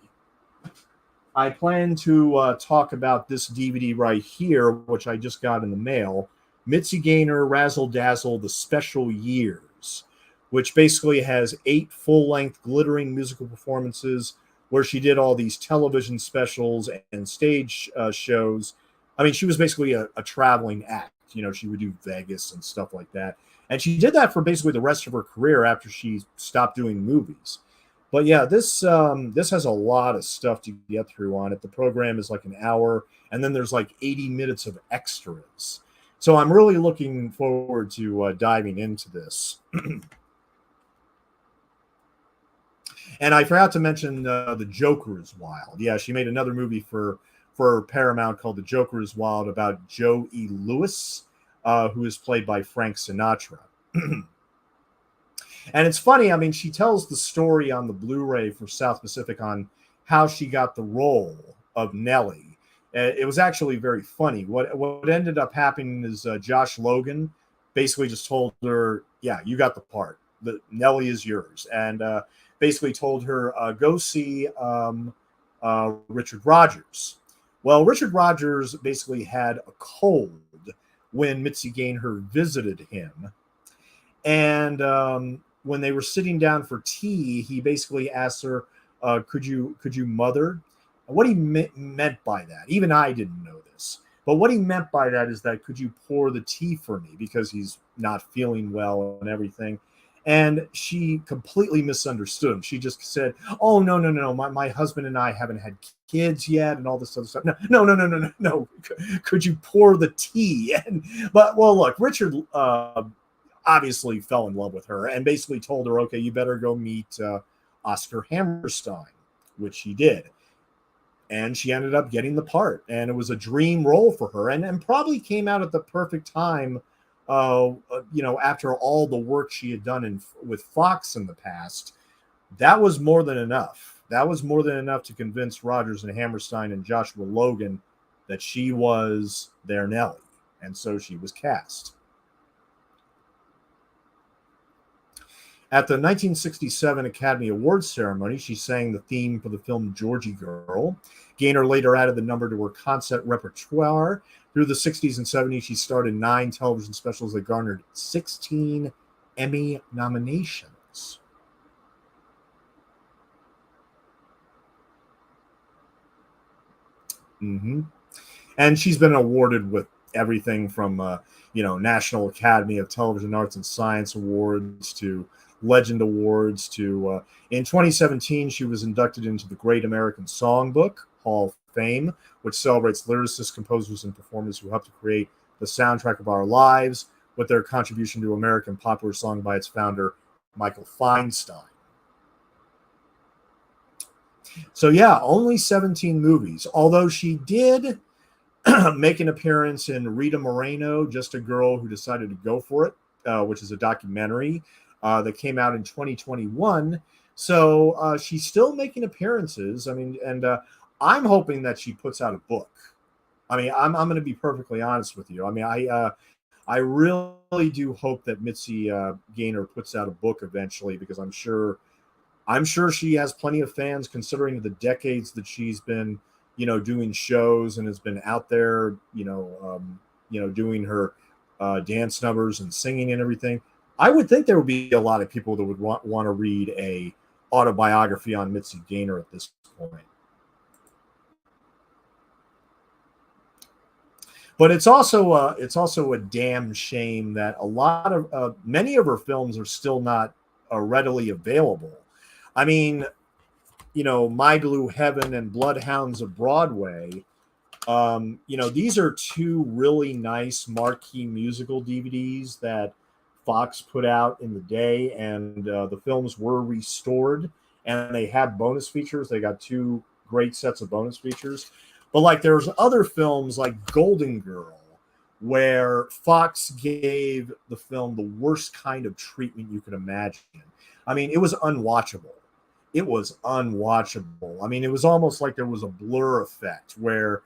I plan to talk about this DVD right here, which I just got in the mail, Mitzi Gaynor, Razzle Dazzle, The Special Years, which basically has 8 full-length glittering musical performances where she did all these television specials and stage shows. I mean, she was basically a traveling act. You know, she would do Vegas and stuff like that. And she did that for basically the rest of her career after she stopped doing movies. But yeah, this has a lot of stuff to get through on it. The program is like an hour, and then there's like 80 minutes of extras. So I'm really looking forward to diving into this. And I forgot to mention The Joker is Wild. Yeah, she made another movie for Paramount called The Joker is Wild about Joe E. Lewis, who is played by Frank Sinatra. And it's funny, I mean, she tells the story on the Blu-ray for South Pacific on how she got the role of Nellie. It was actually very funny. What ended up happening is Josh Logan basically just told her, yeah, you got the part. Nellie is yours. And basically told her, go see Richard Rodgers. Well, Richard Rodgers basically had a cold when Mitzi Gaynor visited him. And when they were sitting down for tea, he basically asked her, could you mother? What he meant by that, even I didn't know this, but what he meant by that is that, could you pour the tea for me, because he's not feeling well and everything. And she completely misunderstood him. She just said, oh, no. My husband and I haven't had kids yet and all this other stuff. No. Could you pour the tea? But look, Richard obviously fell in love with her and basically told her, okay, you better go meet Oscar Hammerstein, which she did. And she ended up getting the part. And it was a dream role for her, and probably came out at the perfect time, after all the work she had done with Fox in the past. That was more than enough. That was more than enough to convince Rodgers and Hammerstein and Joshua Logan that she was their Nellie. And so she was cast. At the 1967 Academy Awards ceremony, she sang the theme for the film Georgie Girl. Gaynor later added the number to her concert repertoire. Through the 60s and 70s, she starred in 9 television specials that garnered 16 Emmy nominations. And she's been awarded with everything from, National Academy of Television Arts and Science Awards to Legend Awards to, in 2017, she was inducted into the Great American Songbook Hall of Fame, which celebrates lyricists, composers, and performers who helped to create the soundtrack of our lives with their contribution to American popular song by its founder, Michael Feinstein. So yeah, only 17 movies, although she did make an appearance in Rita Moreno, Just a Girl Who Decided to Go For It, which is a documentary that came out in 2021. So she's still making appearances. I mean, and I'm hoping that she puts out a book. I mean, I'm going to be perfectly honest with you. I mean, I really do hope that Mitzi Gaynor puts out a book eventually, because I'm sure she has plenty of fans, considering the decades that she's been, doing shows and has been out there, doing her dance numbers and singing and everything. I would think there would be a lot of people that would want to read a autobiography on Mitzi Gaynor at this point. But it's also a damn shame that a lot of many of her films are still not readily available. I mean, My Blue Heaven and Bloodhounds of Broadway These are two really nice marquee musical DVDs that Fox put out in the day, and the films were restored, and they had bonus features. They got two great sets of bonus features. But like there's other films like Golden Girl, where Fox gave the film the worst kind of treatment you could imagine. I mean, it was unwatchable. It was unwatchable. I mean, it was almost like there was a blur effect where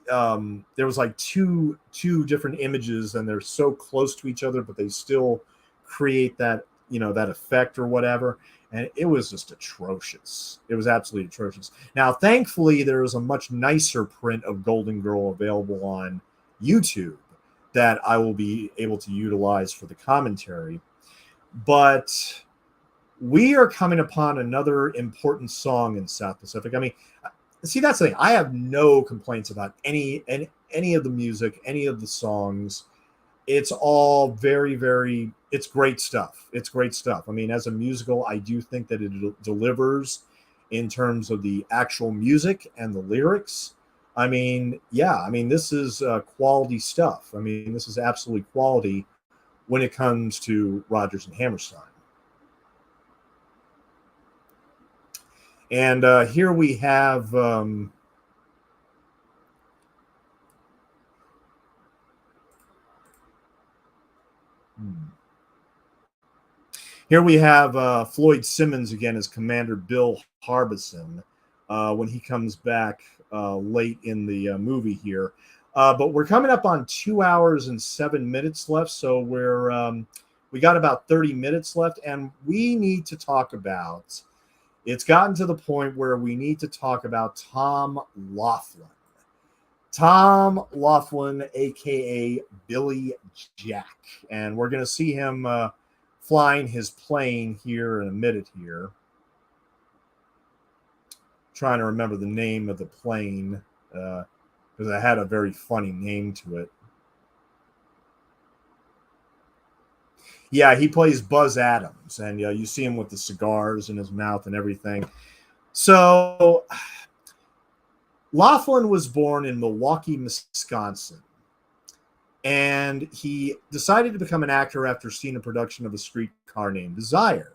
there was like two different images and they're so close to each other, but they still create that that effect or whatever. And it was just atrocious. It was absolutely atrocious. Now, thankfully, there is a much nicer print of Golden Girl available on YouTube that I will be able to utilize for the commentary. But we are coming upon another important song in South Pacific. I mean, see, that's the thing. I have no complaints about any of the music, any of the songs. It's all very, very, it's great stuff. It's great stuff. I mean, as a musical, I do think that it delivers in terms of the actual music and the lyrics. I mean, yeah, I mean, this is quality stuff. I mean, this is absolutely quality when it comes to Rodgers and Hammerstein. And here we have Floyd Simmons again as Commander Bill Harbison when he comes back late in the movie here. But we're coming up on 2 hours and 7 minutes left, so we got about 30 minutes left, and we need to talk about. It's gotten to the point where we need to talk about Tom Laughlin. Tom Laughlin, a.k.a. Billy Jack. And we're going to see him flying his plane here in a minute here. Trying to remember the name of the plane because it had a very funny name to it. Yeah, he plays Buzz Adams, and you see him with the cigars in his mouth and everything. So, Laughlin was born in Milwaukee, Wisconsin, and he decided to become an actor after seeing a production of A Streetcar Named Desire.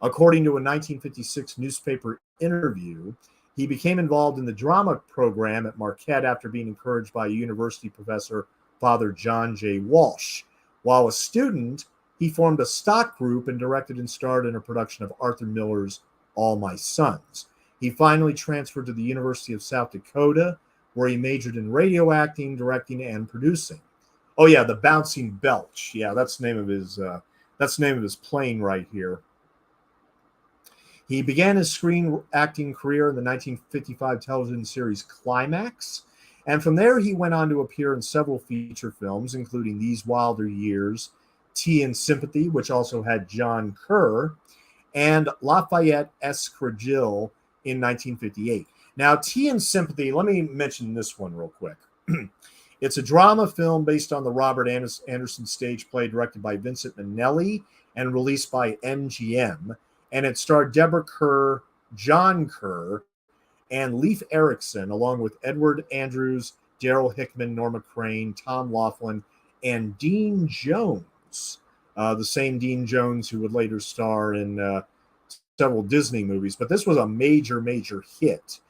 According to a 1956 newspaper interview, he became involved in the drama program at Marquette after being encouraged by a university professor, Father John J. Walsh. While a student, he formed a stock group and directed and starred in a production of Arthur Miller's All My Sons. He finally transferred to the University of South Dakota, where he majored in radio acting, directing, and producing. Oh yeah, the Bouncing Belch. Yeah, that's the name of his plane right here. He began his screen acting career in the 1955 television series Climax, and from there he went on to appear in several feature films, including These Wilder Years, Tea and Sympathy, which also had John Kerr, and Lafayette Escragil in 1958. Now, Tea and Sympathy, let me mention this one real quick. It's a drama film based on the Robert Anderson stage play directed by Vincent Minnelli and released by MGM. And it starred Deborah Kerr, John Kerr, and Leif Erikson, along with Edward Andrews, Daryl Hickman, Norma Crane, Tom Laughlin, and Dean Jones. The same Dean Jones who would later star in several Disney movies. But this was a major, major hit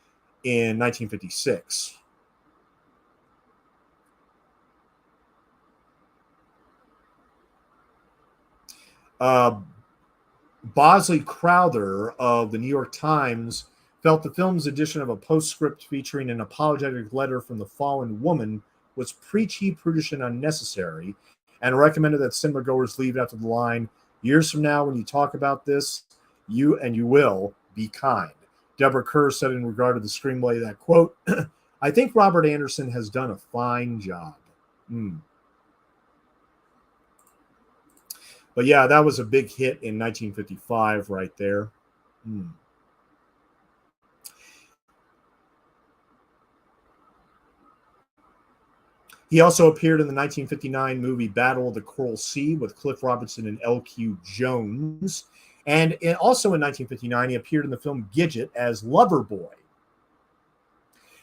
in 1956. Bosley Crowther of the New York Times felt the film's edition of a postscript featuring an apologetic letter from the fallen woman was preachy, prudish, and unnecessary, and recommended that cinema goers leave after the line, "Years from now, when you talk about this, you will be kind." Deborah Kerr said in regard to the screenplay that, quote, "I think Robert Anderson has done a fine job." But yeah, that was a big hit in 1955 right there. He also appeared in the 1959 movie Battle of the Coral Sea with Cliff Robertson and L.Q. Jones. And also in 1959, he appeared in the film Gidget as Loverboy.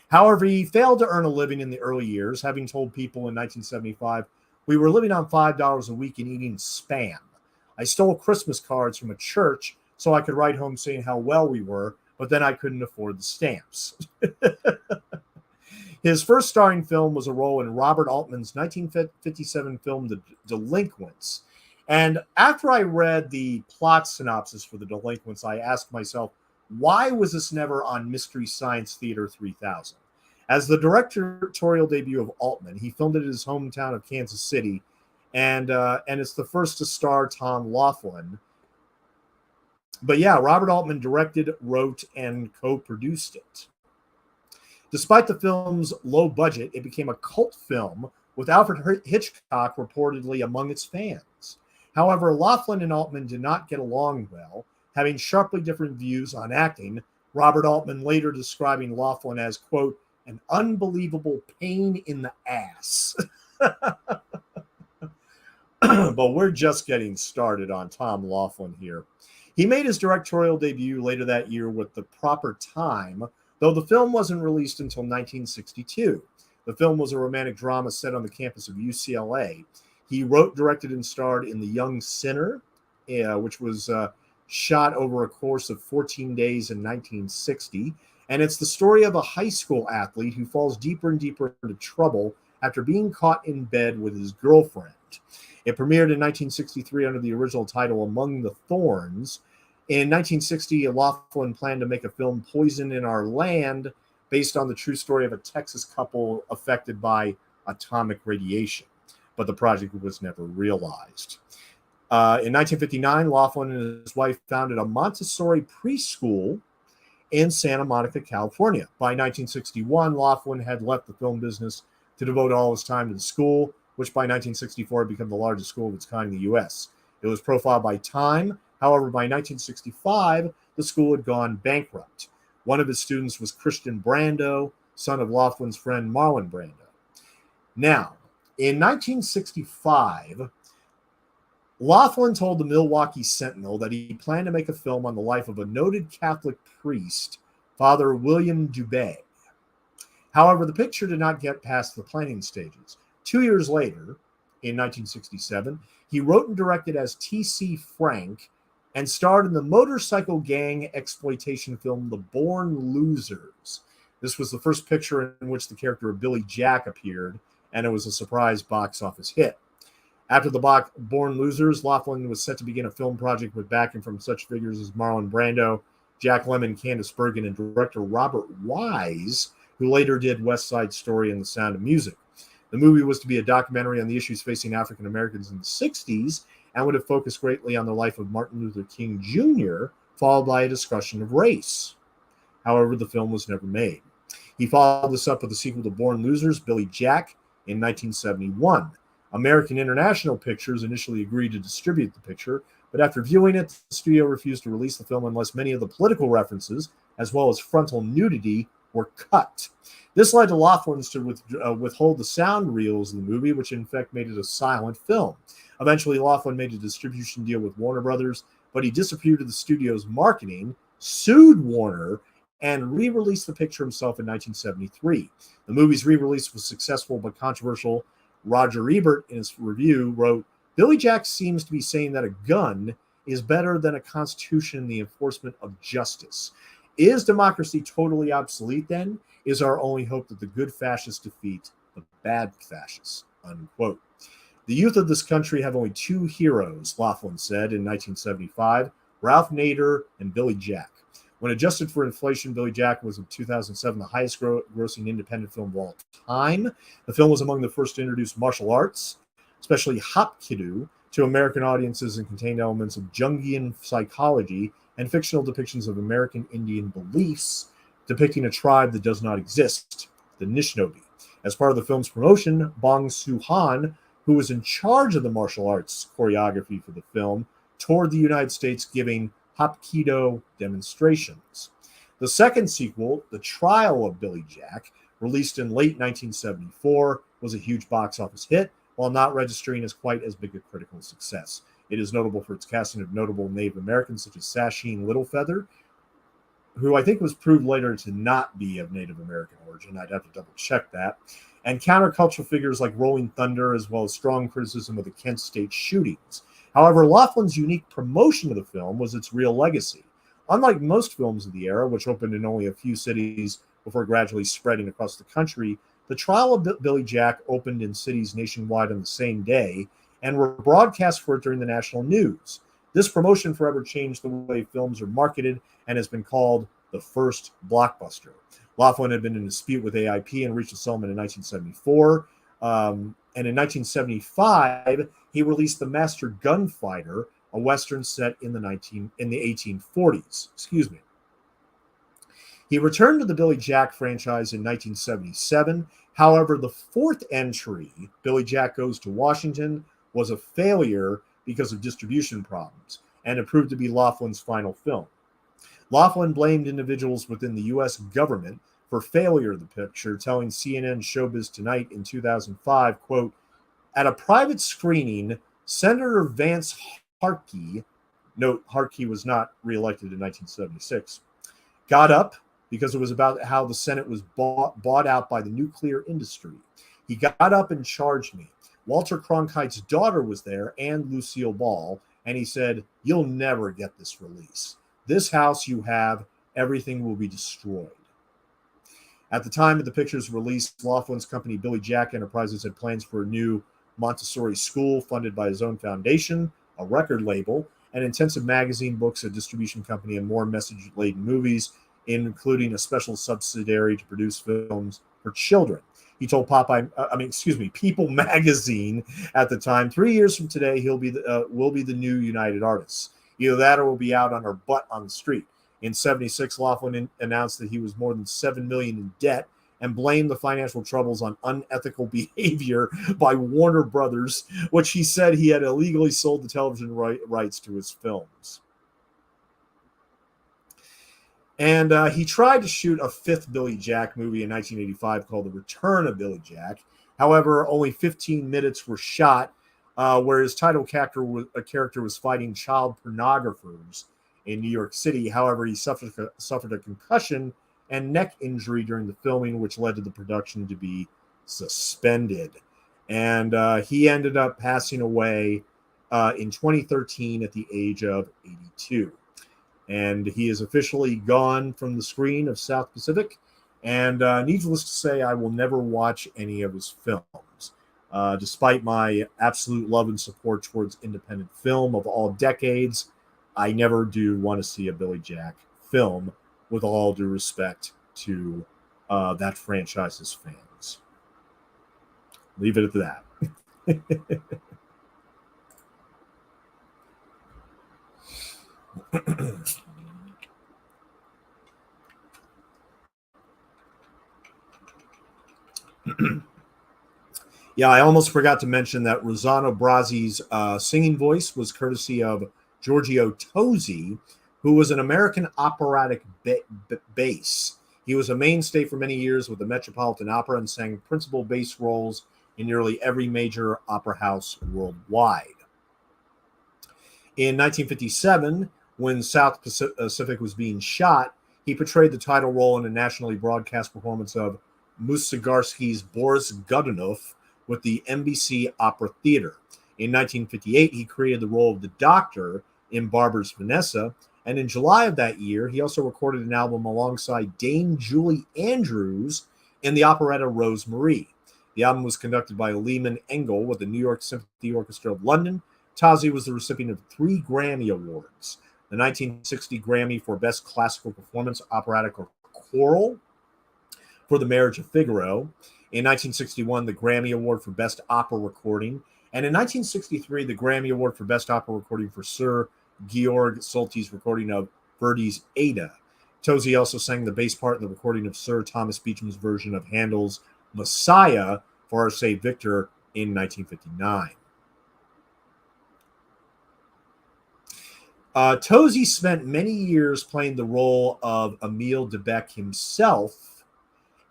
However, he failed to earn a living in the early years, having told people in 1975, "We were living on $5 a week and eating Spam. I stole Christmas cards from a church so I could write home saying how well we were, but then I couldn't afford the stamps." His first starring film was a role in Robert Altman's 1957 film The Delinquents. And after I read the plot synopsis for The Delinquents, I asked myself, why was this never on Mystery Science Theater 3000? As the directorial debut of Altman, he filmed it in his hometown of Kansas City, and it's the first to star Tom Laughlin. But yeah, Robert Altman directed, wrote, and co-produced it. Despite the film's low budget, it became a cult film, with Alfred Hitchcock reportedly among its fans. However, Laughlin and Altman did not get along well, having sharply different views on acting, Robert Altman later describing Laughlin as, quote, "an unbelievable pain in the ass." But we're just getting started on Tom Laughlin here. He made his directorial debut later that year with The Proper Time, though the film wasn't released until 1962. The film was a romantic drama set on the campus of UCLA. He wrote, directed, and starred in The Young Sinner, which was shot over a course of 14 days in 1960. And it's the story of a high school athlete who falls deeper and deeper into trouble after being caught in bed with his girlfriend. It premiered in 1963 under the original title Among the Thorns. In 1960, Laughlin planned to make a film, Poison in Our Land, based on the true story of a Texas couple affected by atomic radiation. But the project was never realized. In 1959, Laughlin and his wife founded a Montessori preschool in Santa Monica, California. By 1961, Laughlin had left the film business to devote all his time to the school, which by 1964 had become the largest school of its kind in the U.S. It was profiled by Time. However, by 1965, the school had gone bankrupt. One of his students was Christian Brando, son of Laughlin's friend Marlon Brando. Now, in 1965, Laughlin told the Milwaukee Sentinel that he planned to make a film on the life of a noted Catholic priest, Father William Dubé. However, the picture did not get past the planning stages. 2 years later, in 1967, he wrote and directed as T.C. Frank and starred in the motorcycle gang exploitation film The Born Losers. This was the first picture in which the character of Billy Jack appeared, and it was a surprise box office hit. After the Born Losers, Laughlin was set to begin a film project with backing from such figures as Marlon Brando, Jack Lemmon, Candice Bergen, and director Robert Wise, who later did West Side Story and The Sound of Music. The movie was to be a documentary on the issues facing African Americans in the 60s and would have focused greatly on the life of Martin Luther King Jr., followed by a discussion of race. However, the film was never made. He followed this up with the sequel to Born Losers, Billy Jack, in 1971. American International Pictures initially agreed to distribute the picture, but after viewing it, the studio refused to release the film unless many of the political references, as well as frontal nudity, were cut. This led to Laughlin to withhold the sound reels in the movie, which in fact made it a silent film. Eventually, Laughlin made a distribution deal with Warner Brothers, but he disapproved of the studio's marketing, sued Warner, and re-released the picture himself in 1973. The movie's re-release was successful but controversial. Roger Ebert, in his review, wrote, "Billy Jack seems to be saying that a gun is better than a constitution in the enforcement of justice. Is democracy totally obsolete then? Is our only hope that the good fascists defeat the bad fascists?" Unquote. The youth of this country have only two heroes, Laughlin said in 1975, Ralph Nader and Billy Jack. When adjusted for inflation, Billy Jack was in 2007 the highest grossing independent film of all time. The film was among the first to introduce martial arts, especially Hapkido, to American audiences and contained elements of Jungian psychology and fictional depictions of American Indian beliefs, depicting a tribe that does not exist, the Anishinaabe. As part of the film's promotion, Bong Soo-han, who was in charge of the martial arts choreography for the film, toured the United States giving Hapkido demonstrations. The second sequel, The Trial of Billy Jack, released in late 1974, was a huge box office hit, while not registering as quite as big a critical success. It is notable for its casting of notable Native Americans such as Sasheen Littlefeather, who I think was proved later to not be of Native American origin. I'd have to double check that. And countercultural figures like Rolling Thunder, as well as strong criticism of the Kent State shootings. However, Laughlin's unique promotion of the film was its real legacy. Unlike most films of the era, which opened in only a few cities before gradually spreading across the country, the trial of Billy Jack opened in cities nationwide on the same day and were broadcast for it during the national news. This promotion forever changed the way films are marketed and has been called the first blockbuster. Laughlin had been in a dispute with AIP and reached a settlement in 1974. And in 1975, he released The Master Gunfighter, a Western set in the 1840s. Excuse me. He returned to the Billy Jack franchise in 1977. However, the fourth entry, Billy Jack Goes to Washington, was a failure because of distribution problems, and it proved to be Laughlin's final film. Laughlin blamed individuals within the U.S. government for failure of the picture, telling CNN Showbiz Tonight in 2005, quote, "At a private screening, Senator Vance Harkey, note Harkey was not reelected in 1976, got up because it was about how the Senate was bought out by the nuclear industry. He got up and charged me. Walter Cronkite's daughter was there and Lucille Ball, and he said, 'You'll never get this release. This house you have, everything will be destroyed.'" At the time of the picture's release, Laughlin's company, Billy Jack Enterprises, had plans for a new Montessori school funded by his own foundation, a record label, an intensive magazine, books, a distribution company, and more message-laden movies, including a special subsidiary to produce films for children. He told People magazine at the time, 3 years from today, will be the new United Artists. Either that or we'll be out on our butt on the street. In 1976, Laughlin announced that he was more than $7 million in debt and blamed the financial troubles on unethical behavior by Warner Brothers, which he said he had illegally sold the television rights to his films. And he tried to shoot a fifth Billy Jack movie in 1985 called The Return of Billy Jack. However, only 15 minutes were shot, where his title character was fighting child pornographers in New York City. However, he suffered a concussion and neck injury during the filming, which led to the production to be suspended. And he ended up passing away in 2013 at the age of 82. And he is officially gone from the screen of South Pacific. And needless to say, I will never watch any of his films. Despite my absolute love and support towards independent film of all decades, I never do want to see a Billy Jack film, with all due respect to that franchise's fans. Leave it at that. Yeah, I almost forgot to mention that Rosanna Brazzi's singing voice was courtesy of Giorgio Tosi, who was an American operatic bass. He was a mainstay for many years with the Metropolitan Opera and sang principal bass roles in nearly every major opera house worldwide. In 1957, when South Pacific was being shot, he portrayed the title role in a nationally broadcast performance of Mussorgsky's Boris Godunov with the NBC Opera Theater. In 1958, he created the role of the Doctor in Barber's Vanessa, and in July of that year, he also recorded an album alongside Dame Julie Andrews in the operetta Rosemarie. The album was conducted by Lehman Engel with the New York Symphony Orchestra of London. Tosi was the recipient of 3 Grammy Awards: the 1960 Grammy for Best Classical Performance, Operatic or Choral for The Marriage of Figaro. In 1961, the Grammy Award for Best Opera Recording. And in 1963, the Grammy Award for Best Opera Recording for Sir Georg Solti's recording of Verdi's Ada. Tosi also sang the bass part in the recording of Sir Thomas Beecham's version of Handel's Messiah for Our Saved Victor in 1959. Tosi spent many years playing the role of Emile Debec himself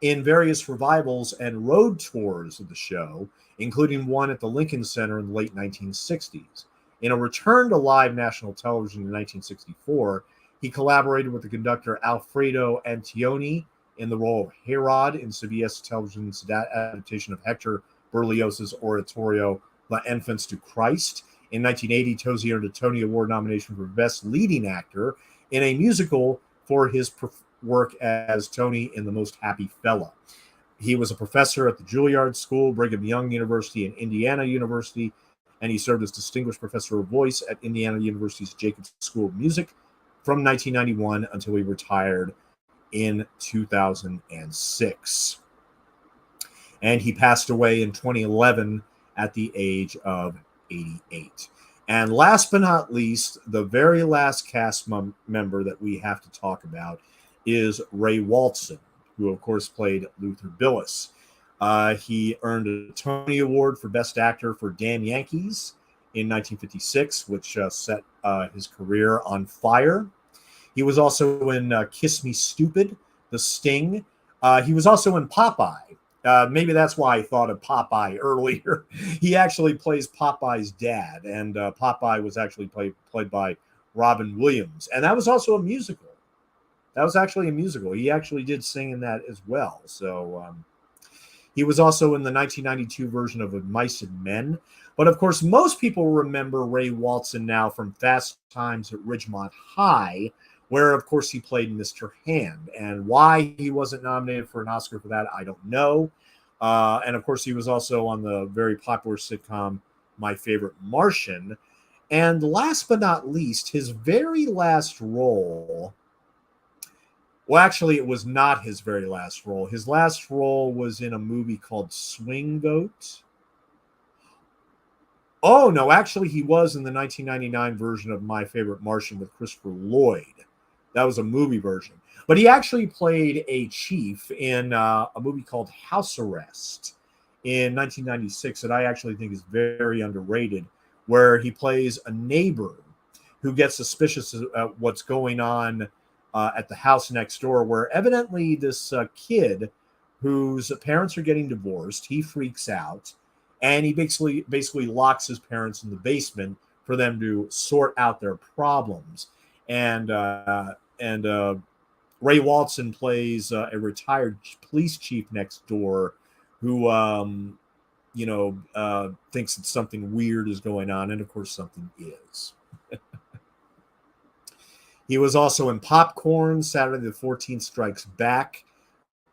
in various revivals and road tours of the show, including one at the Lincoln Center in the late 1960s. In a return to live national television in 1964, He collaborated with the conductor Alfredo Antonioni in the role of Herod in CBS Television's adaptation of Hector Berlioz's oratorio La Enfants du Christ. In 1980, Tosi earned a Tony Award nomination for Best Leading Actor in a musical for his work as Tony in The Most Happy Fella. He was a professor at the Juilliard School, Brigham Young University, and Indiana University, and he served as Distinguished Professor of Voice at Indiana University's Jacobs School of Music from 1991 until he retired in 2006. And he passed away in 2011 at the age of 88. And last but not least, the very last cast member that we have to talk about is Ray Walston, who of course played Luther Billis. He earned a Tony Award for Best Actor for Damn Yankees in 1956, which set his career on fire. He was also in Kiss Me Stupid, The Sting. He was also in Popeye. Maybe that's why I thought of Popeye earlier. He actually plays Popeye's dad, and Popeye was actually played by Robin Williams. And that was also a musical. That was actually a musical. He actually did sing in that as well. So he was also in the 1992 version of Mice and Men. But of course, most people remember Ray Walston now from Fast Times at Ridgemont High, where, of course, he played Mr. Hand. And why he wasn't nominated for an Oscar for that, I don't know. And, of course, he was also on the very popular sitcom My Favorite Martian. And last but not least, his very last role... Well, actually, it was not his very last role. His last role was in a movie called Swing Vote. Oh, no, actually, he was in the 1999 version of My Favorite Martian with Christopher Lloyd. That was a movie version. But he actually played a chief in a movie called House Arrest in 1996 that I actually think is very underrated, where he plays a neighbor who gets suspicious of what's going on at the house next door, where evidently this kid whose parents are getting divorced, he freaks out, and he basically locks his parents in the basement for them to sort out their problems. And Ray Walston plays a retired police chief next door who, thinks that something weird is going on, and of course something is. He was also in Popcorn, Saturday the 14th Strikes Back,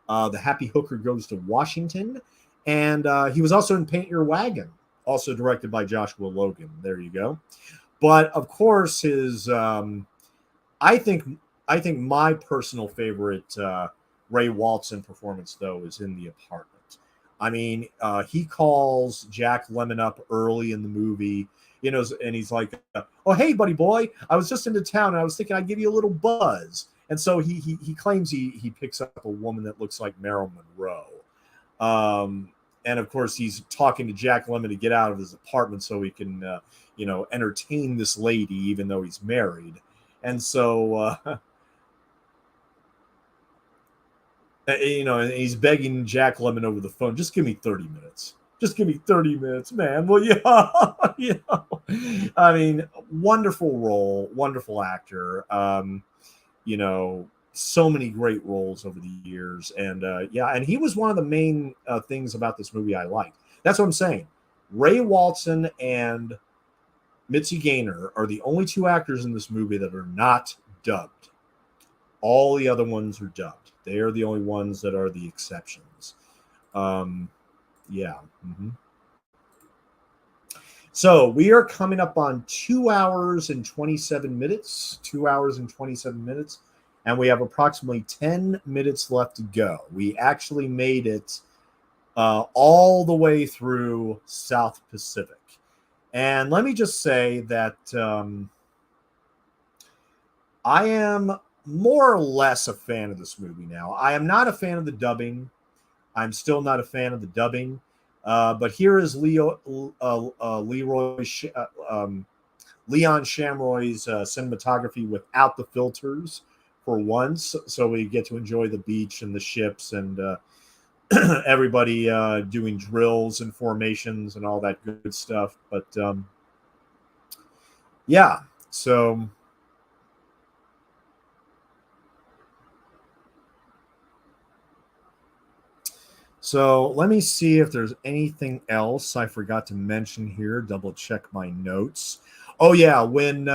The Happy Hooker Goes to Washington, and he was also in Paint Your Wagon, also directed by Joshua Logan. There you go. But of course, his I think my personal favorite Ray Walston performance, though, is in The Apartment. I mean, he calls Jack Lemmon up early in the movie, and he's like, "Oh, hey, buddy boy, I was just into town, and I was thinking I'd give you a little buzz." And so he claims he picks up a woman that looks like Marilyn Monroe. And of course, he's talking to Jack Lemmon to get out of his apartment so he can, entertain this lady, even though he's married. And so, and he's begging Jack Lemmon over the phone, just give me 30 minutes. Just give me 30 minutes, man. Well, I mean, wonderful role, wonderful actor. So many great roles over the years. And and he was one of the main things about this movie I liked. That's what I'm saying. Ray Walston and Mitzi Gaynor are the only two actors in this movie that are not dubbed. All the other ones are dubbed. They are the only ones that are the exceptions. Mm-hmm. So we are coming up on 2 hours and 27 minutes. 2 hours and 27 minutes. And we have approximately 10 minutes left to go. We actually made it all the way through South Pacific. And let me just say that I am more or less a fan of this movie now. I am not a fan of the dubbing. I'm still not a fan of the dubbing. But here is Leon Shamroy's cinematography without the filters for once. So we get to enjoy the beach and the ships and everybody doing drills and formations and all that good stuff. But so So let me see if there's anything else I forgot to mention here. Double check my notes. Oh yeah, when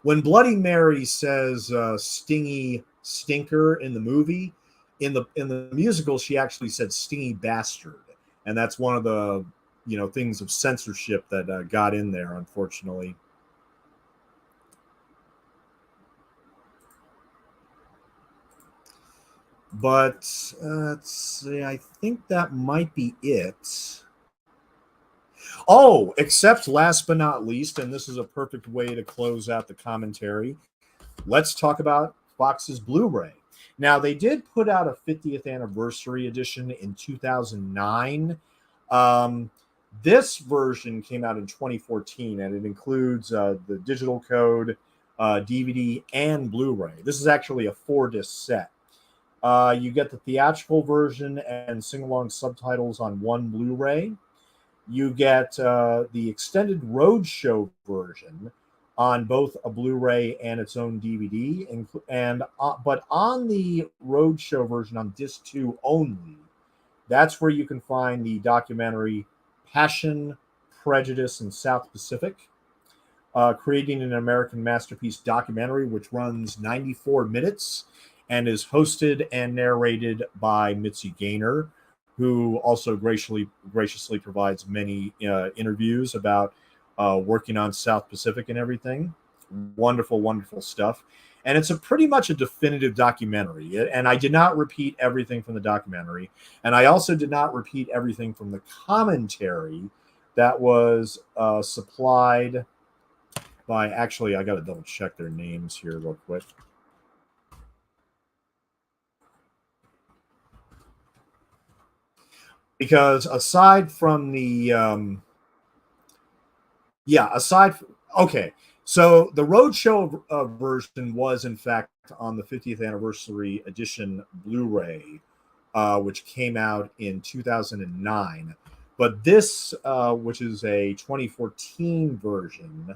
Bloody Mary says "stingy stinker" in the movie, in the musical, she actually said "stingy bastard," and that's one of the things of censorship that got in there, unfortunately. But let's see, I think that might be it. Oh, except last but not least, and this is a perfect way to close out the commentary. Let's talk about Fox's Blu-ray. Now, they did put out a 50th anniversary edition in 2009. Um, this version came out in 2014, and it includes the digital code, DVD, and Blu-ray. This is actually a 4-disc set. You get the theatrical version and sing-along subtitles on one Blu-ray. You get the extended roadshow version on both a Blu-ray and its own DVD, and but on the roadshow version on disc 2 only, that's where you can find the documentary Passion, Prejudice, and South Pacific, creating an American masterpiece documentary, which runs 94 minutes and is hosted and narrated by Mitzi Gaynor, who also graciously provides many interviews about working on South Pacific and everything. Wonderful, wonderful stuff. And it's pretty much a definitive documentary. And I did not repeat everything from the documentary. And I also did not repeat everything from the commentary that was supplied by, actually, I got to double check their names here real quick. Because aside from the okay, so the roadshow version was in fact on the 50th anniversary edition Blu-ray, which came out in 2009. But this, which is a 2014 version,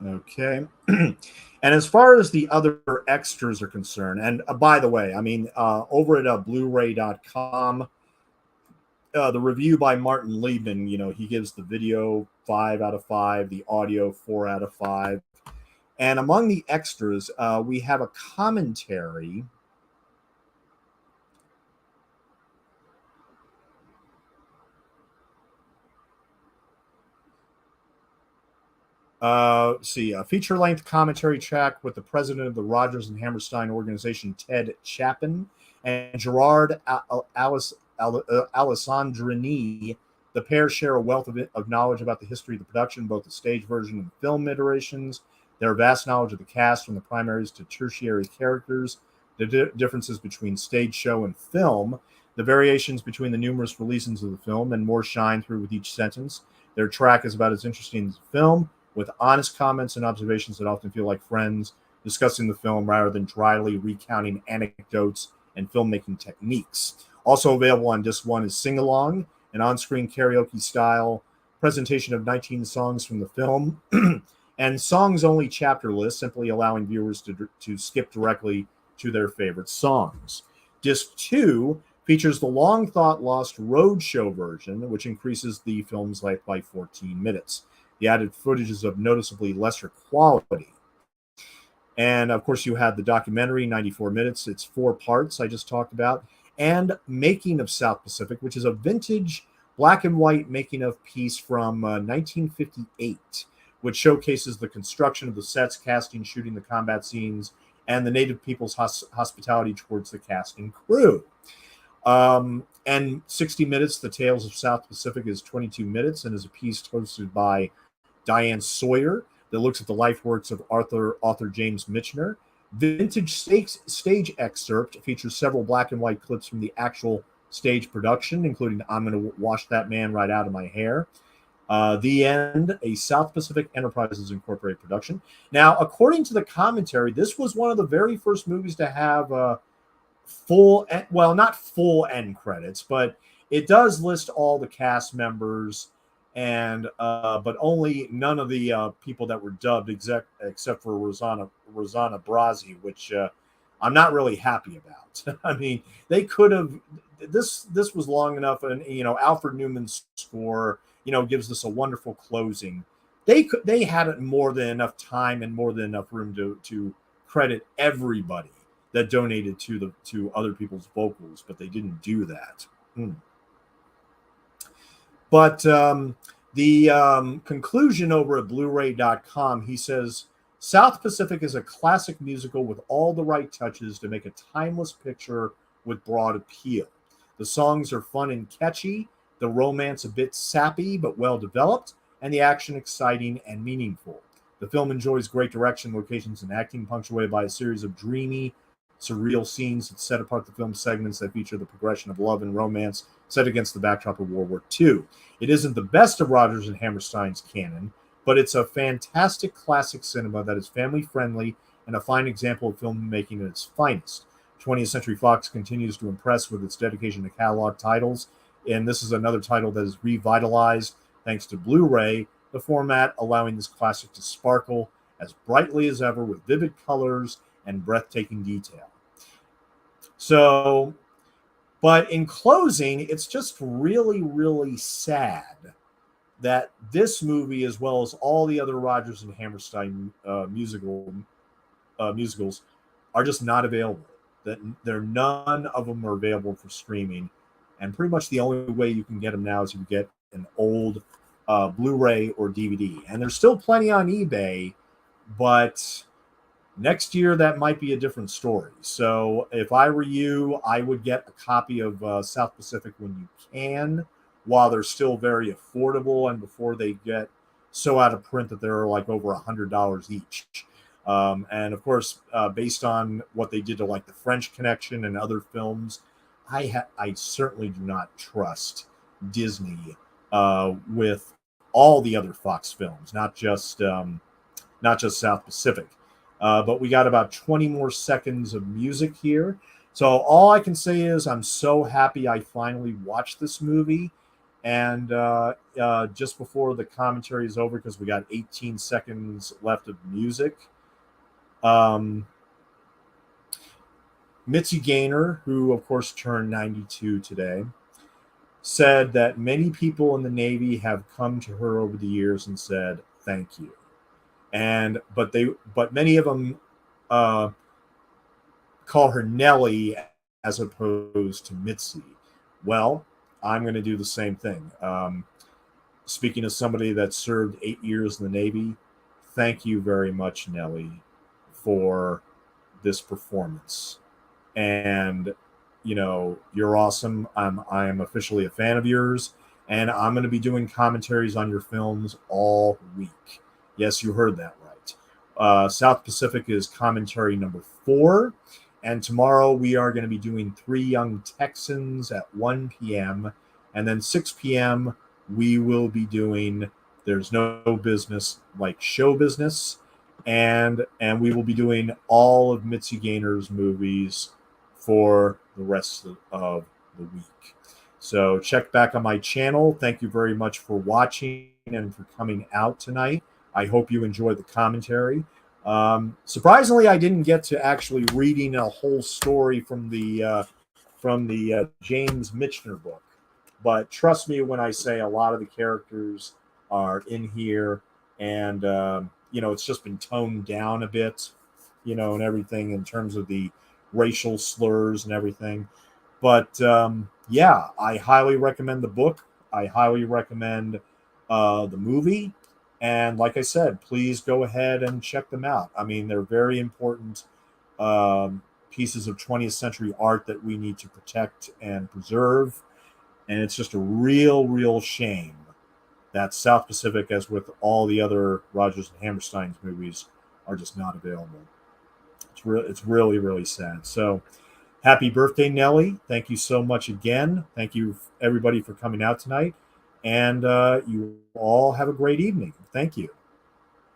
okay. And as far as the other extras are concerned, and by the way, I mean, over at Blu-ray.com, the review by Martin Liebman, he gives the video 5 out of 5, the audio 4 out of 5. And among the extras, we have a commentary. See, a feature-length commentary track with the president of the Rodgers and Hammerstein organization, Ted Chapin, and Gerard Alessandrini. The pair share a wealth of knowledge about the history of the production, both the stage version and film iterations. Their vast knowledge of the cast, from the primaries to tertiary characters, the differences between stage show and film, the variations between the numerous releases of the film, and more shine through with each sentence. Their track is about as interesting as the film, with honest comments and observations that often feel like friends discussing the film rather than dryly recounting anecdotes and filmmaking techniques. Also available on Disc 1 is Sing Along, an on-screen karaoke-style presentation of 19 songs from the film, and songs-only chapter list, simply allowing viewers to skip directly to their favorite songs. Disc 2 features the long-thought-lost roadshow version, which increases the film's life by 14 minutes. The added footage is of noticeably lesser quality. And of course, you have the documentary, 94 minutes. It's 4 parts I just talked about. And Making of South Pacific, which is a vintage black and white making of piece from 1958, which showcases the construction of the sets, casting, shooting the combat scenes, and the native people's hospitality towards the cast and crew. And 60 minutes, The Tales of South Pacific, is 22 minutes and is a piece hosted by Diane Sawyer that looks at the life works of author James Michener. Vintage stage excerpt features several black and white clips from the actual stage production, including I'm Going to Wash That Man Right Out of My Hair. The End, a South Pacific Enterprises Incorporated production. Now, according to the commentary, this was one of the very first movies to have not full end credits, but it does list all the cast members and but only none of the people that were dubbed except for Rosanna Brazzi, which I'm not really happy about. I mean, they could have. This was long enough, and Alfred Newman's score gives us a wonderful closing. They had it more than enough time and more than enough room to credit everybody that donated to other people's vocals, but they didn't do that. But the conclusion over at Blu-ray.com, he says, South Pacific is a classic musical with all the right touches to make a timeless picture with broad appeal. The songs are fun and catchy, the romance a bit sappy but well developed, and the action exciting and meaningful. The film enjoys great direction, locations, and acting, punctuated by a series of dreamy, surreal scenes that set apart the film segments that feature the progression of love and romance set against the backdrop of World War II. It isn't the best of Rodgers and Hammerstein's canon, but it's a fantastic classic cinema that is family-friendly and a fine example of filmmaking at its finest. 20th Century Fox continues to impress with its dedication to catalog titles, and this is another title that is revitalized thanks to Blu-ray, the format allowing this classic to sparkle as brightly as ever with vivid colors and breathtaking detail. So, but in closing, it's just really, really sad that this movie, as well as all the other Rodgers and Hammerstein musicals, are just not available. That none of them are available for streaming, and pretty much the only way you can get them now is if you get an old Blu-ray or DVD. And there's still plenty on eBay, but next year that might be a different story. So if I were you, I would get a copy of South Pacific when you can, while they're still very affordable and before they get so out of print that they're like over $100 each. And of course, based on what they did to like the French Connection and other films, I certainly do not trust Disney with all the other Fox films, not just South Pacific. But we got about 20 more seconds of music here. So all I can say is I'm so happy I finally watched this movie. And just before the commentary is over, because we got 18 seconds left of music, Mitzi Gaynor, who of course turned 92 today, said that many people in the Navy have come to her over the years and said thank you, but many of them call her Nellie as opposed to Mitzi. Well, I'm going to do the same thing. Speaking as somebody that served 8 years in the Navy, thank you very much, Nellie, for this performance. And you're awesome. I am officially a fan of yours, and I'm going to be doing commentaries on your films all week. Yes, you heard that right. South Pacific is commentary number 4, and tomorrow we are going to be doing 3 Young Texans at 1 p.m., and then 6 p.m. we will be doing There's No Business Like Show Business, and we will be doing all of Mitzi Gaynor's movies for the rest of the week. So check back on my channel. Thank you very much for watching and for coming out tonight. I hope you enjoyed the commentary. Surprisingly, I didn't get to actually reading a whole story from the James Michener book, but trust me when I say a lot of the characters are in here, and it's just been toned down a bit, and everything in terms of the racial slurs and everything. But I highly recommend the book. I highly recommend the movie. And like I said, please go ahead and check them out. I mean, they're very important pieces of 20th century art that we need to protect and preserve. And it's just a real, real shame that South Pacific, as with all the other Rodgers and Hammerstein's movies, are just not available. It's really, really sad. So happy birthday, Nellie. Thank you so much again. Thank you, everybody, for coming out tonight. And you all have a great evening. Thank you.